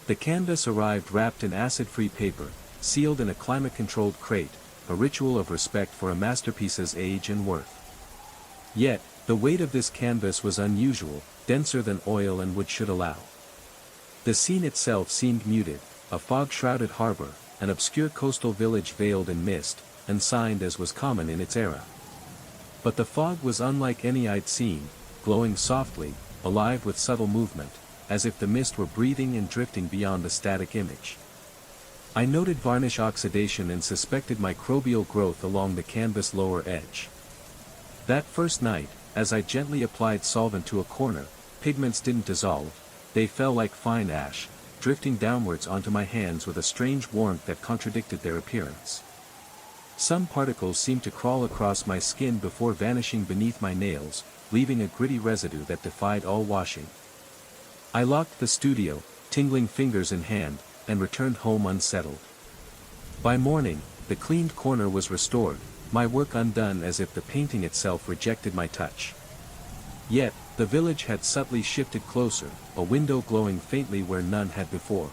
The canvas arrived wrapped in acid-free paper, sealed in a climate-controlled crate, a ritual of respect for a masterpiece's age and worth. Yet, the weight of this canvas was unusual, denser than oil and wood should allow. The scene itself seemed muted, a fog-shrouded harbor, an obscure coastal village veiled in mist, unsigned as was common in its era. But the fog was unlike any I'd seen, glowing softly, alive with subtle movement, as if the mist were breathing and drifting beyond the static image. I noted varnish oxidation and suspected microbial growth along the canvas lower edge. That first night, as I gently applied solvent to a corner, pigments didn't dissolve, they fell like fine ash, drifting downwards onto my hands with a strange warmth that contradicted their appearance. Some particles seemed to crawl across my skin before vanishing beneath my nails, leaving a gritty residue that defied all washing. I locked the studio, tingling fingers in hand, and returned home unsettled. By morning, the cleaned corner was restored, my work undone as if the painting itself rejected my touch. Yet, the village had subtly shifted closer, a window glowing faintly where none had before.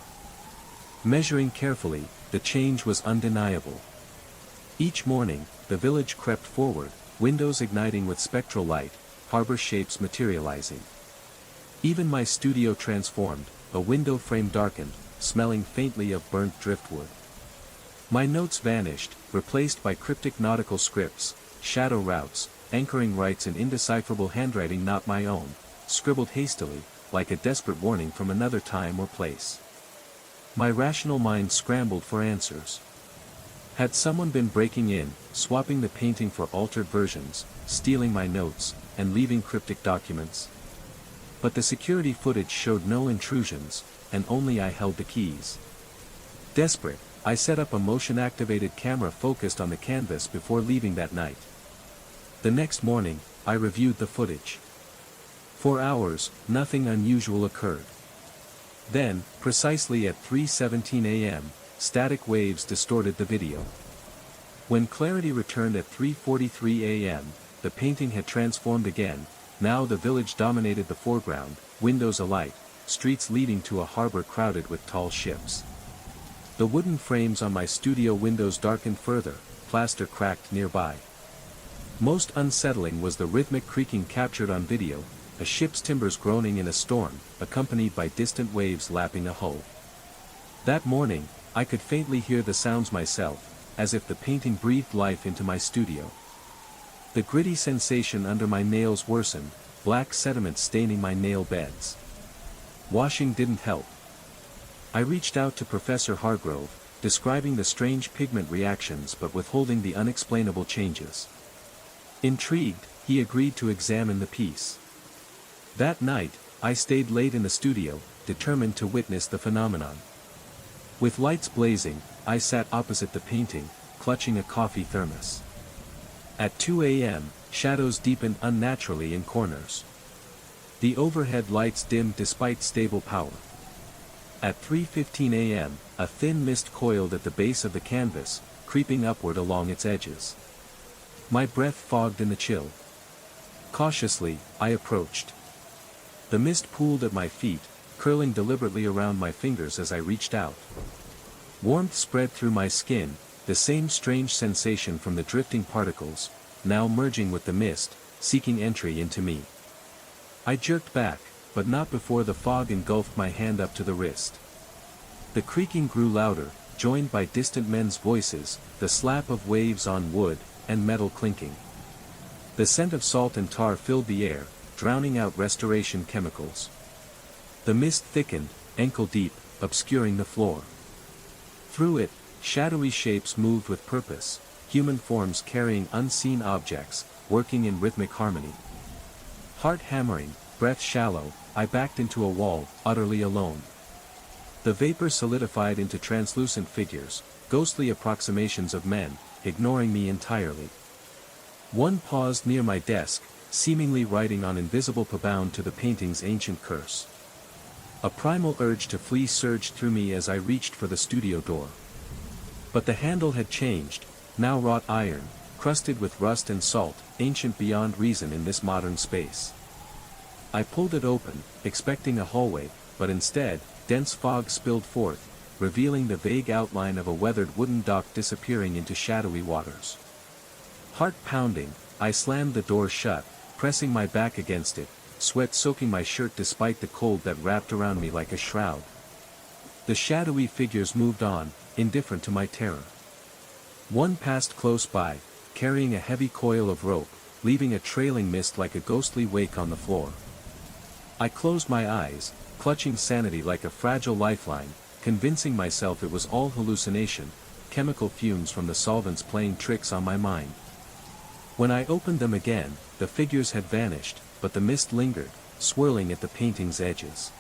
Measuring carefully, the change was undeniable. Each morning, the village crept forward, windows igniting with spectral light, harbor shapes materializing. Even my studio transformed, a window frame darkened, smelling faintly of burnt driftwood. My notes vanished, replaced by cryptic nautical scripts, shadow routes, anchoring rites in indecipherable handwriting not my own, scribbled hastily, like a desperate warning from another time or place. My rational mind scrambled for answers. Had someone been breaking in, swapping the painting for altered versions, stealing my notes, and leaving cryptic documents? But the security footage showed no intrusions, and only I held the keys. Desperate, I set up a motion-activated camera focused on the canvas before leaving that night. The next morning, I reviewed the footage. For hours, nothing unusual occurred. Then, precisely at 3:17 a.m., static waves distorted the video. When clarity returned at 3:43 a.m., the painting had transformed again. Now the village dominated the foreground, windows alight, streets leading to a harbor crowded with tall ships. The wooden frames on my studio windows darkened further, plaster cracked nearby. Most unsettling was the rhythmic creaking captured on video, a ship's timbers groaning in a storm, accompanied by distant waves lapping a hull. That morning, I could faintly hear the sounds myself, as if the painting breathed life into my studio. The gritty sensation under my nails worsened, black sediment staining my nail beds. Washing didn't help. I reached out to Professor Hargrove, describing the strange pigment reactions but withholding the unexplainable changes. Intrigued, he agreed to examine the piece. That night, I stayed late in the studio, determined to witness the phenomenon. With lights blazing, I sat opposite the painting, clutching a coffee thermos. At 2 a.m., shadows deepened unnaturally in corners. The overhead lights dimmed despite stable power. At 3:15 a.m., a thin mist coiled at the base of the canvas, creeping upward along its edges. My breath fogged in the chill. Cautiously, I approached. The mist pooled at my feet, curling deliberately around my fingers as I reached out. Warmth spread through my skin, the same strange sensation from the drifting particles, now merging with the mist, seeking entry into me. I jerked back, but not before the fog engulfed my hand up to the wrist. The creaking grew louder, joined by distant men's voices, the slap of waves on wood, and metal clinking. The scent of salt and tar filled the air, drowning out restoration chemicals. The mist thickened, ankle-deep, obscuring the floor. Through it, shadowy shapes moved with purpose, human forms carrying unseen objects, working in rhythmic harmony. Heart hammering, breath shallow, I backed into a wall, utterly alone. The vapor solidified into translucent figures, ghostly approximations of men, ignoring me entirely. One paused near my desk, seemingly writing on invisible bound to the painting's ancient curse. A primal urge to flee surged through me as I reached for the studio door. But the handle had changed, now wrought iron, crusted with rust and salt, ancient beyond reason in this modern space. I pulled it open, expecting a hallway, but instead, dense fog spilled forth, revealing the vague outline of a weathered wooden dock disappearing into shadowy waters. Heart pounding, I slammed the door shut, pressing my back against it, sweat soaking my shirt despite the cold that wrapped around me like a shroud. The shadowy figures moved on, indifferent to my terror. One passed close by, carrying a heavy coil of rope, leaving a trailing mist like a ghostly wake on the floor. I closed my eyes, clutching sanity like a fragile lifeline, convincing myself it was all hallucination, chemical fumes from the solvents playing tricks on my mind. When I opened them again, the figures had vanished, but the mist lingered, swirling at the painting's edges.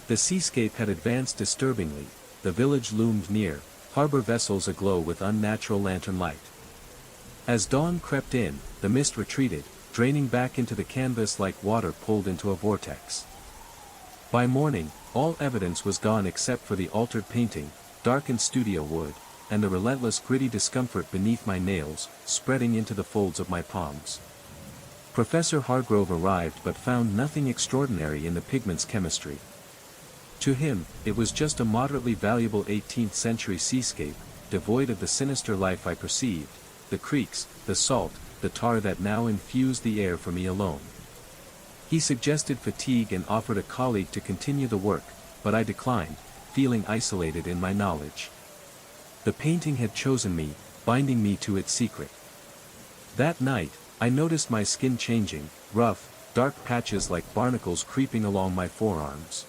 The seascape had advanced disturbingly, the village loomed near, harbor vessels aglow with unnatural lantern light. As dawn crept in, the mist retreated, draining back into the canvas like water pulled into a vortex. By morning, all evidence was gone except for the altered painting, darkened studio wood, and the relentless gritty discomfort beneath my nails, spreading into the folds of my palms. Professor Hargrove arrived but found nothing extraordinary in the pigment's chemistry. To him, it was just a moderately valuable 18th-century seascape, devoid of the sinister life I perceived, the creeks, the salt, the tar that now infused the air for me alone. He suggested fatigue and offered a colleague to continue the work, but I declined, feeling isolated in my knowledge. The painting had chosen me, binding me to its secret. That night, I noticed my skin changing, rough, dark patches like barnacles creeping along my forearms.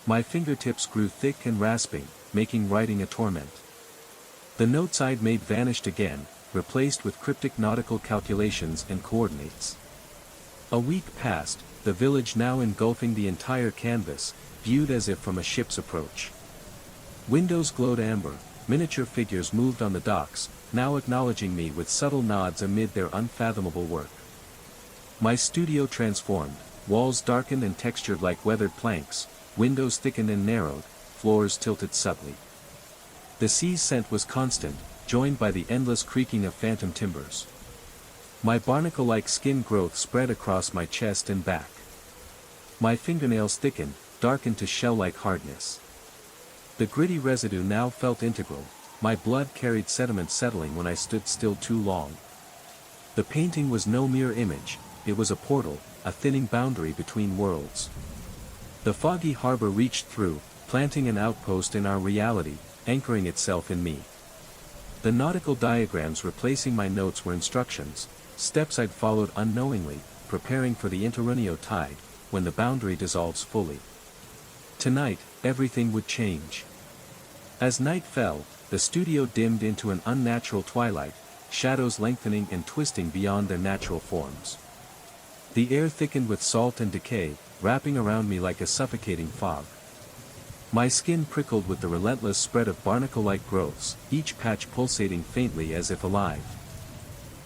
My fingertips grew thick and rasping, making writing a torment. The notes I'd made vanished again, replaced with cryptic nautical calculations and coordinates. A week passed, the village now engulfing the entire canvas, viewed as if from a ship's approach. Windows glowed amber, miniature figures moved on the docks, now acknowledging me with subtle nods amid their unfathomable work. My studio transformed, walls darkened and textured like weathered planks, windows thickened and narrowed, floors tilted subtly. The sea's scent was constant, joined by the endless creaking of phantom timbers. My barnacle-like skin growth spread across my chest and back. My fingernails thickened, darkened to shell-like hardness. The gritty residue now felt integral, my blood carried sediment settling when I stood still too long. The painting was no mere image, it was a portal, a thinning boundary between worlds. The foggy harbor reached through, planting an outpost in our reality, anchoring itself in me. The nautical diagrams replacing my notes were instructions, steps I'd followed unknowingly, preparing for the interrunio tide, when the boundary dissolves fully. Tonight, everything would change. As night fell, the studio dimmed into an unnatural twilight, shadows lengthening and twisting beyond their natural forms. The air thickened with salt and decay, wrapping around me like a suffocating fog. My skin prickled with the relentless spread of barnacle-like growths, each patch pulsating faintly as if alive.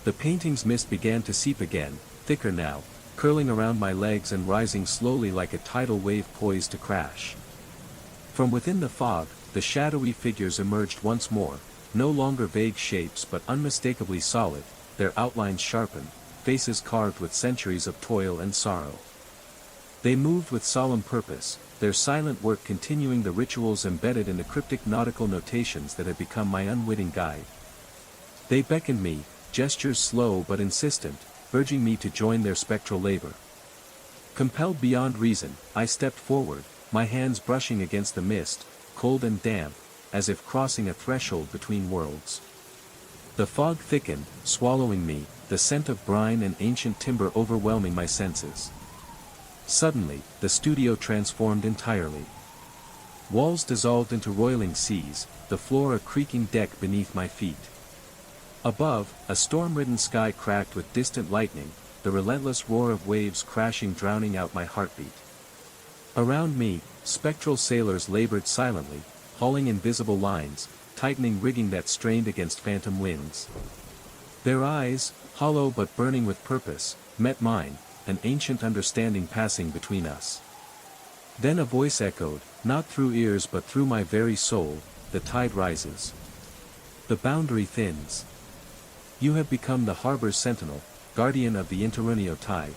The painting's mist began to seep again, thicker now, curling around my legs and rising slowly like a tidal wave poised to crash. From within the fog, the shadowy figures emerged once more, no longer vague shapes but unmistakably solid, their outlines sharpened, faces carved with centuries of toil and sorrow. They moved with solemn purpose, their silent work continuing the rituals embedded in the cryptic nautical notations that had become my unwitting guide. They beckoned me, gestures slow but insistent, urging me to join their spectral labor. Compelled beyond reason, I stepped forward, my hands brushing against the mist, cold and damp, as if crossing a threshold between worlds. The fog thickened, swallowing me, the scent of brine and ancient timber overwhelming my senses. Suddenly, the studio transformed entirely. Walls dissolved into roiling seas, the floor a creaking deck beneath my feet. Above, a storm-ridden sky cracked with distant lightning, the relentless roar of waves crashing drowning out my heartbeat. Around me, spectral sailors labored silently, hauling invisible lines, tightening rigging that strained against phantom winds. Their eyes, hollow but burning with purpose, met mine, an ancient understanding passing between us. Then a voice echoed, not through ears but through my very soul, the tide rises. The boundary thins. You have become the harbor's sentinel, guardian of the interrunio tide.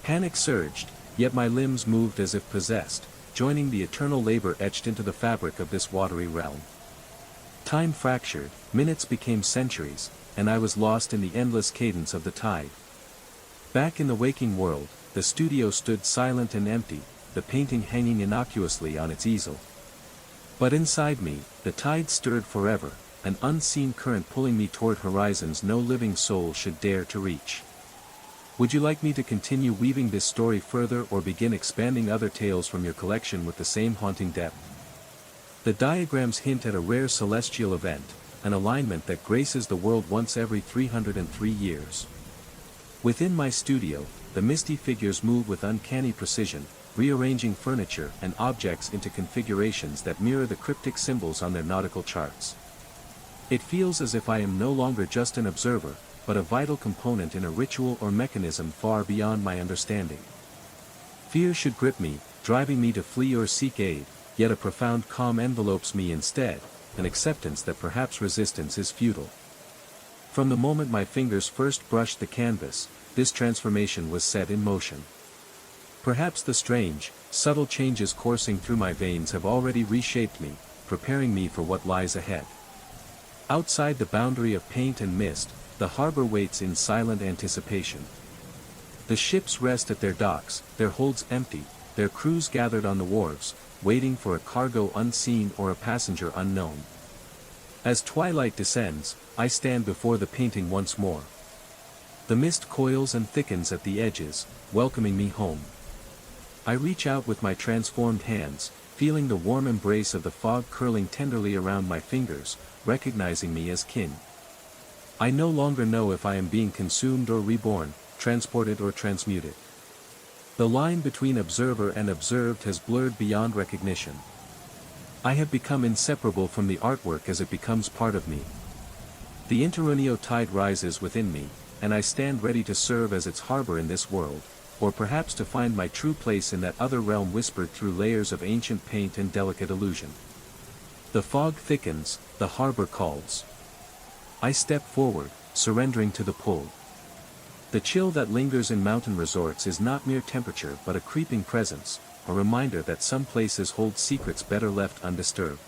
Panic surged, yet my limbs moved as if possessed, joining the eternal labor etched into the fabric of this watery realm. Time fractured, minutes became centuries, and I was lost in the endless cadence of the tide. Back in the waking world, the studio stood silent and empty, the painting hanging innocuously on its easel. But inside me, the tide stirred forever, an unseen current pulling me toward horizons no living soul should dare to reach. Would you like me to continue weaving this story further or begin expanding other tales from your collection with the same haunting depth? The diagrams hint at a rare celestial event, an alignment that graces the world once every 303 years. Within my studio, the misty figures move with uncanny precision, rearranging furniture and objects into configurations that mirror the cryptic symbols on their nautical charts. It feels as if I am no longer just an observer, but a vital component in a ritual or mechanism far beyond my understanding. Fear should grip me, driving me to flee or seek aid, yet a profound calm envelopes me instead, an acceptance that perhaps resistance is futile. From the moment my fingers first brushed the canvas, this transformation was set in motion. Perhaps the strange, subtle changes coursing through my veins have already reshaped me, preparing me for what lies ahead. Outside the boundary of paint and mist, the harbor waits in silent anticipation. The ships rest at their docks, their holds empty, their crews gathered on the wharves, waiting for a cargo unseen or a passenger unknown. As twilight descends, I stand before the painting once more. The mist coils and thickens at the edges, welcoming me home. I reach out with my transformed hands, feeling the warm embrace of the fog curling tenderly around my fingers, recognizing me as kin. I no longer know if I am being consumed or reborn, transported or transmuted. The line between observer and observed has blurred beyond recognition. I have become inseparable from the artwork as it becomes part of me. The interrunio tide rises within me, and I stand ready to serve as its harbor in this world, or perhaps to find my true place in that other realm whispered through layers of ancient paint and delicate illusion. The fog thickens, the harbor calls. I step forward, surrendering to the pull. The chill that lingers in mountain resorts is not mere temperature but a creeping presence, a reminder that some places hold secrets better left undisturbed.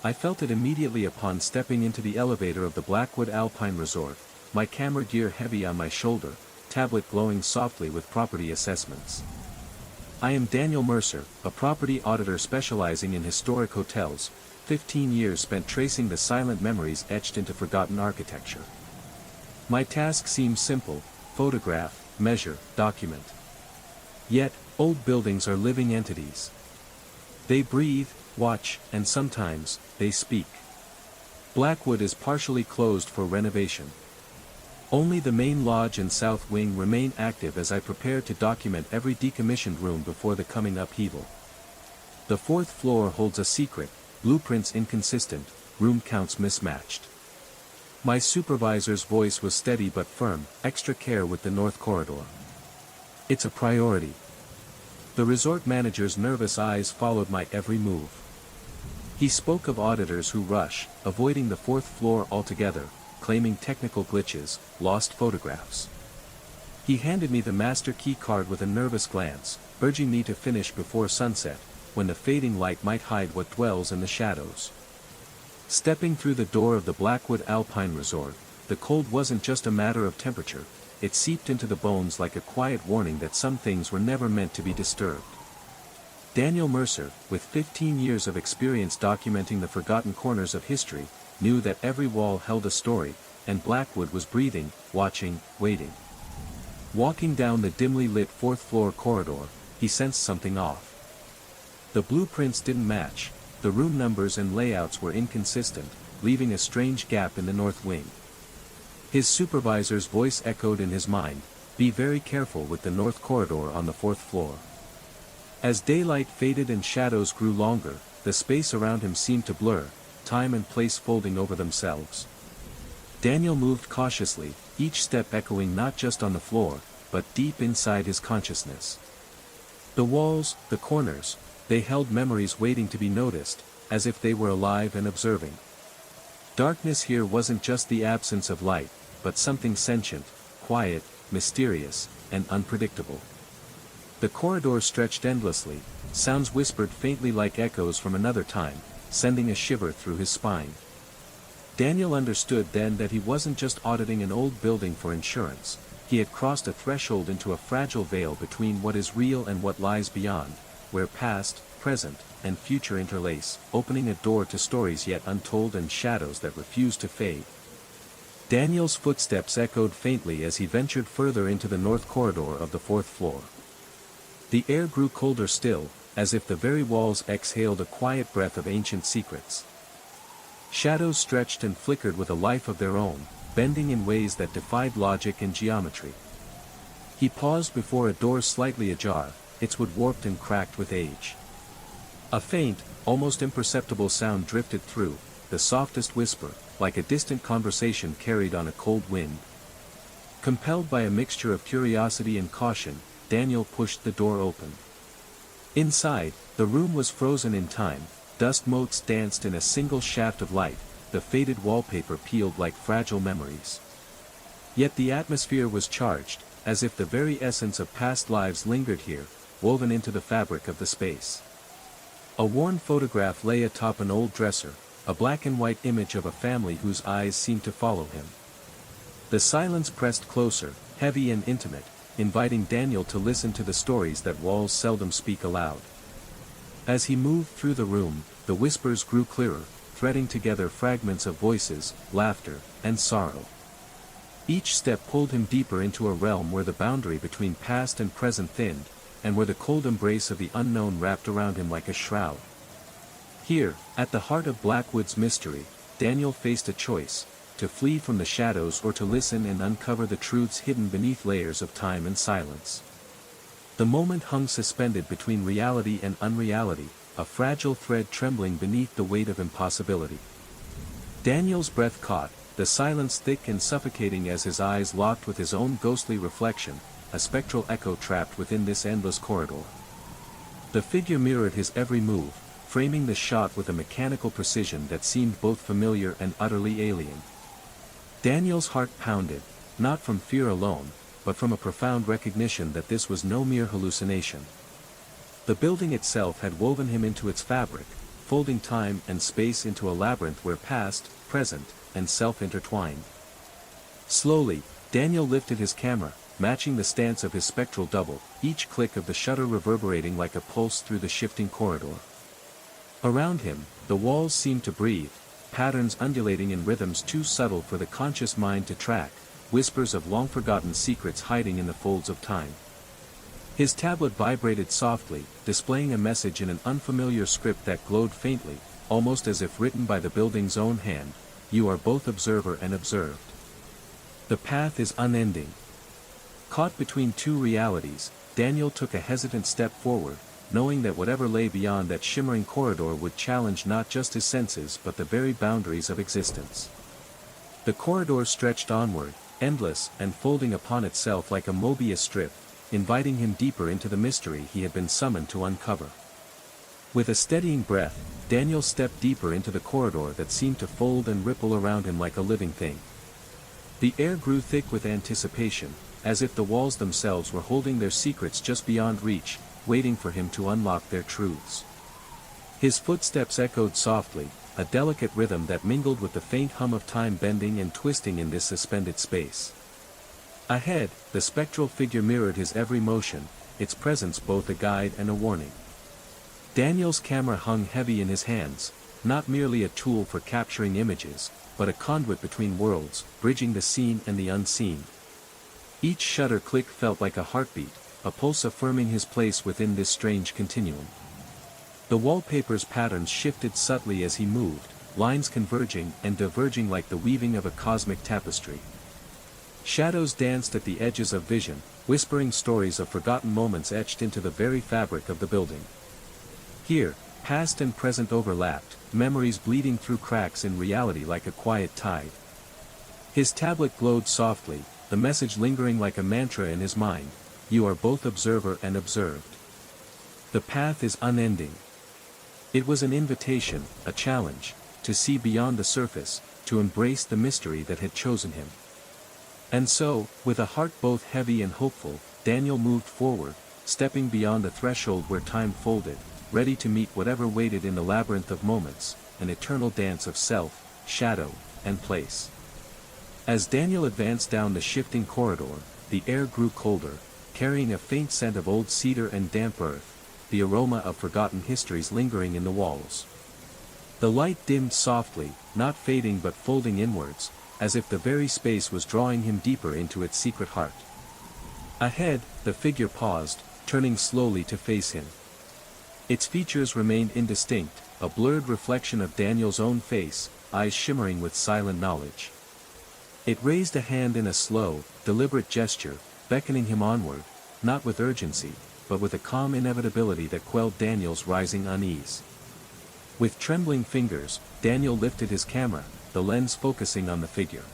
I felt it immediately upon stepping into the elevator of the Blackwood Alpine Resort, my camera gear heavy on my shoulder, tablet glowing softly with property assessments. I am Daniel Mercer, a property auditor specializing in historic hotels, 15 years spent tracing the silent memories etched into forgotten architecture. My task seems simple: photograph, measure, document. Yet, old buildings are living entities. They breathe, watch, and sometimes, they speak. Blackwood is partially closed for renovation. Only the main lodge and south wing remain active as I prepare to document every decommissioned room before the coming upheaval. The fourth floor holds a secret: blueprints inconsistent, room counts mismatched. My supervisor's voice was steady but firm: extra care with the north corridor. It's a priority. The resort manager's nervous eyes followed my every move. He spoke of auditors who rush, avoiding the fourth floor altogether, claiming technical glitches, lost photographs. He handed me the master key card with a nervous glance, urging me to finish before sunset, when the fading light might hide what dwells in the shadows. Stepping through the door of the Blackwood Alpine Resort, the cold wasn't just a matter of temperature, it seeped into the bones like a quiet warning that some things were never meant to be disturbed. Daniel Mercer, with 15 years of experience documenting the forgotten corners of history, knew that every wall held a story, and Blackwood was breathing, watching, waiting. Walking down the dimly lit fourth-floor corridor, he sensed something off. The blueprints didn't match, the room numbers and layouts were inconsistent, leaving a strange gap in the north wing. His supervisor's voice echoed in his mind: be very careful with the north corridor on the fourth floor. As daylight faded and shadows grew longer, the space around him seemed to blur, time and place folding over themselves. Daniel moved cautiously, each step echoing not just on the floor, but deep inside his consciousness. The walls, the corners, they held memories waiting to be noticed, as if they were alive and observing. Darkness here wasn't just the absence of light, but something sentient, quiet, mysterious, and unpredictable. The corridor stretched endlessly, sounds whispered faintly like echoes from another time, sending a shiver through his spine. Daniel understood then that he wasn't just auditing an old building for insurance, he had crossed a threshold into a fragile veil between what is real and what lies beyond, where past, present, and future interlace, opening a door to stories yet untold and shadows that refuse to fade. Daniel's footsteps echoed faintly as he ventured further into the north corridor of the fourth floor. The air grew colder still, as if the very walls exhaled a quiet breath of ancient secrets. Shadows stretched and flickered with a life of their own, bending in ways that defied logic and geometry. He paused before a door slightly ajar, its wood warped and cracked with age. A faint, almost imperceptible sound drifted through, the softest whisper, like a distant conversation carried on a cold wind. Compelled by a mixture of curiosity and caution, Daniel pushed the door open. Inside, the room was frozen in time, dust motes danced in a single shaft of light, the faded wallpaper peeled like fragile memories. Yet the atmosphere was charged, as if the very essence of past lives lingered here, woven into the fabric of the space. A worn photograph lay atop an old dresser, a black and white image of a family whose eyes seemed to follow him. The silence pressed closer, heavy and intimate, inviting Daniel to listen to the stories that walls seldom speak aloud. As he moved through the room, the whispers grew clearer, threading together fragments of voices, laughter, and sorrow. Each step pulled him deeper into a realm where the boundary between past and present thinned, and where the cold embrace of the unknown wrapped around him like a shroud. Here, at the heart of Blackwood's mystery, Daniel faced a choice: to flee from the shadows or to listen and uncover the truths hidden beneath layers of time and silence. The moment hung suspended between reality and unreality, a fragile thread trembling beneath the weight of impossibility. Daniel's breath caught, the silence thick and suffocating as his eyes locked with his own ghostly reflection, a spectral echo trapped within this endless corridor. The figure mirrored his every move, framing the shot with a mechanical precision that seemed both familiar and utterly alien. Daniel's heart pounded, not from fear alone, but from a profound recognition that this was no mere hallucination. The building itself had woven him into its fabric, folding time and space into a labyrinth where past, present, and self intertwined. Slowly, Daniel lifted his camera, matching the stance of his spectral double, each click of the shutter reverberating like a pulse through the shifting corridor. Around him, the walls seemed to breathe, patterns undulating in rhythms too subtle for the conscious mind to track, whispers of long-forgotten secrets hiding in the folds of time. His tablet vibrated softly, displaying a message in an unfamiliar script that glowed faintly, almost as if written by the building's own hand. You are both observer and observed. The path is unending. Caught between two realities, Daniel took a hesitant step forward, knowing that whatever lay beyond that shimmering corridor would challenge not just his senses but the very boundaries of existence. The corridor stretched onward, endless and folding upon itself like a Mobius strip, inviting him deeper into the mystery he had been summoned to uncover. With a steadying breath, Daniel stepped deeper into the corridor that seemed to fold and ripple around him like a living thing. The air grew thick with anticipation, as if the walls themselves were holding their secrets just beyond reach, waiting for him to unlock their truths. His footsteps echoed softly, a delicate rhythm that mingled with the faint hum of time bending and twisting in this suspended space. Ahead, the spectral figure mirrored his every motion, its presence both a guide and a warning. Daniel's camera hung heavy in his hands, not merely a tool for capturing images, but a conduit between worlds, bridging the seen and the unseen. Each shutter click felt like a heartbeat, a pulse affirming his place within this strange continuum. The wallpaper's patterns shifted subtly as he moved, lines converging and diverging like the weaving of a cosmic tapestry. Shadows danced at the edges of vision, whispering stories of forgotten moments etched into the very fabric of the building. Here, past and present overlapped, memories bleeding through cracks in reality like a quiet tide. His tablet glowed softly, the message lingering like a mantra in his mind: you are both observer and observed. The path is unending. It was an invitation, a challenge, to see beyond the surface, to embrace the mystery that had chosen him. And so, with a heart both heavy and hopeful, Daniel moved forward, stepping beyond the threshold where time folded, ready to meet whatever waited in the labyrinth of moments, an eternal dance of self, shadow, and place. As Daniel advanced down the shifting corridor, the air grew colder, carrying a faint scent of old cedar and damp earth, the aroma of forgotten histories lingering in the walls. The light dimmed softly, not fading but folding inwards, as if the very space was drawing him deeper into its secret heart. Ahead, the figure paused, turning slowly to face him. Its features remained indistinct, a blurred reflection of Daniel's own face, eyes shimmering with silent knowledge. It raised a hand in a slow, deliberate gesture, beckoning him onward, not with urgency, but with a calm inevitability that quelled Daniel's rising unease. With trembling fingers, Daniel lifted his camera, the lens focusing on the figure.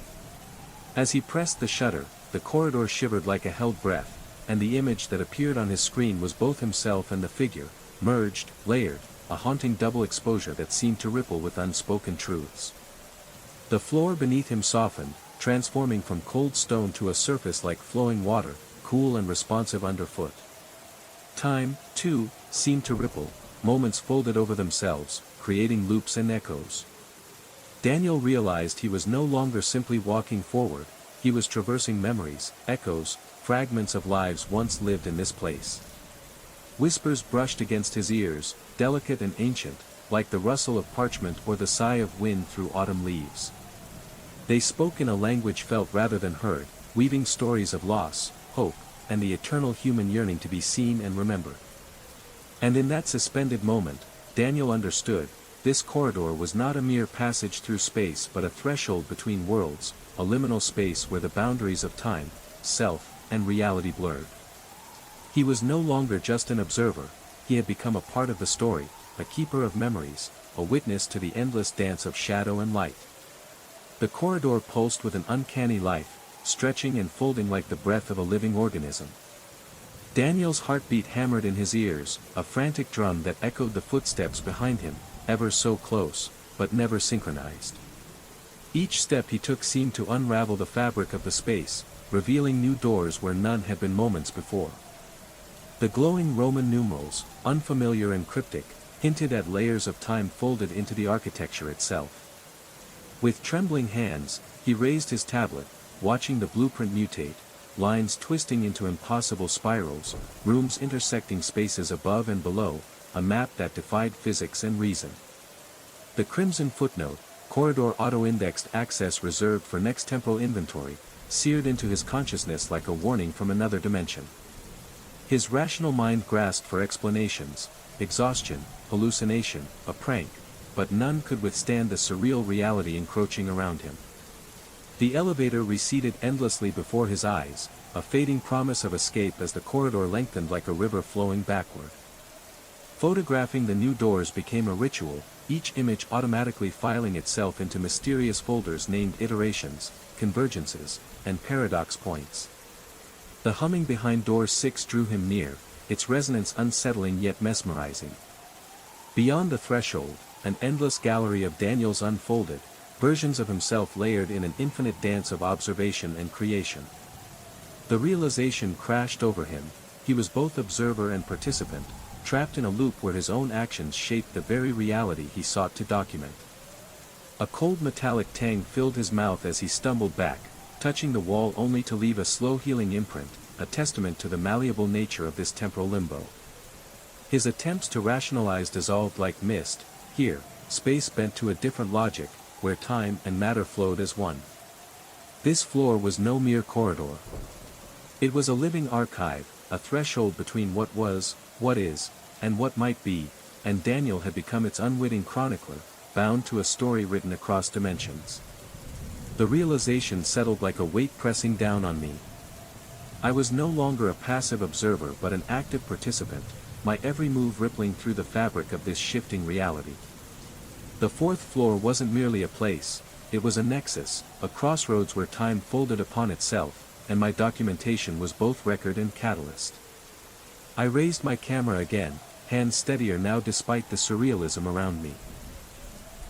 As he pressed the shutter, the corridor shivered like a held breath, and the image that appeared on his screen was both himself and the figure, merged, layered, a haunting double exposure that seemed to ripple with unspoken truths. The floor beneath him softened, transforming from cold stone to a surface like flowing water, cool and responsive underfoot. Time, too, seemed to ripple, moments folded over themselves, creating loops and echoes. Daniel realized he was no longer simply walking forward, he was traversing memories, echoes, fragments of lives once lived in this place. Whispers brushed against his ears, delicate and ancient, like the rustle of parchment or the sigh of wind through autumn leaves. They spoke in a language felt rather than heard, weaving stories of loss, hope, and the eternal human yearning to be seen and remembered. And in that suspended moment, Daniel understood, this corridor was not a mere passage through space but a threshold between worlds, a liminal space where the boundaries of time, self, and reality blurred. He was no longer just an observer, he had become a part of the story, a keeper of memories, a witness to the endless dance of shadow and light. The corridor pulsed with an uncanny life, stretching and folding like the breath of a living organism. Daniel's heartbeat hammered in his ears, a frantic drum that echoed the footsteps behind him, ever so close, but never synchronized. Each step he took seemed to unravel the fabric of the space, revealing new doors where none had been moments before. The glowing Roman numerals, unfamiliar and cryptic, hinted at layers of time folded into the architecture itself. With trembling hands, he raised his tablet, watching the blueprint mutate, lines twisting into impossible spirals, rooms intersecting spaces above and below, a map that defied physics and reason. The crimson footnote, corridor auto-indexed access reserved for next temporal inventory, seared into his consciousness like a warning from another dimension. His rational mind grasped for explanations, exhaustion, hallucination, a prank, but none could withstand the surreal reality encroaching around him. The elevator receded endlessly before his eyes, a fading promise of escape as the corridor lengthened like a river flowing backward. Photographing the new doors became a ritual, each image automatically filing itself into mysterious folders named iterations, convergences, and paradox points. The humming behind door 6 drew him near, its resonance unsettling yet mesmerizing. Beyond the threshold, an endless gallery of Daniels unfolded, versions of himself layered in an infinite dance of observation and creation. The realization crashed over him, he was both observer and participant, trapped in a loop where his own actions shaped the very reality he sought to document. A cold metallic tang filled his mouth as he stumbled back, touching the wall only to leave a slow-healing imprint, a testament to the malleable nature of this temporal limbo. His attempts to rationalize dissolved like mist. Here, space bent to a different logic, where time and matter flowed as one. This floor was no mere corridor. It was a living archive, a threshold between what was, what is, and what might be, and Daniel had become its unwitting chronicler, bound to a story written across dimensions. The realization settled like a weight pressing down on me. I was no longer a passive observer but an active participant, my every move rippling through the fabric of this shifting reality. The fourth floor wasn't merely a place, it was a nexus, a crossroads where time folded upon itself, and my documentation was both record and catalyst. I raised my camera again, hands steadier now despite the surrealism around me.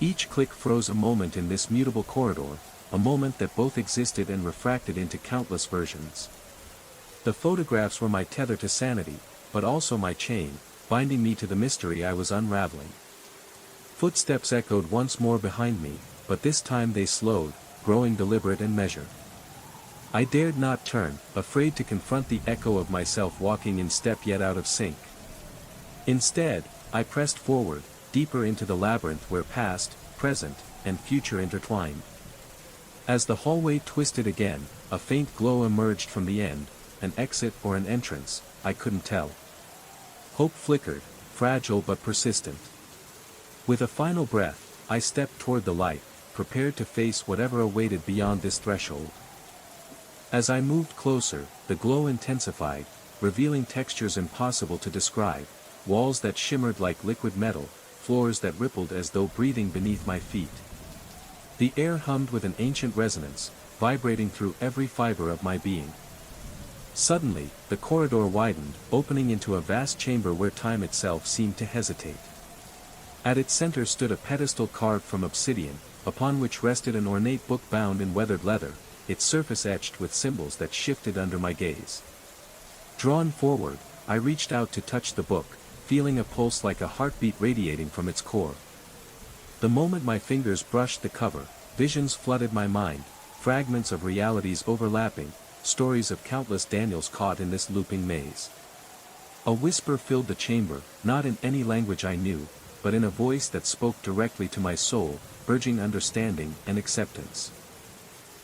Each click froze a moment in this mutable corridor, a moment that both existed and refracted into countless versions. The photographs were my tether to sanity, but also my chain, binding me to the mystery I was unraveling. Footsteps echoed once more behind me, but this time they slowed, growing deliberate and measured. I dared not turn, afraid to confront the echo of myself walking in step yet out of sync. Instead, I pressed forward, deeper into the labyrinth where past, present, and future intertwined. As the hallway twisted again, a faint glow emerged from the end, an exit or an entrance, I couldn't tell. Hope flickered, fragile but persistent. With a final breath, I stepped toward the light, prepared to face whatever awaited beyond this threshold. As I moved closer, the glow intensified, revealing textures impossible to describe, walls that shimmered like liquid metal, floors that rippled as though breathing beneath my feet. The air hummed with an ancient resonance, vibrating through every fiber of my being. Suddenly, the corridor widened, opening into a vast chamber where time itself seemed to hesitate. At its center stood a pedestal carved from obsidian, upon which rested an ornate book bound in weathered leather, its surface etched with symbols that shifted under my gaze. Drawn forward, I reached out to touch the book, feeling a pulse like a heartbeat radiating from its core. The moment my fingers brushed the cover, visions flooded my mind, fragments of realities overlapping, stories of countless Daniels caught in this looping maze. A whisper filled the chamber, not in any language I knew, but in a voice that spoke directly to my soul, urging understanding and acceptance.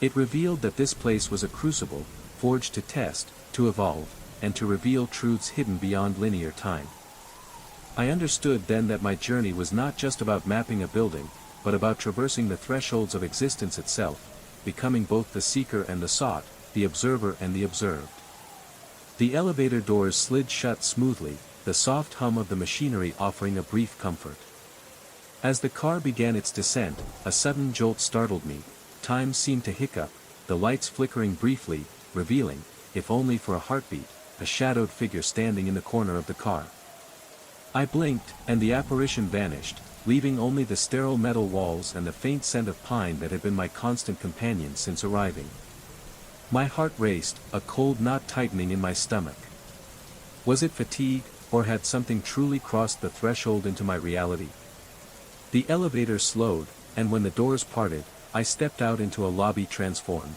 It revealed that this place was a crucible, forged to test, to evolve, and to reveal truths hidden beyond linear time. I understood then that my journey was not just about mapping a building, but about traversing the thresholds of existence itself, becoming both the seeker and the sought, the observer and the observed. The elevator doors slid shut smoothly, the soft hum of the machinery offering a brief comfort. As the car began its descent, a sudden jolt startled me. Time seemed to hiccup, the lights flickering briefly, revealing, if only for a heartbeat, a shadowed figure standing in the corner of the car. I blinked, and the apparition vanished, leaving only the sterile metal walls and the faint scent of pine that had been my constant companion since arriving. My heart raced, a cold knot tightening in my stomach. Was it fatigue, or had something truly crossed the threshold into my reality? The elevator slowed, and when the doors parted, I stepped out into a lobby transformed.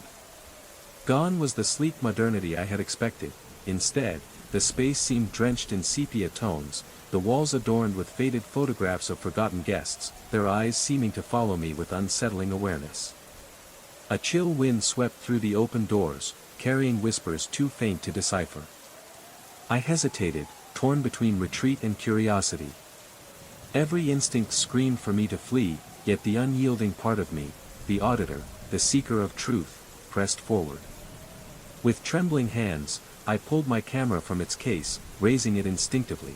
Gone was the sleek modernity I had expected. Instead, the space seemed drenched in sepia tones, the walls adorned with faded photographs of forgotten guests, their eyes seeming to follow me with unsettling awareness. A chill wind swept through the open doors, carrying whispers too faint to decipher. I hesitated, torn between retreat and curiosity. Every instinct screamed for me to flee, yet the unyielding part of me, the auditor, the seeker of truth, pressed forward. With trembling hands, I pulled my camera from its case, raising it instinctively.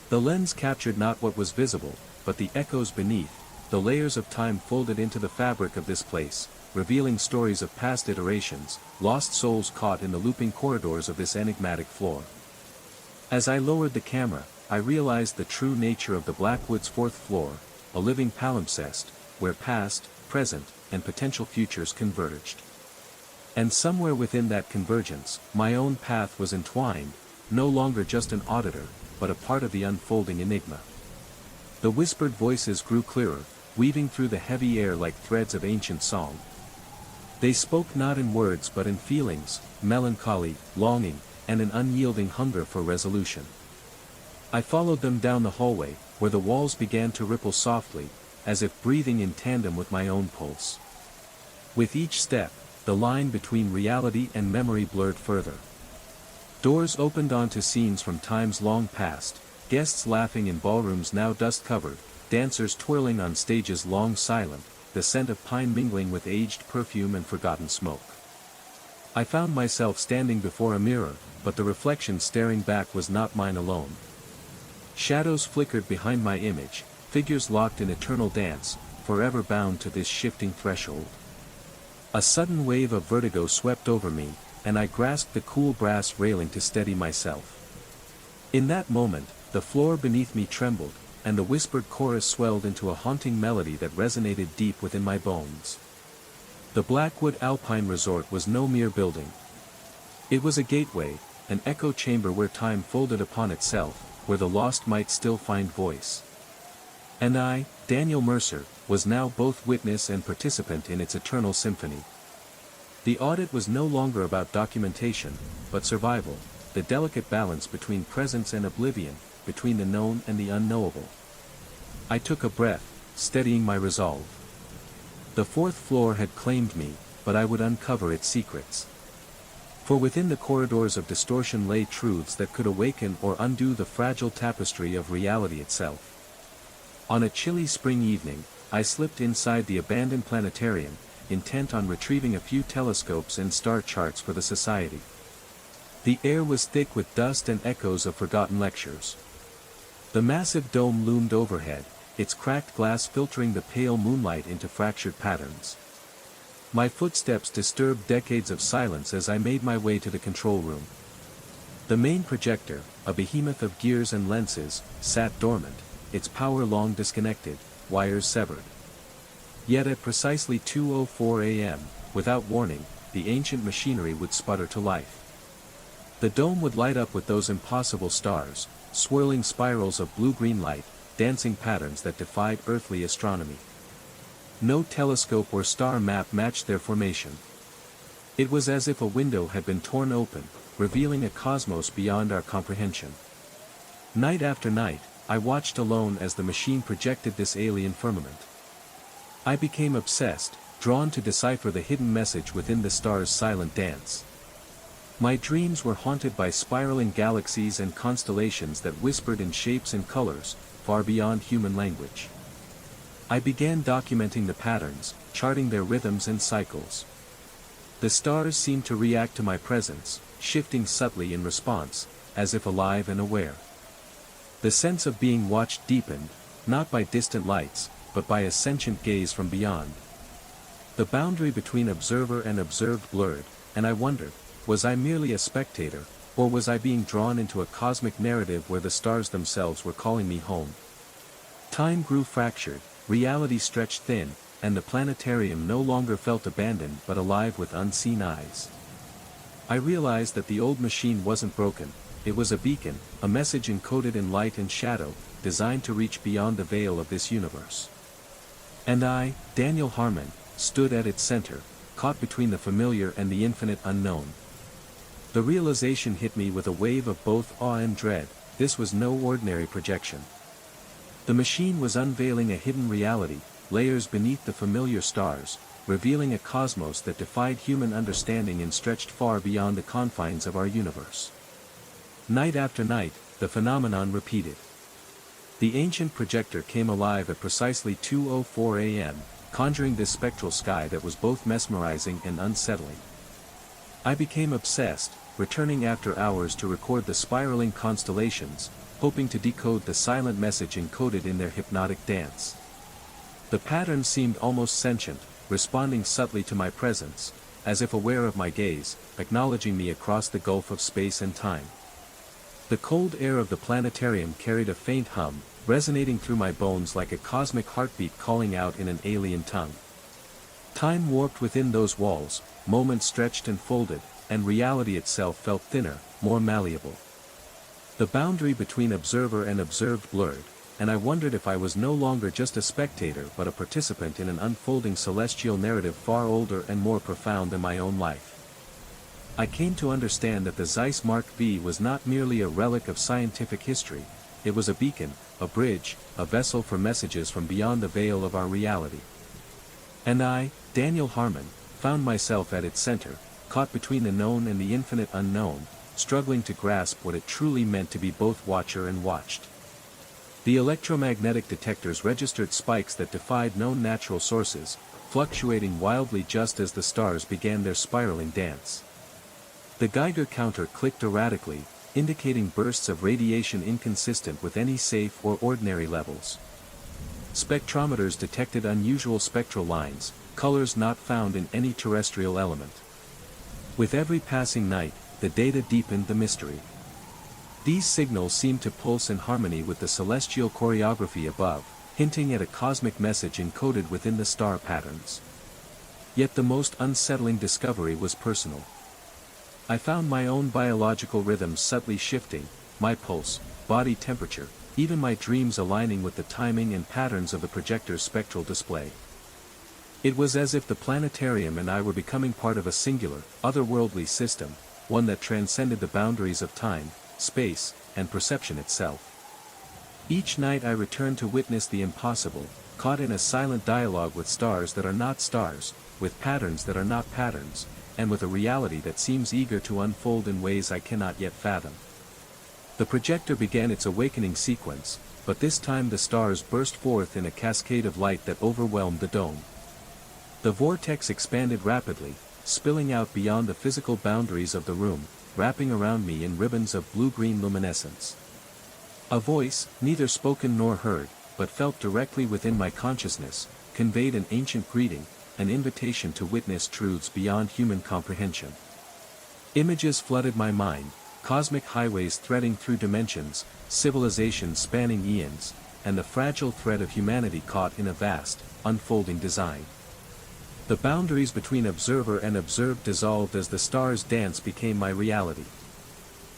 The lens captured not what was visible, but the echoes beneath, the layers of time folded into the fabric of this place, revealing stories of past iterations, lost souls caught in the looping corridors of this enigmatic floor. As I lowered the camera, I realized the true nature of the Blackwood's fourth floor, a living palimpsest, where past, present, and potential futures converged. And somewhere within that convergence, my own path was entwined, no longer just an auditor, but a part of the unfolding enigma. The whispered voices grew clearer, weaving through the heavy air like threads of ancient song. They spoke not in words but in feelings, melancholy, longing, and an unyielding hunger for resolution. I followed them down the hallway, where the walls began to ripple softly, as if breathing in tandem with my own pulse. With each step, the line between reality and memory blurred further. Doors opened onto scenes from times long past, guests laughing in ballrooms now dust-covered, dancers twirling on stages long silent, the scent of pine mingling with aged perfume and forgotten smoke. I found myself standing before a mirror, but the reflection staring back was not mine alone. Shadows flickered behind my image, figures locked in eternal dance, forever bound to this shifting threshold. A sudden wave of vertigo swept over me, and I grasped the cool brass railing to steady myself. In that moment, the floor beneath me trembled, and the whispered chorus swelled into a haunting melody that resonated deep within my bones. The Blackwood Alpine Resort was no mere building. It was a gateway, an echo chamber where time folded upon itself, where the lost might still find voice. And I, Daniel Mercer, was now both witness and participant in its eternal symphony. The audit was no longer about documentation, but survival, the delicate balance between presence and oblivion, between the known and the unknowable. I took a breath, steadying my resolve. The fourth floor had claimed me, but I would uncover its secrets. For within the corridors of distortion lay truths that could awaken or undo the fragile tapestry of reality itself. On a chilly spring evening, I slipped inside the abandoned planetarium, intent on retrieving a few telescopes and star charts for the society. The air was thick with dust and echoes of forgotten lectures. The massive dome loomed overhead, its cracked glass filtering the pale moonlight into fractured patterns. My footsteps disturbed decades of silence as I made my way to the control room. The main projector, a behemoth of gears and lenses, sat dormant, its power long disconnected, wires severed. Yet at precisely 2:04 a.m., without warning, the ancient machinery would sputter to life. The dome would light up with those impossible stars, swirling spirals of blue-green light, dancing patterns that defied earthly astronomy. No telescope or star map matched their formation. It was as if a window had been torn open, revealing a cosmos beyond our comprehension. Night after night, I watched alone as the machine projected this alien firmament. I became obsessed, drawn to decipher the hidden message within the stars' silent dance. My dreams were haunted by spiraling galaxies and constellations that whispered in shapes and colors, far beyond human language. I began documenting the patterns, charting their rhythms and cycles. The stars seemed to react to my presence, shifting subtly in response, as if alive and aware. The sense of being watched deepened, not by distant lights, but by a sentient gaze from beyond. The boundary between observer and observed blurred, and I wondered, was I merely a spectator, or was I being drawn into a cosmic narrative where the stars themselves were calling me home? Time grew fractured, reality stretched thin, and the planetarium no longer felt abandoned but alive with unseen eyes. I realized that the old machine wasn't broken, it was a beacon, a message encoded in light and shadow, designed to reach beyond the veil of this universe. And I, Daniel Harmon, stood at its center, caught between the familiar and the infinite unknown. The realization hit me with a wave of both awe and dread. This was no ordinary projection. The machine was unveiling a hidden reality, layers beneath the familiar stars, revealing a cosmos that defied human understanding and stretched far beyond the confines of our universe. Night after night, the phenomenon repeated. The ancient projector came alive at precisely 2:04 a.m., conjuring this spectral sky that was both mesmerizing and unsettling. I became obsessed, returning after hours to record the spiraling constellations, hoping to decode the silent message encoded in their hypnotic dance. The pattern seemed almost sentient, responding subtly to my presence, as if aware of my gaze, acknowledging me across the gulf of space and time. The cold air of the planetarium carried a faint hum, resonating through my bones like a cosmic heartbeat calling out in an alien tongue. Time warped within those walls, moments stretched and folded, and reality itself felt thinner, more malleable. The boundary between observer and observed blurred, and I wondered if I was no longer just a spectator but a participant in an unfolding celestial narrative far older and more profound than my own life. I came to understand that the Zeiss Mark V was not merely a relic of scientific history, it was a beacon, a bridge, a vessel for messages from beyond the veil of our reality. And I, Daniel Harmon, found myself at its center, caught between the known and the infinite unknown, struggling to grasp what it truly meant to be both watcher and watched. The electromagnetic detectors registered spikes that defied known natural sources, fluctuating wildly just as the stars began their spiraling dance. The Geiger counter clicked erratically, indicating bursts of radiation inconsistent with any safe or ordinary levels. Spectrometers detected unusual spectral lines, colors not found in any terrestrial element. With every passing night, the data deepened the mystery. These signals seemed to pulse in harmony with the celestial choreography above, hinting at a cosmic message encoded within the star patterns. Yet the most unsettling discovery was personal. I found my own biological rhythms subtly shifting, my pulse, body temperature, even my dreams aligning with the timing and patterns of the projector's spectral display. It was as if the planetarium and I were becoming part of a singular, otherworldly system, one that transcended the boundaries of time, space, and perception itself. Each night I returned to witness the impossible, caught in a silent dialogue with stars that are not stars, with patterns that are not patterns, and with a reality that seems eager to unfold in ways I cannot yet fathom. The projector began its awakening sequence, but this time the stars burst forth in a cascade of light that overwhelmed the dome. The vortex expanded rapidly, spilling out beyond the physical boundaries of the room, wrapping around me in ribbons of blue-green luminescence. A voice, neither spoken nor heard, but felt directly within my consciousness, conveyed an ancient greeting, an invitation to witness truths beyond human comprehension. Images flooded my mind, cosmic highways threading through dimensions, civilizations spanning eons, and the fragile thread of humanity caught in a vast, unfolding design. The boundaries between observer and observed dissolved as the stars' dance became my reality.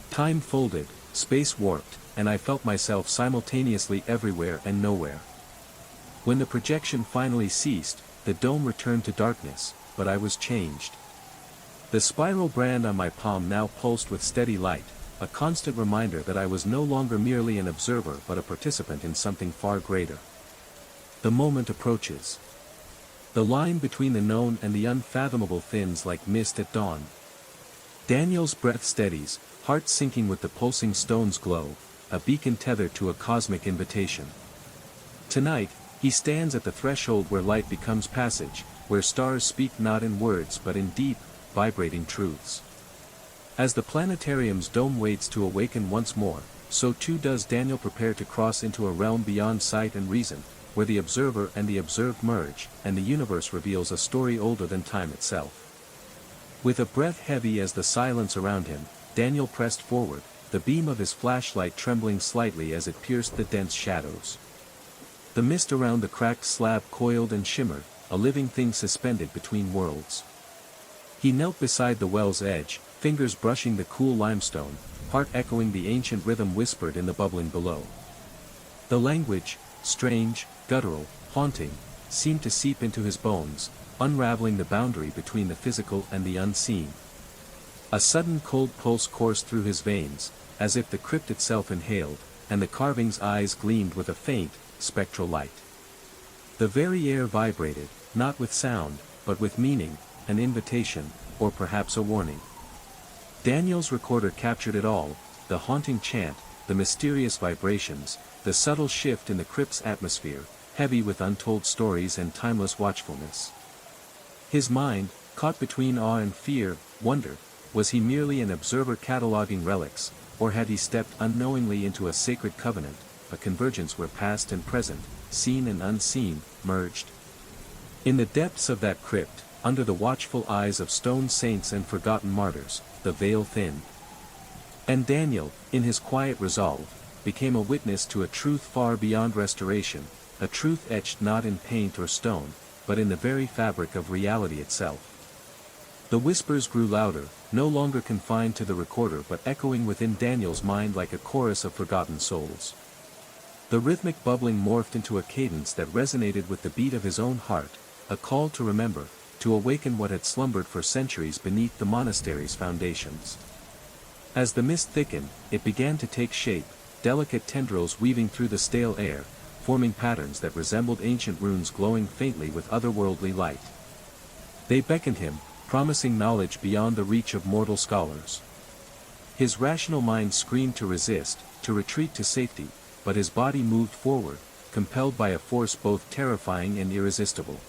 Time folded, space warped, and I felt myself simultaneously everywhere and nowhere. When the projection finally ceased, the dome returned to darkness, but I was changed. The spiral brand on my palm now pulsed with steady light, a constant reminder that I was no longer merely an observer but a participant in something far greater. The moment approaches. The line between the known and the unfathomable thins like mist at dawn. Daniel's breath steadies, heart sinking with the pulsing stone's glow, a beacon tethered to a cosmic invitation. Tonight, he stands at the threshold where light becomes passage, where stars speak not in words but in deep, vibrating truths. As the planetarium's dome waits to awaken once more, so too does Daniel prepare to cross into a realm beyond sight and reason, where the observer and the observed merge, and the universe reveals a story older than time itself. With a breath heavy as the silence around him, Daniel pressed forward, the beam of his flashlight trembling slightly as it pierced the dense shadows. The mist around the cracked slab coiled and shimmered, a living thing suspended between worlds. He knelt beside the well's edge, fingers brushing the cool limestone, heart echoing the ancient rhythm whispered in the bubbling below. The language, strange, guttural, haunting, seemed to seep into his bones, unraveling the boundary between the physical and the unseen. A sudden cold pulse coursed through his veins, as if the crypt itself inhaled, and the carving's eyes gleamed with a faint, spectral light. The very air vibrated, not with sound, but with meaning, an invitation, or perhaps a warning. Daniel's recorder captured it all, the haunting chant, the mysterious vibrations, the subtle shift in the crypt's atmosphere, heavy with untold stories and timeless watchfulness. His mind, caught between awe and fear, wondered, was he merely an observer cataloging relics, or had he stepped unknowingly into a sacred covenant, a convergence where past and present, seen and unseen, merged? In the depths of that crypt, under the watchful eyes of stone saints and forgotten martyrs, the veil thinned. And Daniel, in his quiet resolve, became a witness to a truth far beyond restoration, a truth etched not in paint or stone, but in the very fabric of reality itself. The whispers grew louder, no longer confined to the recorder but echoing within Daniel's mind like a chorus of forgotten souls. The rhythmic bubbling morphed into a cadence that resonated with the beat of his own heart, a call to remember, to awaken what had slumbered for centuries beneath the monastery's foundations. As the mist thickened, it began to take shape, delicate tendrils weaving through the stale air, forming patterns that resembled ancient runes glowing faintly with otherworldly light. They beckoned him, promising knowledge beyond the reach of mortal scholars. His rational mind screamed to resist, to retreat to safety, but his body moved forward, compelled by a force both terrifying and irresistible.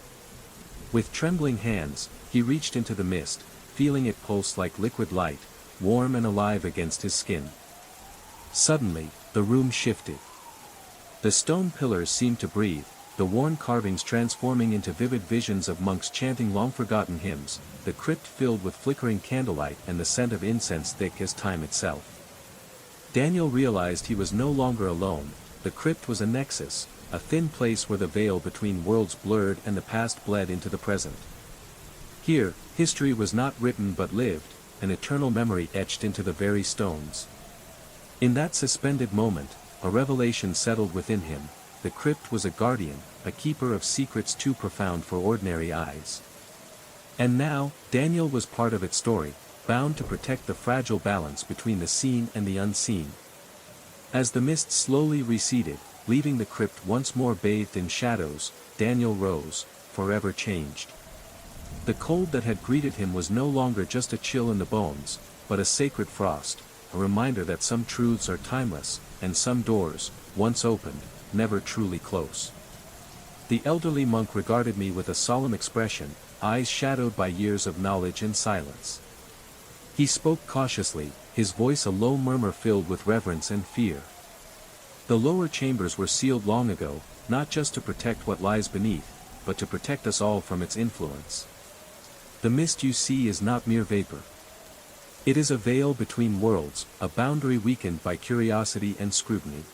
With trembling hands, he reached into the mist, feeling it pulse like liquid light, warm and alive against his skin. Suddenly, the room shifted. The stone pillars seemed to breathe, the worn carvings transforming into vivid visions of monks chanting long-forgotten hymns, the crypt filled with flickering candlelight and the scent of incense thick as time itself. Daniel realized he was no longer alone, the crypt was a nexus, a thin place where the veil between worlds blurred and the past bled into the present. Here, history was not written but lived, an eternal memory etched into the very stones. In that suspended moment, a revelation settled within him. The crypt was a guardian, a keeper of secrets too profound for ordinary eyes. And now, Daniel was part of its story, bound to protect the fragile balance between the seen and the unseen. As the mist slowly receded, leaving the crypt once more bathed in shadows, Daniel rose, forever changed. The cold that had greeted him was no longer just a chill in the bones, but a sacred frost, a reminder that some truths are timeless, and some doors, once opened, never truly close. The elderly monk regarded me with a solemn expression, eyes shadowed by years of knowledge and silence. He spoke cautiously, his voice a low murmur filled with reverence and fear. The lower chambers were sealed long ago, not just to protect what lies beneath, but to protect us all from its influence. The mist you see is not mere vapor. It is a veil between worlds, a boundary weakened by curiosity and scrutiny.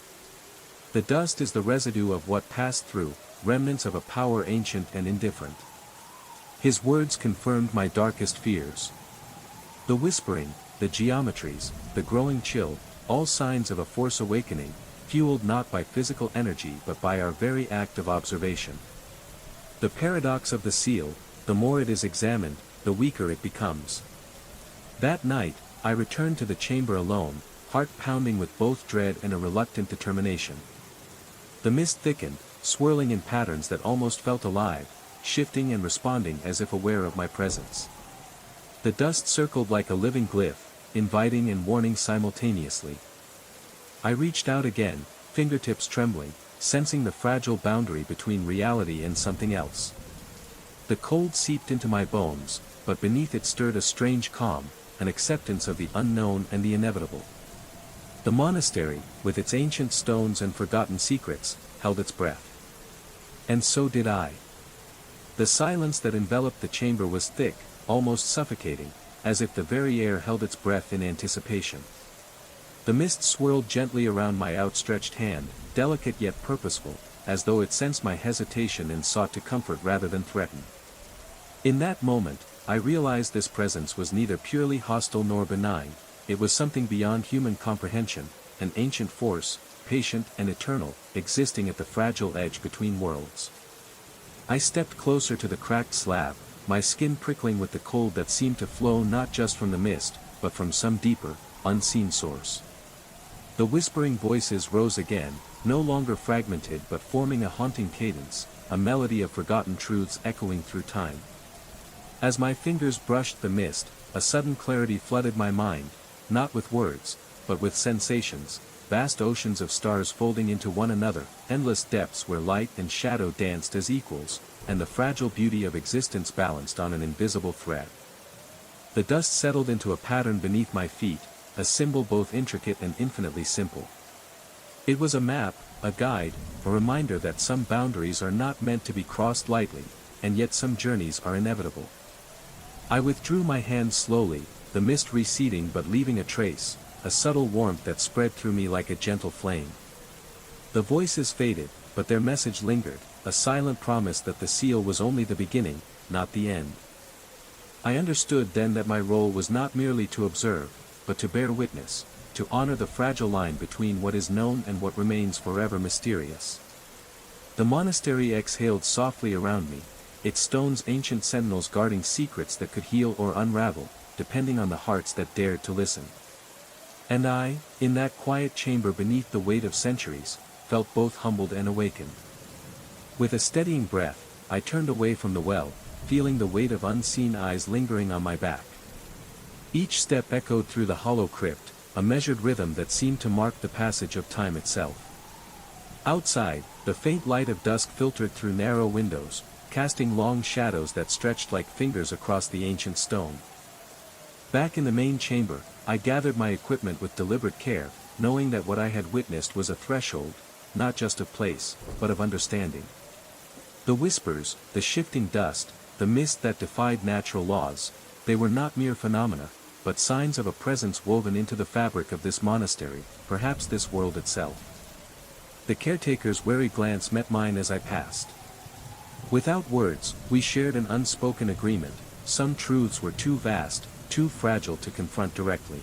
The dust is the residue of what passed through, remnants of a power ancient and indifferent. His words confirmed my darkest fears. The whispering, the geometries, the growing chill, all signs of a force awakening, fueled not by physical energy but by our very act of observation. The paradox of the seal, the more it is examined, the weaker it becomes. That night, I returned to the chamber alone, heart pounding with both dread and a reluctant determination. The mist thickened, swirling in patterns that almost felt alive, shifting and responding as if aware of my presence. The dust circled like a living glyph, inviting and warning simultaneously. I reached out again, fingertips trembling, sensing the fragile boundary between reality and something else. The cold seeped into my bones, but beneath it stirred a strange calm, an acceptance of the unknown and the inevitable. The monastery, with its ancient stones and forgotten secrets, held its breath. And so did I. The silence that enveloped the chamber was thick, almost suffocating, as if the very air held its breath in anticipation. The mist swirled gently around my outstretched hand, delicate yet purposeful, as though it sensed my hesitation and sought to comfort rather than threaten. In that moment, I realized this presence was neither purely hostile nor benign, it was something beyond human comprehension, an ancient force, patient and eternal, existing at the fragile edge between worlds. I stepped closer to the cracked slab, my skin prickling with the cold that seemed to flow not just from the mist, but from some deeper, unseen source. The whispering voices rose again, no longer fragmented but forming a haunting cadence, a melody of forgotten truths echoing through time. As my fingers brushed the mist, a sudden clarity flooded my mind, not with words, but with sensations, vast oceans of stars folding into one another, endless depths where light and shadow danced as equals, and the fragile beauty of existence balanced on an invisible thread. The dust settled into a pattern beneath my feet, a symbol both intricate and infinitely simple. It was a map, a guide, a reminder that some boundaries are not meant to be crossed lightly, and yet some journeys are inevitable. I withdrew my hand slowly, the mist receding but leaving a trace, a subtle warmth that spread through me like a gentle flame. The voices faded, but their message lingered, a silent promise that the seal was only the beginning, not the end. I understood then that my role was not merely to observe, but to bear witness, to honor the fragile line between what is known and what remains forever mysterious. The monastery exhaled softly around me, its stones ancient sentinels guarding secrets that could heal or unravel, depending on the hearts that dared to listen. And I, in that quiet chamber beneath the weight of centuries, felt both humbled and awakened. With a steadying breath, I turned away from the well, feeling the weight of unseen eyes lingering on my back. Each step echoed through the hollow crypt, a measured rhythm that seemed to mark the passage of time itself. Outside, the faint light of dusk filtered through narrow windows, casting long shadows that stretched like fingers across the ancient stone. Back in the main chamber, I gathered my equipment with deliberate care, knowing that what I had witnessed was a threshold, not just of place, but of understanding. The whispers, the shifting dust, the mist that defied natural laws, they were not mere phenomena, but signs of a presence woven into the fabric of this monastery, perhaps this world itself. The caretaker's wary glance met mine as I passed. Without words, we shared an unspoken agreement: some truths were too vast, too fragile to confront directly.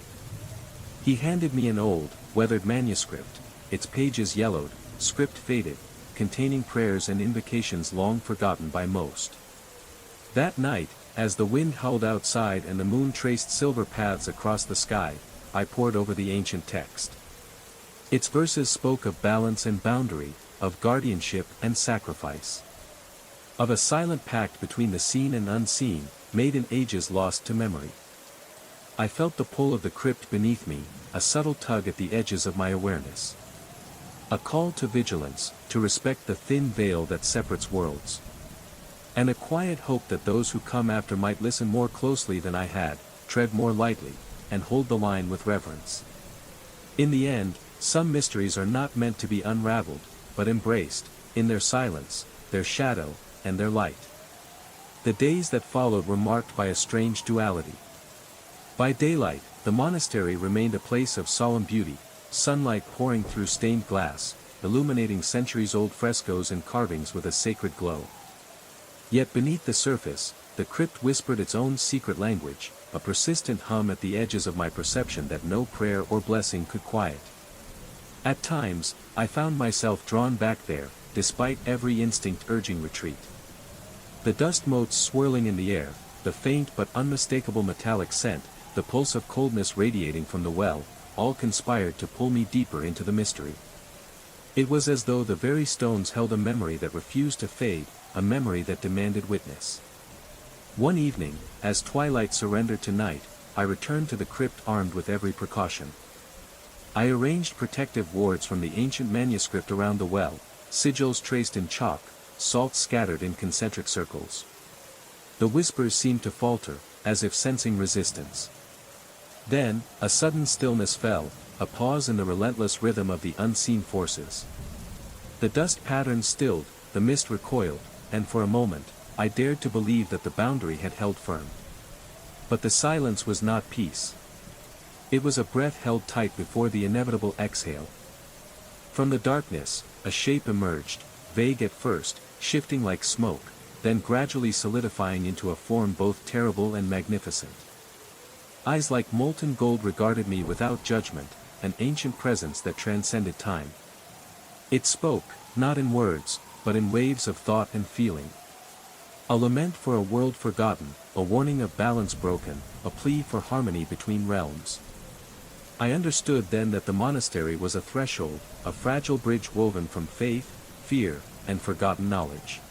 He handed me an old, weathered manuscript, its pages yellowed, script faded, containing prayers and invocations long forgotten by most. That night, as the wind howled outside and the moon traced silver paths across the sky, I pored over the ancient text. Its verses spoke of balance and boundary, of guardianship and sacrifice. Of a silent pact between the seen and unseen, made in ages lost to memory. I felt the pull of the crypt beneath me, a subtle tug at the edges of my awareness. A call to vigilance, to respect the thin veil that separates worlds. And a quiet hope that those who come after might listen more closely than I had, tread more lightly, and hold the line with reverence. In the end, some mysteries are not meant to be unraveled, but embraced, in their silence, their shadow, and their light. The days that followed were marked by a strange duality. By daylight, the monastery remained a place of solemn beauty, sunlight pouring through stained glass, illuminating centuries-old frescoes and carvings with a sacred glow. Yet beneath the surface, the crypt whispered its own secret language, a persistent hum at the edges of my perception that no prayer or blessing could quiet. At times, I found myself drawn back there, despite every instinct urging retreat. The dust motes swirling in the air, the faint but unmistakable metallic scent, the pulse of coldness radiating from the well, all conspired to pull me deeper into the mystery. It was as though the very stones held a memory that refused to fade, a memory that demanded witness. One evening, as twilight surrendered to night, I returned to the crypt armed with every precaution. I arranged protective wards from the ancient manuscript around the well, sigils traced in chalk, salt scattered in concentric circles. The whispers seemed to falter, as if sensing resistance. Then, a sudden stillness fell, a pause in the relentless rhythm of the unseen forces. The dust pattern stilled, the mist recoiled, and for a moment, I dared to believe that the boundary had held firm. But the silence was not peace. It was a breath held tight before the inevitable exhale. From the darkness, a shape emerged, vague at first, shifting like smoke, then gradually solidifying into a form both terrible and magnificent. Eyes like molten gold regarded me without judgment, an ancient presence that transcended time. It spoke, not in words, but in waves of thought and feeling. A lament for a world forgotten, a warning of balance broken, a plea for harmony between realms. I understood then that the monastery was a threshold, a fragile bridge woven from faith, fear, and forgotten knowledge.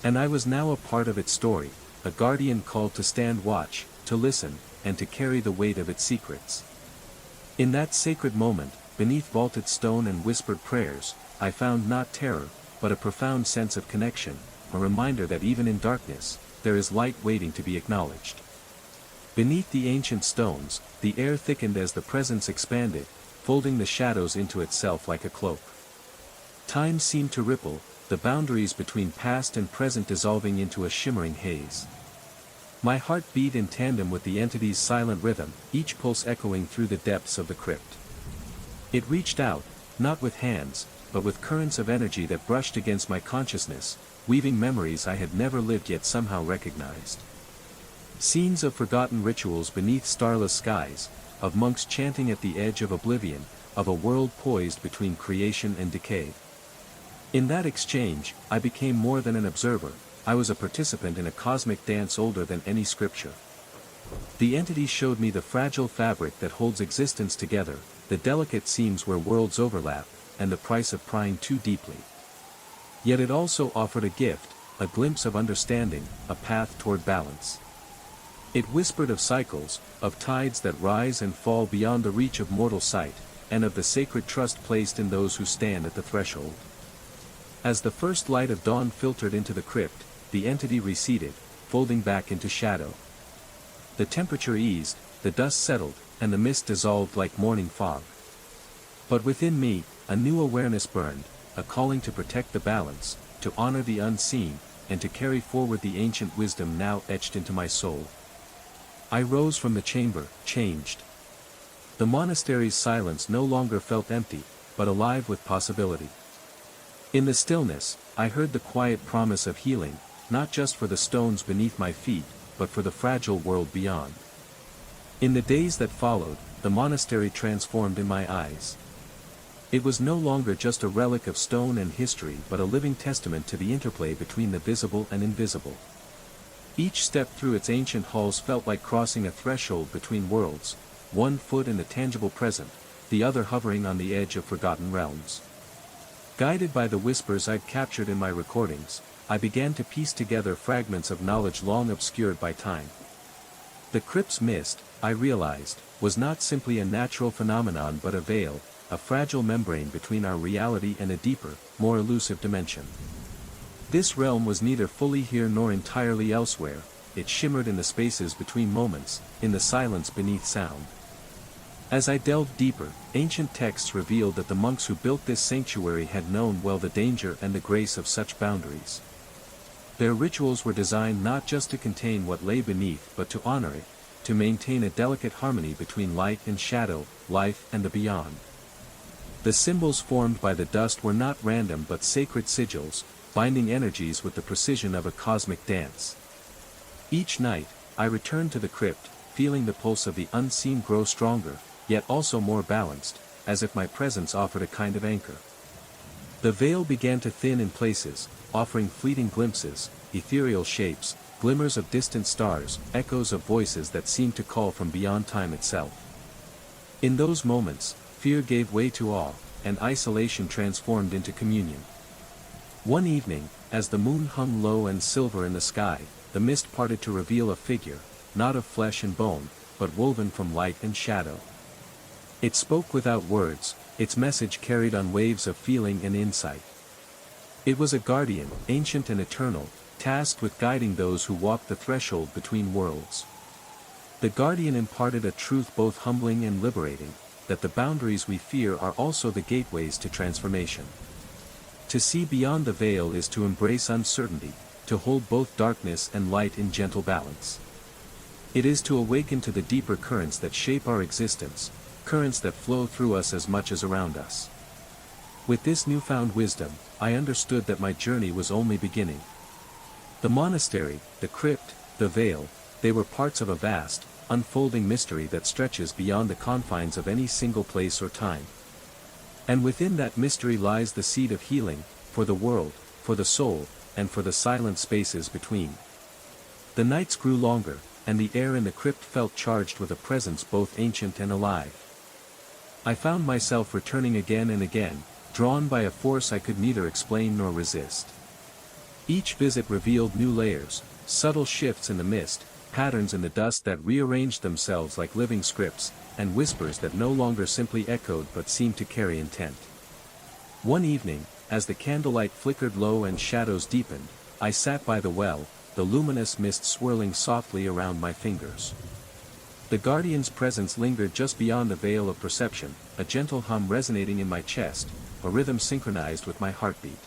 And I was now a part of its story, a guardian called to stand watch, to listen, and to carry the weight of its secrets. In that sacred moment, beneath vaulted stone and whispered prayers, I found not terror, but a profound sense of connection, a reminder that even in darkness, there is light waiting to be acknowledged. Beneath the ancient stones, the air thickened as the presence expanded, folding the shadows into itself like a cloak. Time seemed to ripple, the boundaries between past and present dissolving into a shimmering haze. My heart beat in tandem with the entity's silent rhythm, each pulse echoing through the depths of the crypt. It reached out, not with hands, but with currents of energy that brushed against my consciousness, weaving memories I had never lived yet somehow recognized. Scenes of forgotten rituals beneath starless skies, of monks chanting at the edge of oblivion, of a world poised between creation and decay. In that exchange, I became more than an observer, I was a participant in a cosmic dance older than any scripture. The entity showed me the fragile fabric that holds existence together, the delicate seams where worlds overlap, and the price of prying too deeply. Yet it also offered a gift, a glimpse of understanding, a path toward balance. It whispered of cycles, of tides that rise and fall beyond the reach of mortal sight, and of the sacred trust placed in those who stand at the threshold. As the first light of dawn filtered into the crypt, the entity receded, folding back into shadow. The temperature eased, the dust settled, and the mist dissolved like morning fog. But within me, a new awareness burned, a calling to protect the balance, to honor the unseen, and to carry forward the ancient wisdom now etched into my soul. I rose from the chamber, changed. The monastery's silence no longer felt empty, but alive with possibility. In the stillness, I heard the quiet promise of healing, not just for the stones beneath my feet, but for the fragile world beyond. In the days that followed, the monastery transformed in my eyes. It was no longer just a relic of stone and history but a living testament to the interplay between the visible and invisible. Each step through its ancient halls felt like crossing a threshold between worlds, one foot in the tangible present, the other hovering on the edge of forgotten realms. Guided by the whispers I'd captured in my recordings, I began to piece together fragments of knowledge long obscured by time. The crypt's mist, I realized, was not simply a natural phenomenon but a veil, a fragile membrane between our reality and a deeper, more elusive dimension. This realm was neither fully here nor entirely elsewhere, it shimmered in the spaces between moments, in the silence beneath sound. As I delved deeper, ancient texts revealed that the monks who built this sanctuary had known well the danger and the grace of such boundaries. Their rituals were designed not just to contain what lay beneath but to honor it, to maintain a delicate harmony between light and shadow, life and the beyond. The symbols formed by the dust were not random but sacred sigils, binding energies with the precision of a cosmic dance. Each night, I returned to the crypt, feeling the pulse of the unseen grow stronger, yet also more balanced, as if my presence offered a kind of anchor. The veil began to thin in places, offering fleeting glimpses, ethereal shapes, glimmers of distant stars, echoes of voices that seemed to call from beyond time itself. In those moments, fear gave way to awe, and isolation transformed into communion. One evening, as the moon hung low and silver in the sky, the mist parted to reveal a figure, not of flesh and bone, but woven from light and shadow. It spoke without words, its message carried on waves of feeling and insight. It was a guardian, ancient and eternal, tasked with guiding those who walked the threshold between worlds. The guardian imparted a truth both humbling and liberating, that the boundaries we fear are also the gateways to transformation. To see beyond the veil is to embrace uncertainty, to hold both darkness and light in gentle balance. It is to awaken to the deeper currents that shape our existence, currents that flow through us as much as around us. With this newfound wisdom, I understood that my journey was only beginning. The monastery, the crypt, the veil, they were parts of a vast, unfolding mystery that stretches beyond the confines of any single place or time. And within that mystery lies the seed of healing, for the world, for the soul, and for the silent spaces between. The nights grew longer, and the air in the crypt felt charged with a presence both ancient and alive. I found myself returning again and again, drawn by a force I could neither explain nor resist. Each visit revealed new layers, subtle shifts in the mist, patterns in the dust that rearranged themselves like living scripts, and whispers that no longer simply echoed but seemed to carry intent. One evening, as the candlelight flickered low and shadows deepened, I sat by the well, the luminous mist swirling softly around my fingers. The guardian's presence lingered just beyond the veil of perception, a gentle hum resonating in my chest, a rhythm synchronized with my heartbeat.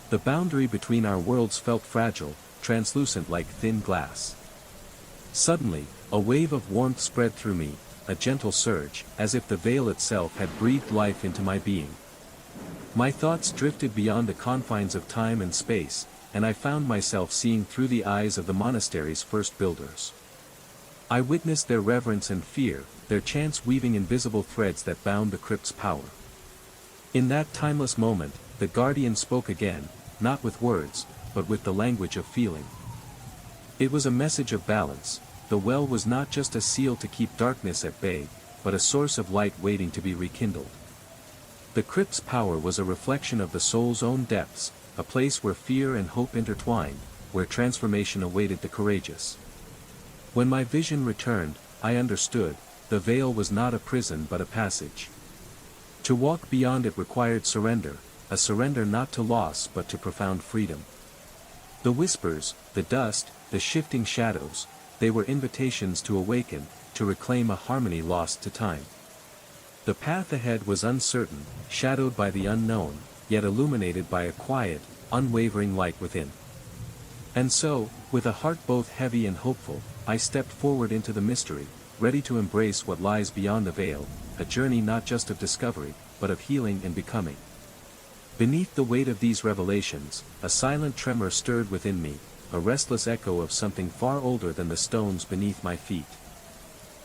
The boundary between our worlds felt fragile, translucent like thin glass. Suddenly, a wave of warmth spread through me, a gentle surge, as if the veil itself had breathed life into my being. My thoughts drifted beyond the confines of time and space, and I found myself seeing through the eyes of the monastery's first builders. I witnessed their reverence and fear, their chants weaving invisible threads that bound the crypt's power. In that timeless moment, the guardian spoke again, not with words, but with the language of feeling. It was a message of balance. The well was not just a seal to keep darkness at bay, but a source of light waiting to be rekindled. The crypt's power was a reflection of the soul's own depths, a place where fear and hope intertwined, where transformation awaited the courageous. When my vision returned, I understood, the veil was not a prison but a passage. To walk beyond it required surrender, a surrender not to loss but to profound freedom. The whispers, the dust, the shifting shadows, they were invitations to awaken, to reclaim a harmony lost to time. The path ahead was uncertain, shadowed by the unknown, yet illuminated by a quiet, unwavering light within. And so, with a heart both heavy and hopeful, I stepped forward into the mystery, ready to embrace what lies beyond the veil, a journey not just of discovery, but of healing and becoming. Beneath the weight of these revelations, a silent tremor stirred within me, a restless echo of something far older than the stones beneath my feet.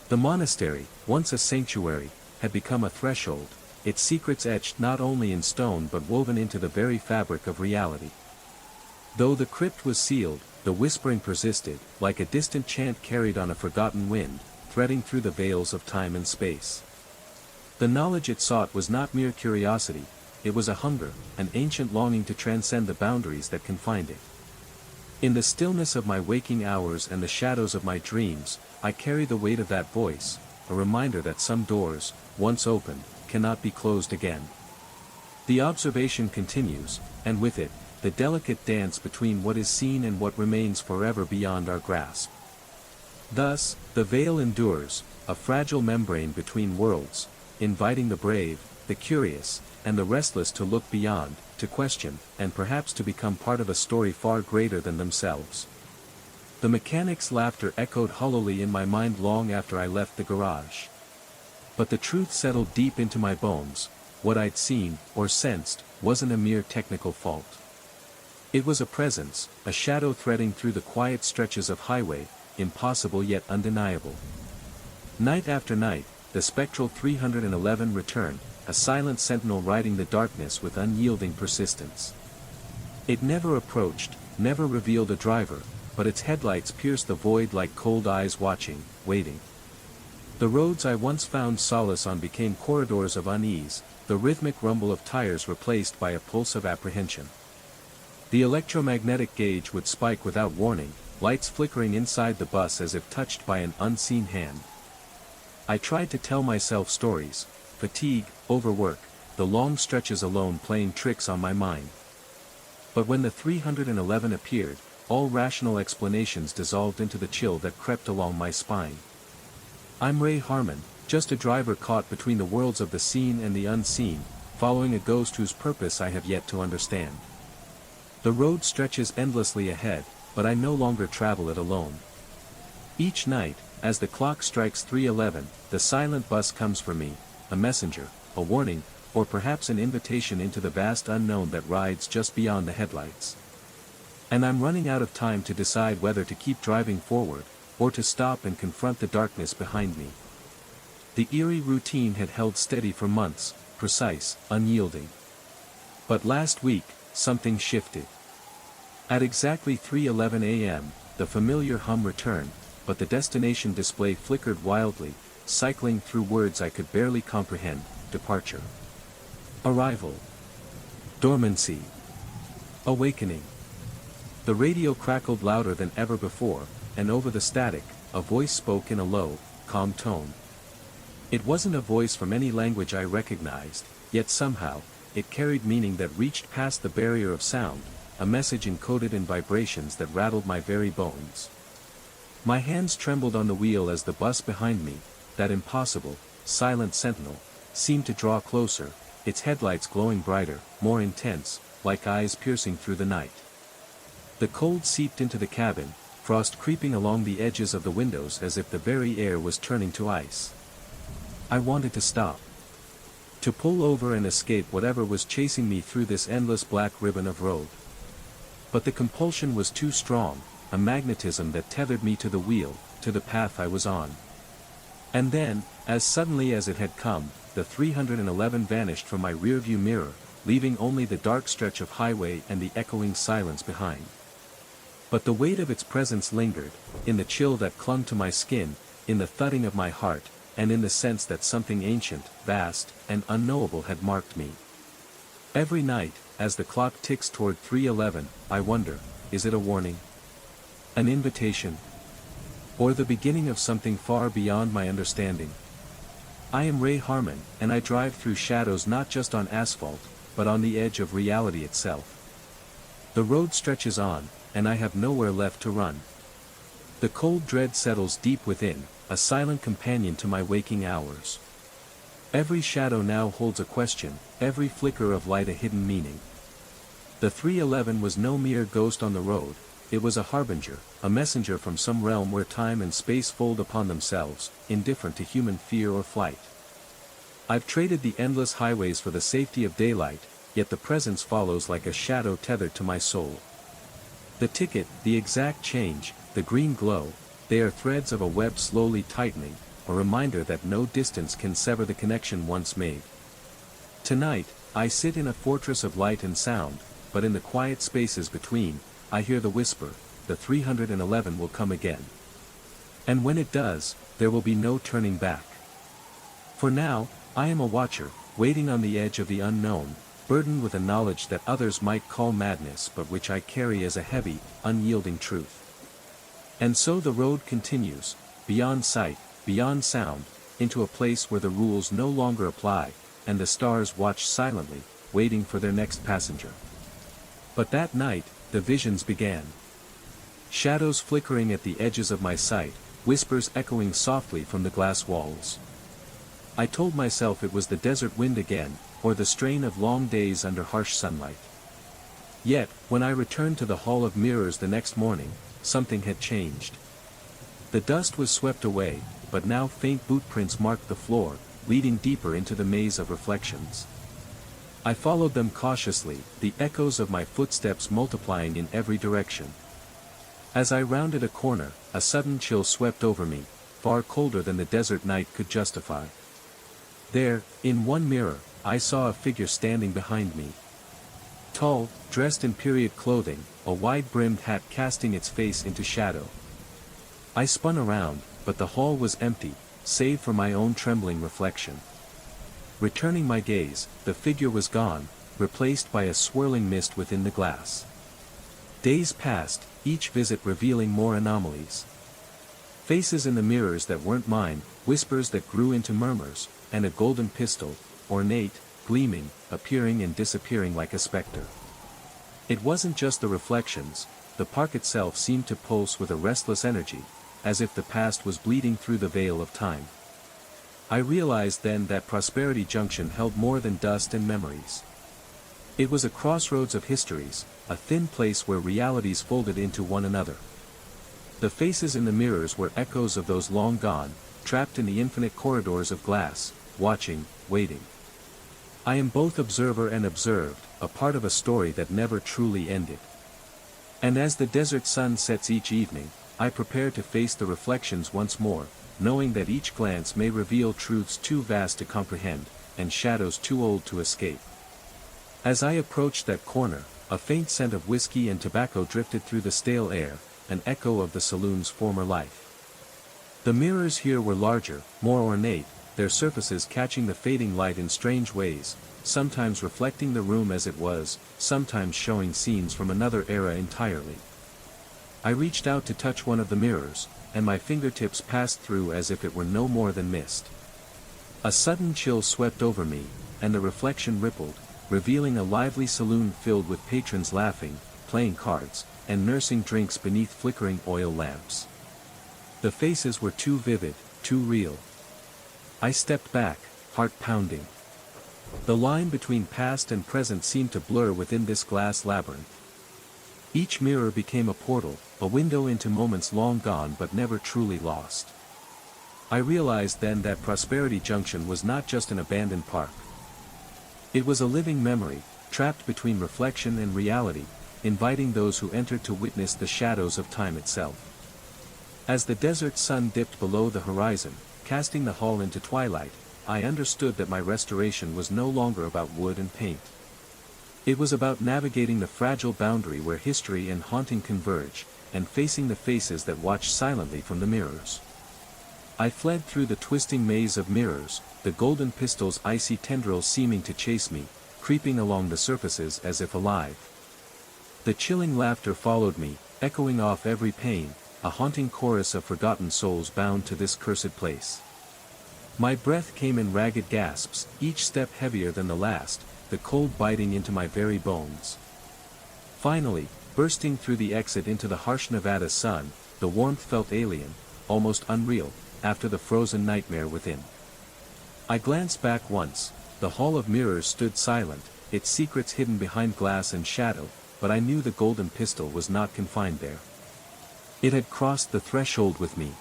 The monastery, once a sanctuary, had become a threshold, its secrets etched not only in stone but woven into the very fabric of reality. Though the crypt was sealed, the whispering persisted, like a distant chant carried on a forgotten wind, threading through the veils of time and space. The knowledge it sought was not mere curiosity, it was a hunger, an ancient longing to transcend the boundaries that confined it. In the stillness of my waking hours and the shadows of my dreams, I carry the weight of that voice, a reminder that some doors, once opened, cannot be closed again. The observation continues, and with it, the delicate dance between what is seen and what remains forever beyond our grasp. Thus, the veil endures, a fragile membrane between worlds, inviting the brave, the curious, and the restless to look beyond, to question, and perhaps to become part of a story far greater than themselves. The mechanic's laughter echoed hollowly in my mind long after I left the garage. But the truth settled deep into my bones, what I'd seen, or sensed, wasn't a mere technical fault. It was a presence, a shadow threading through the quiet stretches of highway, impossible yet undeniable. Night after night, the spectral 311 returned, a silent sentinel riding the darkness with unyielding persistence. It never approached, never revealed a driver, but its headlights pierced the void like cold eyes watching, waiting. The roads I once found solace on became corridors of unease, the rhythmic rumble of tires replaced by a pulse of apprehension. The electromagnetic gauge would spike without warning, lights flickering inside the bus as if touched by an unseen hand. I tried to tell myself stories, fatigue, overwork, the long stretches alone playing tricks on my mind. But when the 311 appeared, all rational explanations dissolved into the chill that crept along my spine. I'm Ray Harmon, just a driver caught between the worlds of the seen and the unseen, following a ghost whose purpose I have yet to understand. The road stretches endlessly ahead, but I no longer travel it alone. Each night, as the clock strikes 3:11, the silent bus comes for me, a messenger, a warning, or perhaps an invitation into the vast unknown that rides just beyond the headlights. And I'm running out of time to decide whether to keep driving forward, or to stop and confront the darkness behind me. The eerie routine had held steady for months, precise, unyielding. But last week, something shifted. At exactly 3:11 a.m., the familiar hum returned, but the destination display flickered wildly, cycling through words I could barely comprehend: departure, arrival, dormancy, awakening. The radio crackled louder than ever before, and over the static, a voice spoke in a low, calm tone. It wasn't a voice from any language I recognized, yet somehow, it carried meaning that reached past the barrier of sound, a message encoded in vibrations that rattled my very bones. My hands trembled on the wheel as the bus behind me, that impossible, silent sentinel, seemed to draw closer, its headlights glowing brighter, more intense, like eyes piercing through the night. The cold seeped into the cabin, frost creeping along the edges of the windows as if the very air was turning to ice. I wanted to stop. To pull over and escape whatever was chasing me through this endless black ribbon of road. But the compulsion was too strong, a magnetism that tethered me to the wheel, to the path I was on. And then, as suddenly as it had come, the 311 vanished from my rearview mirror, leaving only the dark stretch of highway and the echoing silence behind. But the weight of its presence lingered, in the chill that clung to my skin, in the thudding of my heart, and in the sense that something ancient, vast, and unknowable had marked me. Every night, as the clock ticks toward 3:11, I wonder, is it a warning? An invitation? Or the beginning of something far beyond my understanding? I am Ray Harmon, and I drive through shadows not just on asphalt, but on the edge of reality itself. The road stretches on, and I have nowhere left to run. The cold dread settles deep within, a silent companion to my waking hours. Every shadow now holds a question, every flicker of light a hidden meaning. The 311 was no mere ghost on the road, it was a harbinger, a messenger from some realm where time and space fold upon themselves, indifferent to human fear or flight. I've traded the endless highways for the safety of daylight, yet the presence follows like a shadow tethered to my soul. The ticket, the exact change, the green glow, they are threads of a web slowly tightening, a reminder that no distance can sever the connection once made. Tonight, I sit in a fortress of light and sound, but in the quiet spaces between, I hear the whisper, the 311 will come again. And when it does, there will be no turning back. For now, I am a watcher, waiting on the edge of the unknown, burdened with a knowledge that others might call madness but which I carry as a heavy, unyielding truth. And so the road continues, beyond sight, beyond sound, into a place where the rules no longer apply, and the stars watch silently, waiting for their next passenger. But that night, the visions began. Shadows flickering at the edges of my sight, whispers echoing softly from the glass walls. I told myself it was the desert wind again, or the strain of long days under harsh sunlight. Yet, when I returned to the Hall of Mirrors the next morning, something had changed. The dust was swept away, but now faint boot prints marked the floor, leading deeper into the maze of reflections. I followed them cautiously, the echoes of my footsteps multiplying in every direction. As I rounded a corner, a sudden chill swept over me, far colder than the desert night could justify. There, in one mirror, I saw a figure standing behind me. Tall, dressed in period clothing, a wide-brimmed hat casting its face into shadow. I spun around, but the hall was empty, save for my own trembling reflection. Returning my gaze, the figure was gone, replaced by a swirling mist within the glass. Days passed, each visit revealing more anomalies. Faces in the mirrors that weren't mine, whispers that grew into murmurs, and a golden pistol, ornate, gleaming, appearing and disappearing like a specter. It wasn't just the reflections, the park itself seemed to pulse with a restless energy, as if the past was bleeding through the veil of time. I realized then that Prosperity Junction held more than dust and memories. It was a crossroads of histories, a thin place where realities folded into one another. The faces in the mirrors were echoes of those long gone, trapped in the infinite corridors of glass, watching, waiting. I am both observer and observed, a part of a story that never truly ended. And as the desert sun sets each evening, I prepare to face the reflections once more, knowing that each glance may reveal truths too vast to comprehend, and shadows too old to escape. As I approached that corner, a faint scent of whiskey and tobacco drifted through the stale air, an echo of the saloon's former life. The mirrors here were larger, more ornate, their surfaces catching the fading light in strange ways, sometimes reflecting the room as it was, sometimes showing scenes from another era entirely. I reached out to touch one of the mirrors, and my fingertips passed through as if it were no more than mist. A sudden chill swept over me, and the reflection rippled, revealing a lively saloon filled with patrons laughing, playing cards, and nursing drinks beneath flickering oil lamps. The faces were too vivid, too real. I stepped back, heart pounding. The line between past and present seemed to blur within this glass labyrinth. Each mirror became a portal, a window into moments long gone but never truly lost. I realized then that Prosperity Junction was not just an abandoned park. It was a living memory, trapped between reflection and reality, inviting those who entered to witness the shadows of time itself. As the desert sun dipped below the horizon, casting the hall into twilight, I understood that my restoration was no longer about wood and paint. It was about navigating the fragile boundary where history and haunting converge, and facing the faces that watch silently from the mirrors. I fled through the twisting maze of mirrors, the golden pistol's icy tendrils seeming to chase me, creeping along the surfaces as if alive. The chilling laughter followed me, echoing off every pane, a haunting chorus of forgotten souls bound to this cursed place. My breath came in ragged gasps, each step heavier than the last, the cold biting into my very bones. Finally, bursting through the exit into the harsh Nevada sun, the warmth felt alien, almost unreal, after the frozen nightmare within. I glanced back once. The hall of mirrors stood silent, its secrets hidden behind glass and shadow, but I knew the golden pistol was not confined there. It had crossed the threshold with me.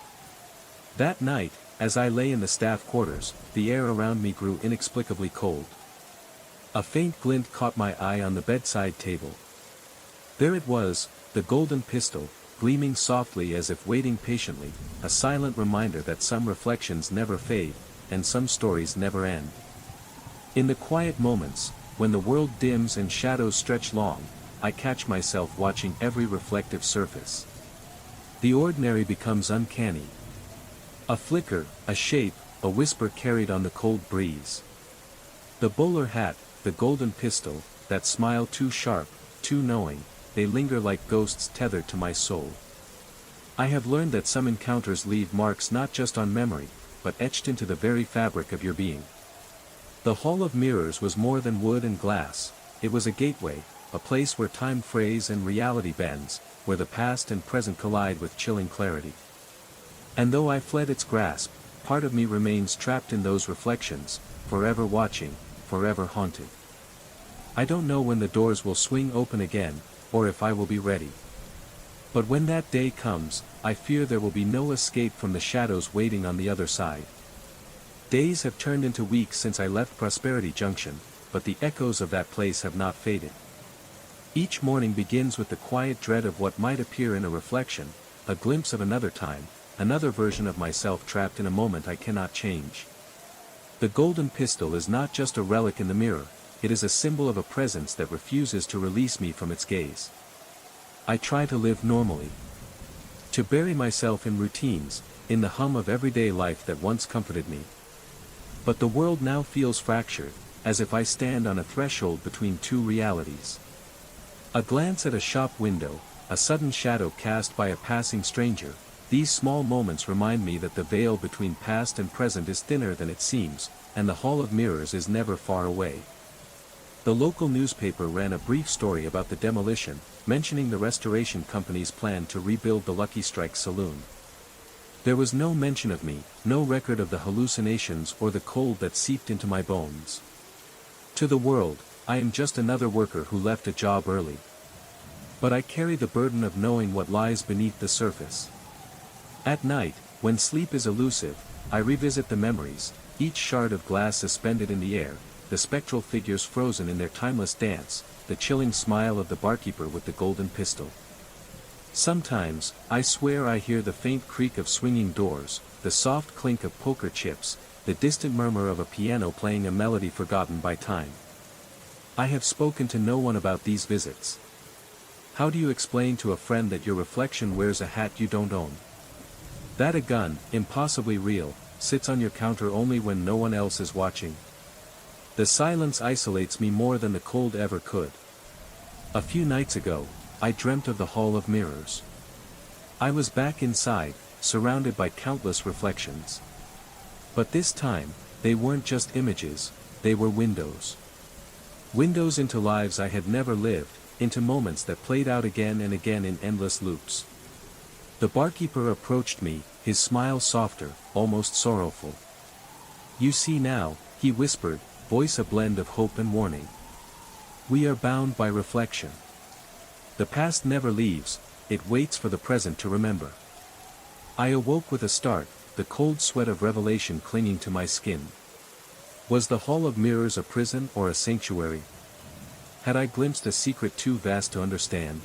That night, as I lay in the staff quarters, the air around me grew inexplicably cold. A faint glint caught my eye on the bedside table. There it was, the golden pistol, gleaming softly as if waiting patiently, a silent reminder that some reflections never fade, and some stories never end. In the quiet moments, when the world dims and shadows stretch long, I catch myself watching every reflective surface. The ordinary becomes uncanny. A flicker, a shape, a whisper carried on the cold breeze. The bowler hat, the golden pistol, that smile too sharp, too knowing, they linger like ghosts tethered to my soul. I have learned that some encounters leave marks not just on memory, but etched into the very fabric of your being. The Hall of Mirrors was more than wood and glass, it was a gateway, a place where time frays and reality bends, where the past and present collide with chilling clarity. And though I fled its grasp, part of me remains trapped in those reflections, forever watching, forever haunted. I don't know when the doors will swing open again, or if I will be ready. But when that day comes, I fear there will be no escape from the shadows waiting on the other side. Days have turned into weeks since I left Prosperity Junction, but the echoes of that place have not faded. Each morning begins with the quiet dread of what might appear in a reflection, a glimpse of another time, another version of myself trapped in a moment I cannot change. The golden pistol is not just a relic in the mirror, it is a symbol of a presence that refuses to release me from its gaze. I try to live normally. To bury myself in routines, in the hum of everyday life that once comforted me. But the world now feels fractured, as if I stand on a threshold between two realities. A glance at a shop window, a sudden shadow cast by a passing stranger, these small moments remind me that the veil between past and present is thinner than it seems, and the Hall of Mirrors is never far away. The local newspaper ran a brief story about the demolition, mentioning the restoration company's plan to rebuild the Lucky Strike saloon. There was no mention of me, no record of the hallucinations or the cold that seeped into my bones. To the world, I am just another worker who left a job early. But I carry the burden of knowing what lies beneath the surface. At night, when sleep is elusive, I revisit the memories, each shard of glass suspended in the air, the spectral figures frozen in their timeless dance, the chilling smile of the barkeeper with the golden pistol. Sometimes, I swear I hear the faint creak of swinging doors, the soft clink of poker chips, the distant murmur of a piano playing a melody forgotten by time. I have spoken to no one about these visits. How do you explain to a friend that your reflection wears a hat you don't own? That a gun, impossibly real, sits on your counter only when no one else is watching? The silence isolates me more than the cold ever could. A few nights ago, I dreamt of the Hall of Mirrors. I was back inside, surrounded by countless reflections. But this time, they weren't just images, they were windows. Windows into lives I had never lived, into moments that played out again and again in endless loops. The barkeeper approached me, his smile softer, almost sorrowful. "You see now," he whispered, voice a blend of hope and warning. "We are bound by reflection. The past never leaves, it waits for the present to remember." I awoke with a start, the cold sweat of revelation clinging to my skin. Was the Hall of Mirrors a prison or a sanctuary? Had I glimpsed a secret too vast to understand?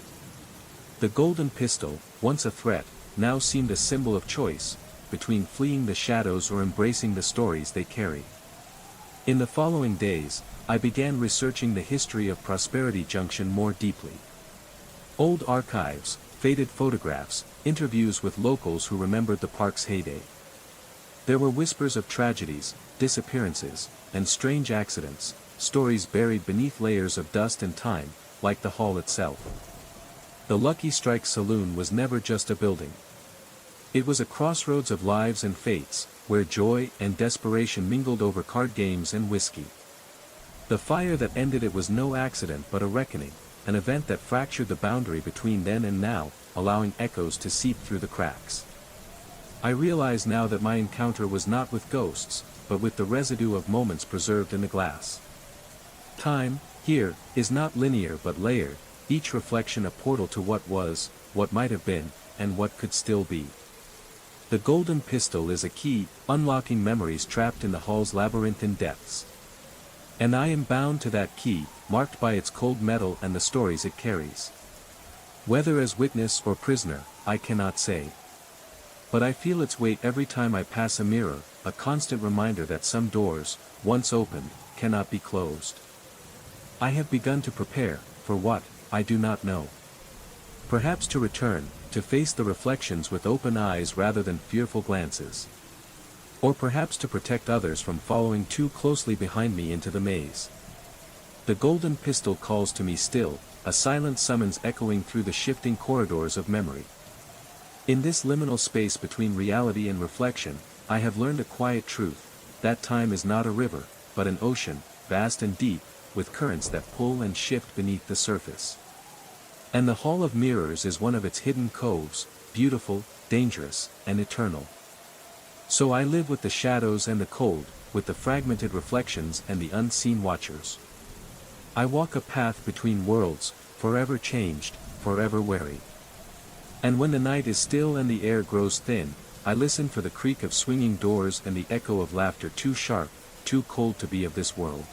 The golden pistol, once a threat, now seemed a symbol of choice, between fleeing the shadows or embracing the stories they carry. In the following days, I began researching the history of Prosperity Junction more deeply. Old archives, faded photographs, interviews with locals who remembered the park's heyday. There were whispers of tragedies, disappearances, and strange accidents, stories buried beneath layers of dust and time, like the hall itself. The Lucky Strike Saloon was never just a building. It was a crossroads of lives and fates, where joy and desperation mingled over card games and whiskey. The fire that ended it was no accident but a reckoning, an event that fractured the boundary between then and now, allowing echoes to seep through the cracks. I realize now that my encounter was not with ghosts, but with the residue of moments preserved in the glass. Time, here, is not linear but layered, each reflection a portal to what was, what might have been, and what could still be. The golden pistol is a key, unlocking memories trapped in the hall's labyrinthine depths. And I am bound to that key, marked by its cold metal and the stories it carries. Whether as witness or prisoner, I cannot say. But I feel its weight every time I pass a mirror, a constant reminder that some doors, once opened, cannot be closed. I have begun to prepare, for what, I do not know. Perhaps to return, to face the reflections with open eyes rather than fearful glances. Or perhaps to protect others from following too closely behind me into the maze. The golden pistol calls to me still, a silent summons echoing through the shifting corridors of memory. In this liminal space between reality and reflection, I have learned a quiet truth, that time is not a river, but an ocean, vast and deep, with currents that pull and shift beneath the surface. And the Hall of Mirrors is one of its hidden coves, beautiful, dangerous, and eternal. So I live with the shadows and the cold, with the fragmented reflections and the unseen watchers. I walk a path between worlds, forever changed, forever wary. And when the night is still and the air grows thin, I listen for the creak of swinging doors and the echo of laughter too sharp, too cold to be of this world.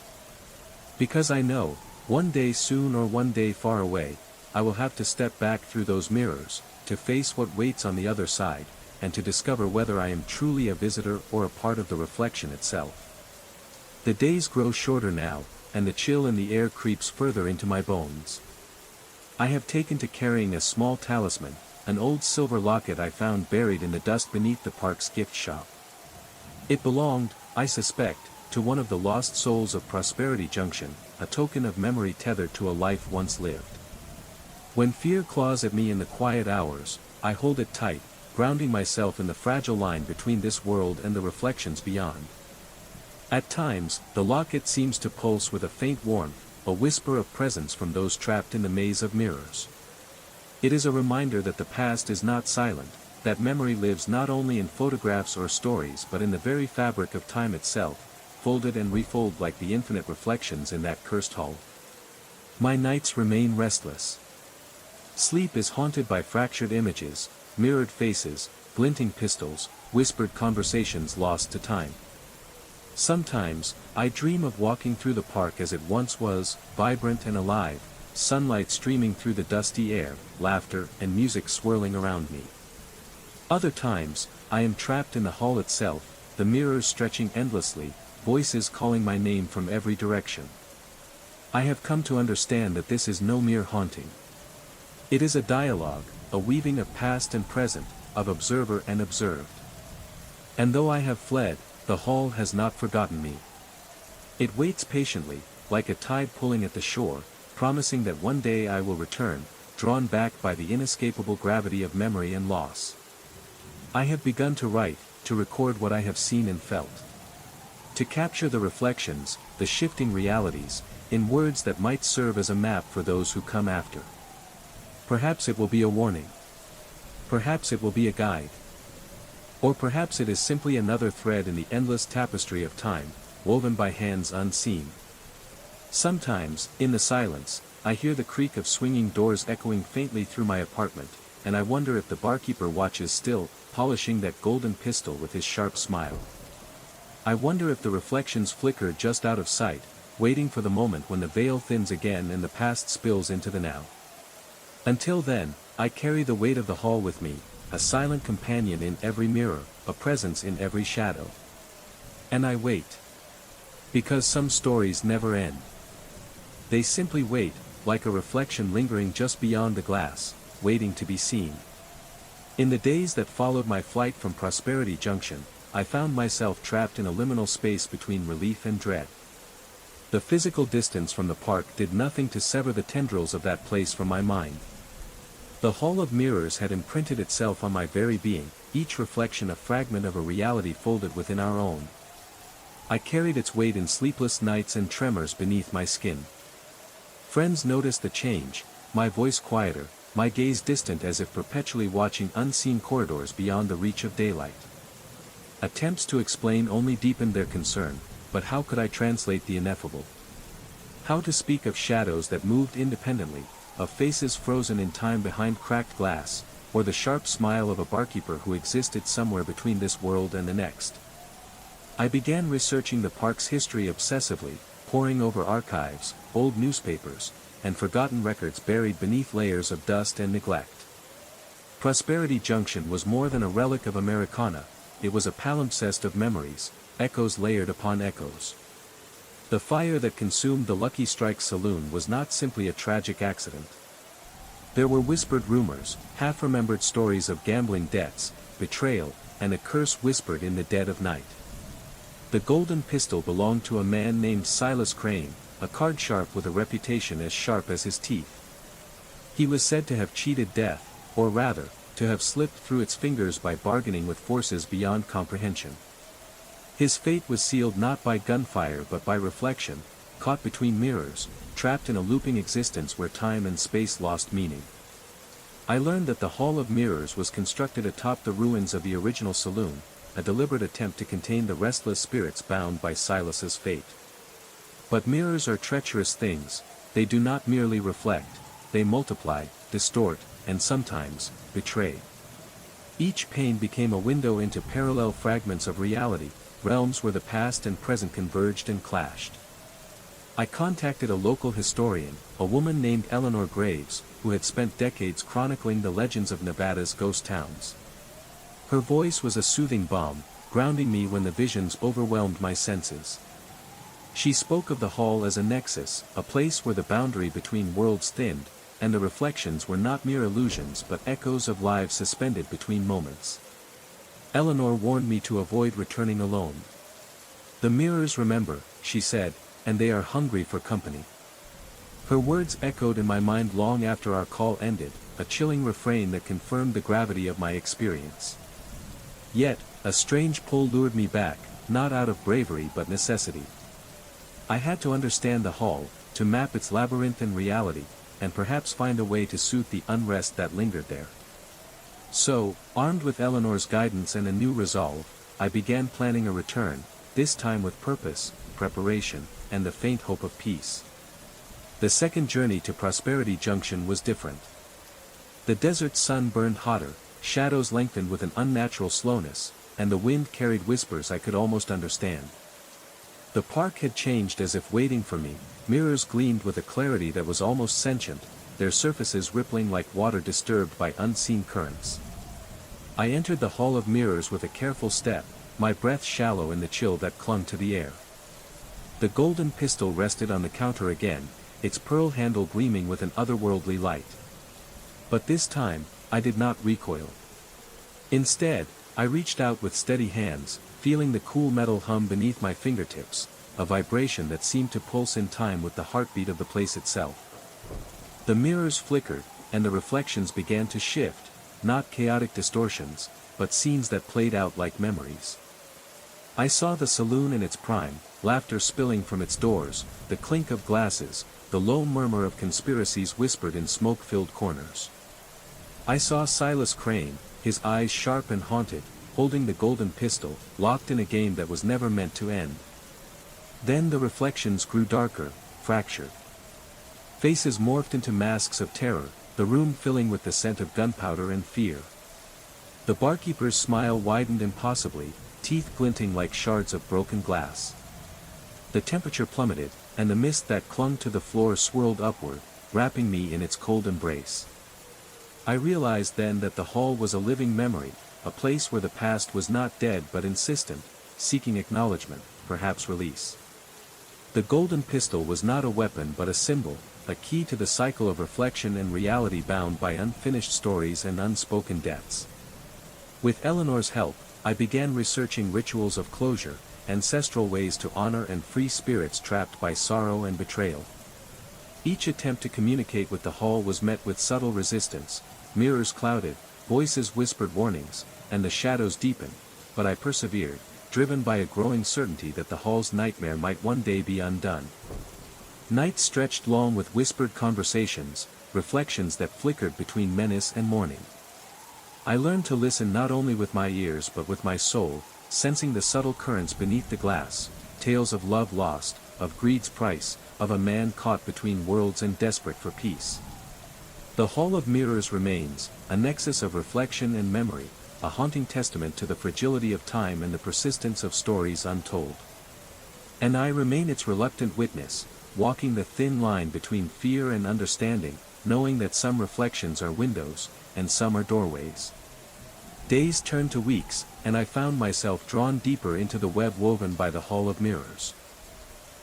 Because I know, one day soon or one day far away, I will have to step back through those mirrors, to face what waits on the other side, and to discover whether I am truly a visitor or a part of the reflection itself. The days grow shorter now, and the chill in the air creeps further into my bones. I have taken to carrying a small talisman, an old silver locket I found buried in the dust beneath the park's gift shop. It belonged, I suspect, to one of the lost souls of Prosperity Junction, a token of memory tethered to a life once lived. When fear claws at me in the quiet hours, I hold it tight, grounding myself in the fragile line between this world and the reflections beyond. At times, the locket seems to pulse with a faint warmth, a whisper of presence from those trapped in the maze of mirrors. It is a reminder that the past is not silent, that memory lives not only in photographs or stories but in the very fabric of time itself, folded and refolded like the infinite reflections in that cursed hall. My nights remain restless. Sleep is haunted by fractured images, mirrored faces, glinting pistols, whispered conversations lost to time. Sometimes, I dream of walking through the park as it once was, vibrant and alive, sunlight streaming through the dusty air, laughter and music swirling around me. Other times, I am trapped in the hall itself, the mirrors stretching endlessly, voices calling my name from every direction. I have come to understand that this is no mere haunting. It is a dialogue, a weaving of past and present, of observer and observed. And though I have fled, the hall has not forgotten me. It waits patiently, like a tide pulling at the shore, promising that one day I will return, drawn back by the inescapable gravity of memory and loss. I have begun to write, to record what I have seen and felt. To capture the reflections, the shifting realities, in words that might serve as a map for those who come after. Perhaps it will be a warning. Perhaps it will be a guide. Or perhaps it is simply another thread in the endless tapestry of time, woven by hands unseen. Sometimes, in the silence, I hear the creak of swinging doors echoing faintly through my apartment, and I wonder if the barkeeper watches still, polishing that golden pistol with his sharp smile. I wonder if the reflections flicker just out of sight, waiting for the moment when the veil thins again and the past spills into the now. Until then, I carry the weight of the hall with me, a silent companion in every mirror, a presence in every shadow. And I wait. Because some stories never end. They simply wait, like a reflection lingering just beyond the glass, waiting to be seen. In the days that followed my flight from Prosperity Junction, I found myself trapped in a liminal space between relief and dread. The physical distance from the park did nothing to sever the tendrils of that place from my mind. The hall of mirrors had imprinted itself on my very being, each reflection a fragment of a reality folded within our own. I carried its weight in sleepless nights and tremors beneath my skin. Friends noticed the change, my voice quieter, my gaze distant as if perpetually watching unseen corridors beyond the reach of daylight. Attempts to explain only deepened their concern, but how could I translate the ineffable? How to speak of shadows that moved independently, of faces frozen in time behind cracked glass, or the sharp smile of a barkeeper who existed somewhere between this world and the next? I began researching the park's history obsessively, poring over archives, old newspapers, and forgotten records buried beneath layers of dust and neglect. Prosperity Junction was more than a relic of Americana, it was a palimpsest of memories, echoes layered upon echoes. The fire that consumed the Lucky Strike saloon was not simply a tragic accident. There were whispered rumors, half-remembered stories of gambling debts, betrayal, and a curse whispered in the dead of night. The golden pistol belonged to a man named Silas Crane, a card sharp with a reputation as sharp as his teeth. He was said to have cheated death, or rather, to have slipped through its fingers by bargaining with forces beyond comprehension. His fate was sealed not by gunfire but by reflection, caught between mirrors, trapped in a looping existence where time and space lost meaning. I learned that the Hall of Mirrors was constructed atop the ruins of the original saloon, a deliberate attempt to contain the restless spirits bound by Silas's fate. But mirrors are treacherous things, they do not merely reflect, they multiply, distort, and sometimes, betray. Each pane became a window into parallel fragments of reality, realms where the past and present converged and clashed. I contacted a local historian, a woman named Eleanor Graves, who had spent decades chronicling the legends of Nevada's ghost towns. Her voice was a soothing balm, grounding me when the visions overwhelmed my senses. She spoke of the hall as a nexus, a place where the boundary between worlds thinned, and the reflections were not mere illusions but echoes of lives suspended between moments. Eleanor warned me to avoid returning alone. The mirrors remember, she said, and they are hungry for company. Her words echoed in my mind long after our call ended, a chilling refrain that confirmed the gravity of my experience. Yet, a strange pull lured me back, not out of bravery but necessity. I had to understand the hall, to map its labyrinthine reality, and perhaps find a way to soothe the unrest that lingered there. So, armed with Eleanor's guidance and a new resolve, I began planning a return, this time with purpose, preparation, and the faint hope of peace. The second journey to Prosperity Junction was different. The desert sun burned hotter, shadows lengthened with an unnatural slowness, and the wind carried whispers I could almost understand. The park had changed as if waiting for me, mirrors gleamed with a clarity that was almost sentient, their surfaces rippling like water disturbed by unseen currents. I entered the hall of mirrors with a careful step, my breath shallow in the chill that clung to the air. The golden pistol rested on the counter again, its pearl handle gleaming with an otherworldly light. But this time, I did not recoil. Instead, I reached out with steady hands, feeling the cool metal hum beneath my fingertips, a vibration that seemed to pulse in time with the heartbeat of the place itself. The mirrors flickered, and the reflections began to shift, not chaotic distortions, but scenes that played out like memories. I saw the saloon in its prime, laughter spilling from its doors, the clink of glasses, the low murmur of conspiracies whispered in smoke-filled corners. I saw Silas Crane, his eyes sharp and haunted, holding the golden pistol, locked in a game that was never meant to end. Then the reflections grew darker, fractured. Faces morphed into masks of terror, the room filling with the scent of gunpowder and fear. The barkeeper's smile widened impossibly, teeth glinting like shards of broken glass. The temperature plummeted, and the mist that clung to the floor swirled upward, wrapping me in its cold embrace. I realized then that the hall was a living memory, a place where the past was not dead but insistent, seeking acknowledgement, perhaps release. The golden pistol was not a weapon but a symbol, a key to the cycle of reflection and reality bound by unfinished stories and unspoken debts. With Eleanor's help, I began researching rituals of closure, ancestral ways to honor and free spirits trapped by sorrow and betrayal. Each attempt to communicate with the hall was met with subtle resistance, mirrors clouded, voices whispered warnings, and the shadows deepened, but I persevered, driven by a growing certainty that the hall's nightmare might one day be undone. Nights stretched long with whispered conversations, reflections that flickered between menace and morning. I learned to listen not only with my ears but with my soul, sensing the subtle currents beneath the glass, tales of love lost, of greed's price, of a man caught between worlds and desperate for peace. The Hall of Mirrors remains, a nexus of reflection and memory, a haunting testament to the fragility of time and the persistence of stories untold. And I remain its reluctant witness, walking the thin line between fear and understanding, knowing that some reflections are windows, and some are doorways. Days turned to weeks, and I found myself drawn deeper into the web woven by the Hall of Mirrors.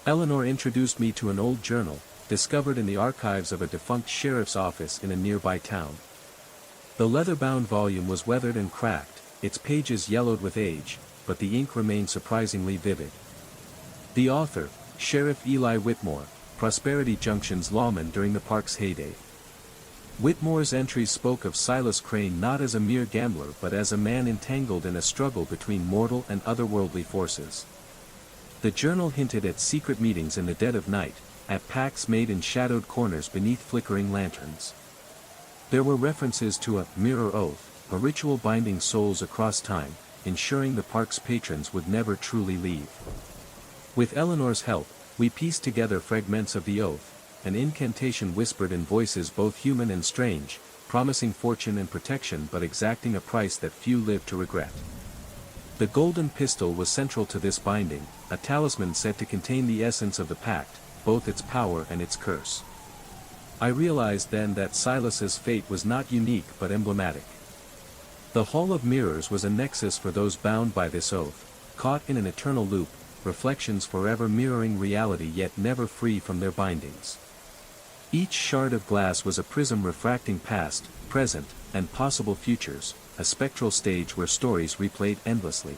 Eleanor introduced me to an old journal, discovered in the archives of a defunct sheriff's office in a nearby town. The leather-bound volume was weathered and cracked, its pages yellowed with age, but the ink remained surprisingly vivid. The author, Sheriff Eli Whitmore, Prosperity Junction's lawman during the park's heyday. Whitmore's entries spoke of Silas Crane not as a mere gambler but as a man entangled in a struggle between mortal and otherworldly forces. The journal hinted at secret meetings in the dead of night, at pacts made in shadowed corners beneath flickering lanterns. There were references to a mirror oath, a ritual binding souls across time, ensuring the park's patrons would never truly leave. With Eleanor's help, we pieced together fragments of the oath, an incantation whispered in voices both human and strange, promising fortune and protection but exacting a price that few lived to regret. The golden pistol was central to this binding, a talisman said to contain the essence of the pact, both its power and its curse. I realized then that Silas's fate was not unique but emblematic. The Hall of Mirrors was a nexus for those bound by this oath, caught in an eternal loop, reflections forever mirroring reality yet never free from their bindings. Each shard of glass was a prism refracting past, present, and possible futures, a spectral stage where stories replayed endlessly.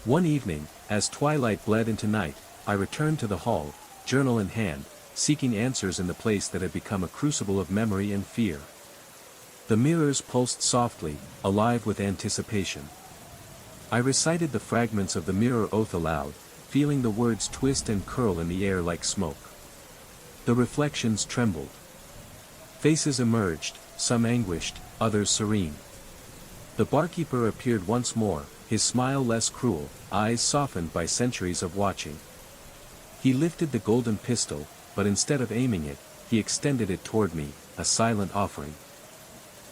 One evening, as twilight bled into night, I returned to the hall, journal in hand, seeking answers in the place that had become a crucible of memory and fear. The mirrors pulsed softly, alive with anticipation. I recited the fragments of the mirror oath aloud, feeling the words twist and curl in the air like smoke. The reflections trembled. Faces emerged, some anguished, others serene. The barkeeper appeared once more, his smile less cruel, eyes softened by centuries of watching. He lifted the golden pistol, but instead of aiming it, he extended it toward me, a silent offering.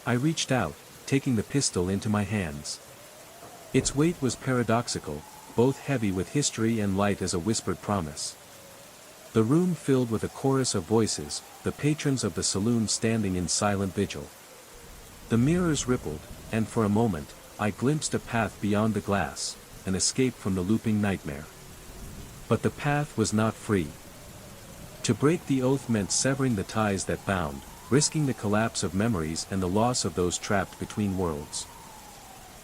I reached out, taking the pistol into my hands. Its weight was paradoxical, both heavy with history and light as a whispered promise. The room filled with a chorus of voices, the patrons of the saloon standing in silent vigil. The mirrors rippled, and for a moment, I glimpsed a path beyond the glass, an escape from the looping nightmare. But the path was not free. To break the oath meant severing the ties that bound, risking the collapse of memories and the loss of those trapped between worlds.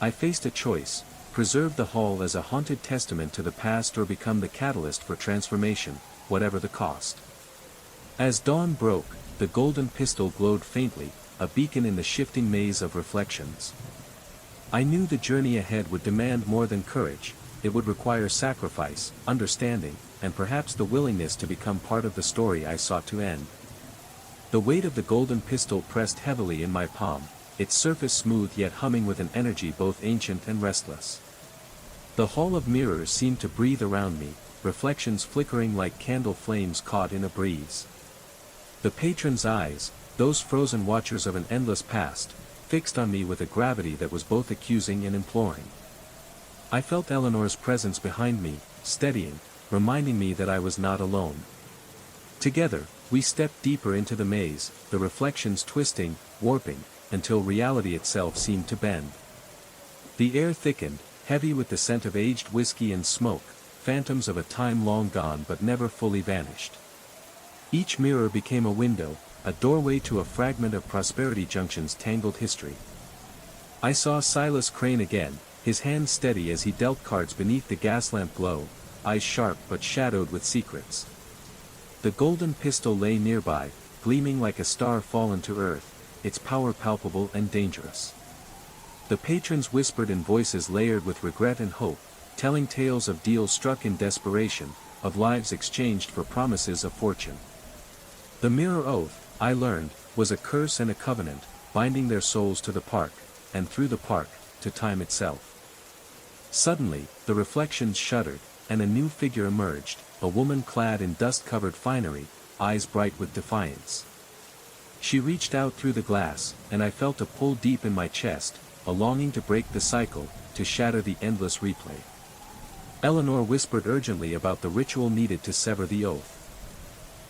I faced a choice: preserve the hall as a haunted testament to the past or become the catalyst for transformation, whatever the cost. As dawn broke, the golden pistol glowed faintly, a beacon in the shifting maze of reflections. I knew the journey ahead would demand more than courage. It would require sacrifice, understanding, and perhaps the willingness to become part of the story I sought to end. The weight of the golden pistol pressed heavily in my palm, its surface smooth yet humming with an energy both ancient and restless. The hall of mirrors seemed to breathe around me, reflections flickering like candle flames caught in a breeze. The patrons' eyes, those frozen watchers of an endless past, fixed on me with a gravity that was both accusing and imploring. I felt Eleanor's presence behind me, steadying, reminding me that I was not alone. Together, we stepped deeper into the maze, the reflections twisting, warping, until reality itself seemed to bend. The air thickened, heavy with the scent of aged whiskey and smoke, phantoms of a time long gone but never fully vanished. Each mirror became a window, a doorway to a fragment of Prosperity Junction's tangled history. I saw Silas Crane again, his hand steady as he dealt cards beneath the gaslamp glow, eyes sharp but shadowed with secrets. The golden pistol lay nearby, gleaming like a star fallen to earth, its power palpable and dangerous. The patrons whispered in voices layered with regret and hope, telling tales of deals struck in desperation, of lives exchanged for promises of fortune. The mirror oath, I learned, was a curse and a covenant, binding their souls to the park, and through the park, to time itself. Suddenly, the reflections shuddered, and a new figure emerged, a woman clad in dust-covered finery, eyes bright with defiance. She reached out through the glass, and I felt a pull deep in my chest, a longing to break the cycle, to shatter the endless replay. Eleanor whispered urgently about the ritual needed to sever the oath.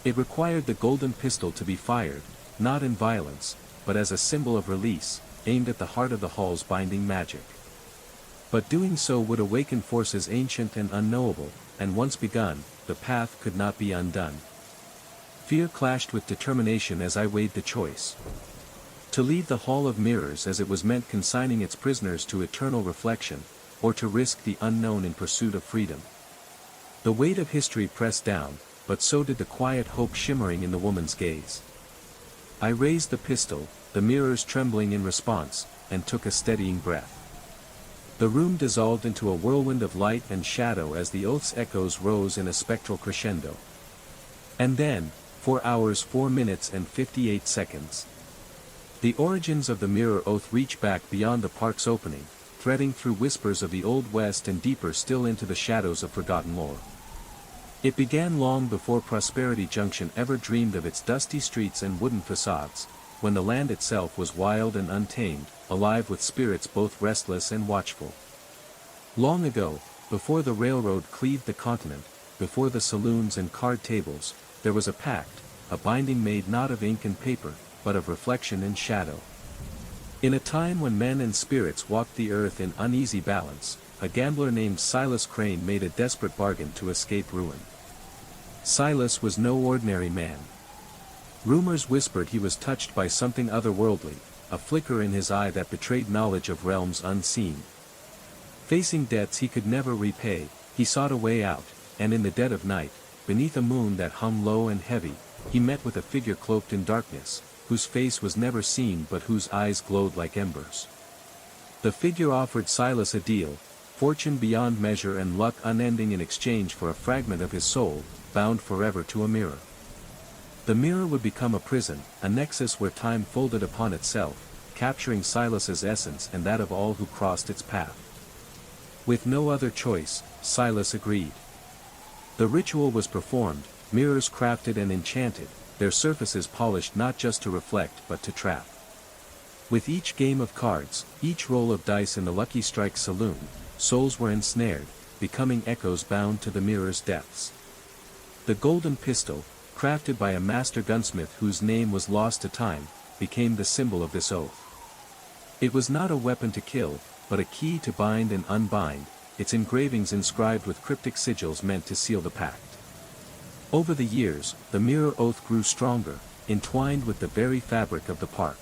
It required the golden pistol to be fired, not in violence, but as a symbol of release, aimed at the heart of the hall's binding magic. But doing so would awaken forces ancient and unknowable, and once begun, the path could not be undone. Fear clashed with determination as I weighed the choice. To leave the Hall of Mirrors as it was meant consigning its prisoners to eternal reflection, or to risk the unknown in pursuit of freedom. The weight of history pressed down, but so did the quiet hope shimmering in the woman's gaze. I raised the pistol, the mirrors trembling in response, and took a steadying breath. The room dissolved into a whirlwind of light and shadow as the oath's echoes rose in a spectral crescendo. And then, 4 hours 4 minutes and 58 seconds. The origins of the mirror oath reach back beyond the park's opening, threading through whispers of the Old West and deeper still into the shadows of forgotten lore. It began long before Prosperity Junction ever dreamed of its dusty streets and wooden facades, when the land itself was wild and untamed, alive with spirits both restless and watchful. Long ago, before the railroad cleaved the continent, before the saloons and card tables, there was a pact, a binding made not of ink and paper, but of reflection and shadow. In a time when men and spirits walked the earth in uneasy balance, a gambler named Silas Crane made a desperate bargain to escape ruin. Silas was no ordinary man. Rumors whispered he was touched by something otherworldly, a flicker in his eye that betrayed knowledge of realms unseen. Facing debts he could never repay, he sought a way out, and in the dead of night, beneath a moon that hung low and heavy, he met with a figure cloaked in darkness, whose face was never seen but whose eyes glowed like embers. The figure offered Silas a deal, fortune beyond measure and luck unending in exchange for a fragment of his soul, bound forever to a mirror. The mirror would become a prison, a nexus where time folded upon itself, capturing Silas's essence and that of all who crossed its path. With no other choice, Silas agreed. The ritual was performed, mirrors crafted and enchanted, their surfaces polished not just to reflect but to trap. With each game of cards, each roll of dice in the Lucky Strike saloon, souls were ensnared, becoming echoes bound to the mirror's depths. The golden pistol, crafted by a master gunsmith whose name was lost to time, became the symbol of this oath. It was not a weapon to kill, but a key to bind and unbind, its engravings inscribed with cryptic sigils meant to seal the pact. Over the years, the mirror oath grew stronger, entwined with the very fabric of the park.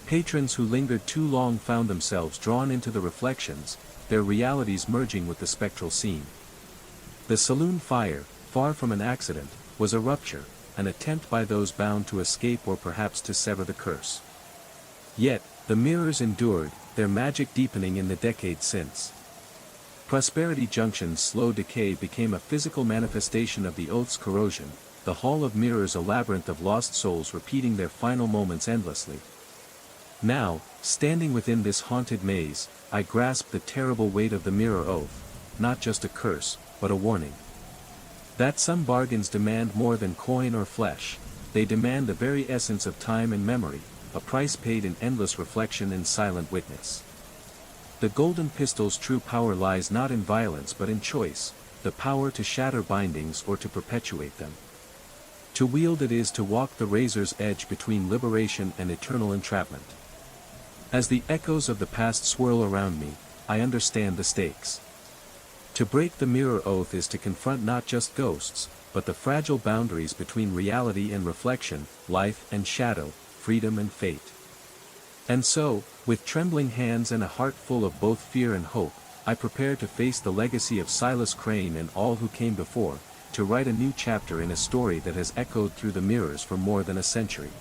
Patrons who lingered too long found themselves drawn into the reflections, their realities merging with the spectral scene. The saloon fire, far from an accident, was a rupture, an attempt by those bound to escape or perhaps to sever the curse. Yet, the mirrors endured, their magic deepening in the decades since. Prosperity Junction's slow decay became a physical manifestation of the oath's corrosion, the Hall of Mirrors a labyrinth of lost souls repeating their final moments endlessly. Now, standing within this haunted maze, I grasp the terrible weight of the mirror oath, not just a curse, but a warning. That some bargains demand more than coin or flesh, they demand the very essence of time and memory, a price paid in endless reflection and silent witness. The golden pistol's true power lies not in violence but in choice, the power to shatter bindings or to perpetuate them. To wield it is to walk the razor's edge between liberation and eternal entrapment. As the echoes of the past swirl around me, I understand the stakes. To break the mirror oath is to confront not just ghosts, but the fragile boundaries between reality and reflection, life and shadow, freedom and fate. And so, with trembling hands and a heart full of both fear and hope, I prepare to face the legacy of Silas Crane and all who came before, to write a new chapter in a story that has echoed through the mirrors for more than a century.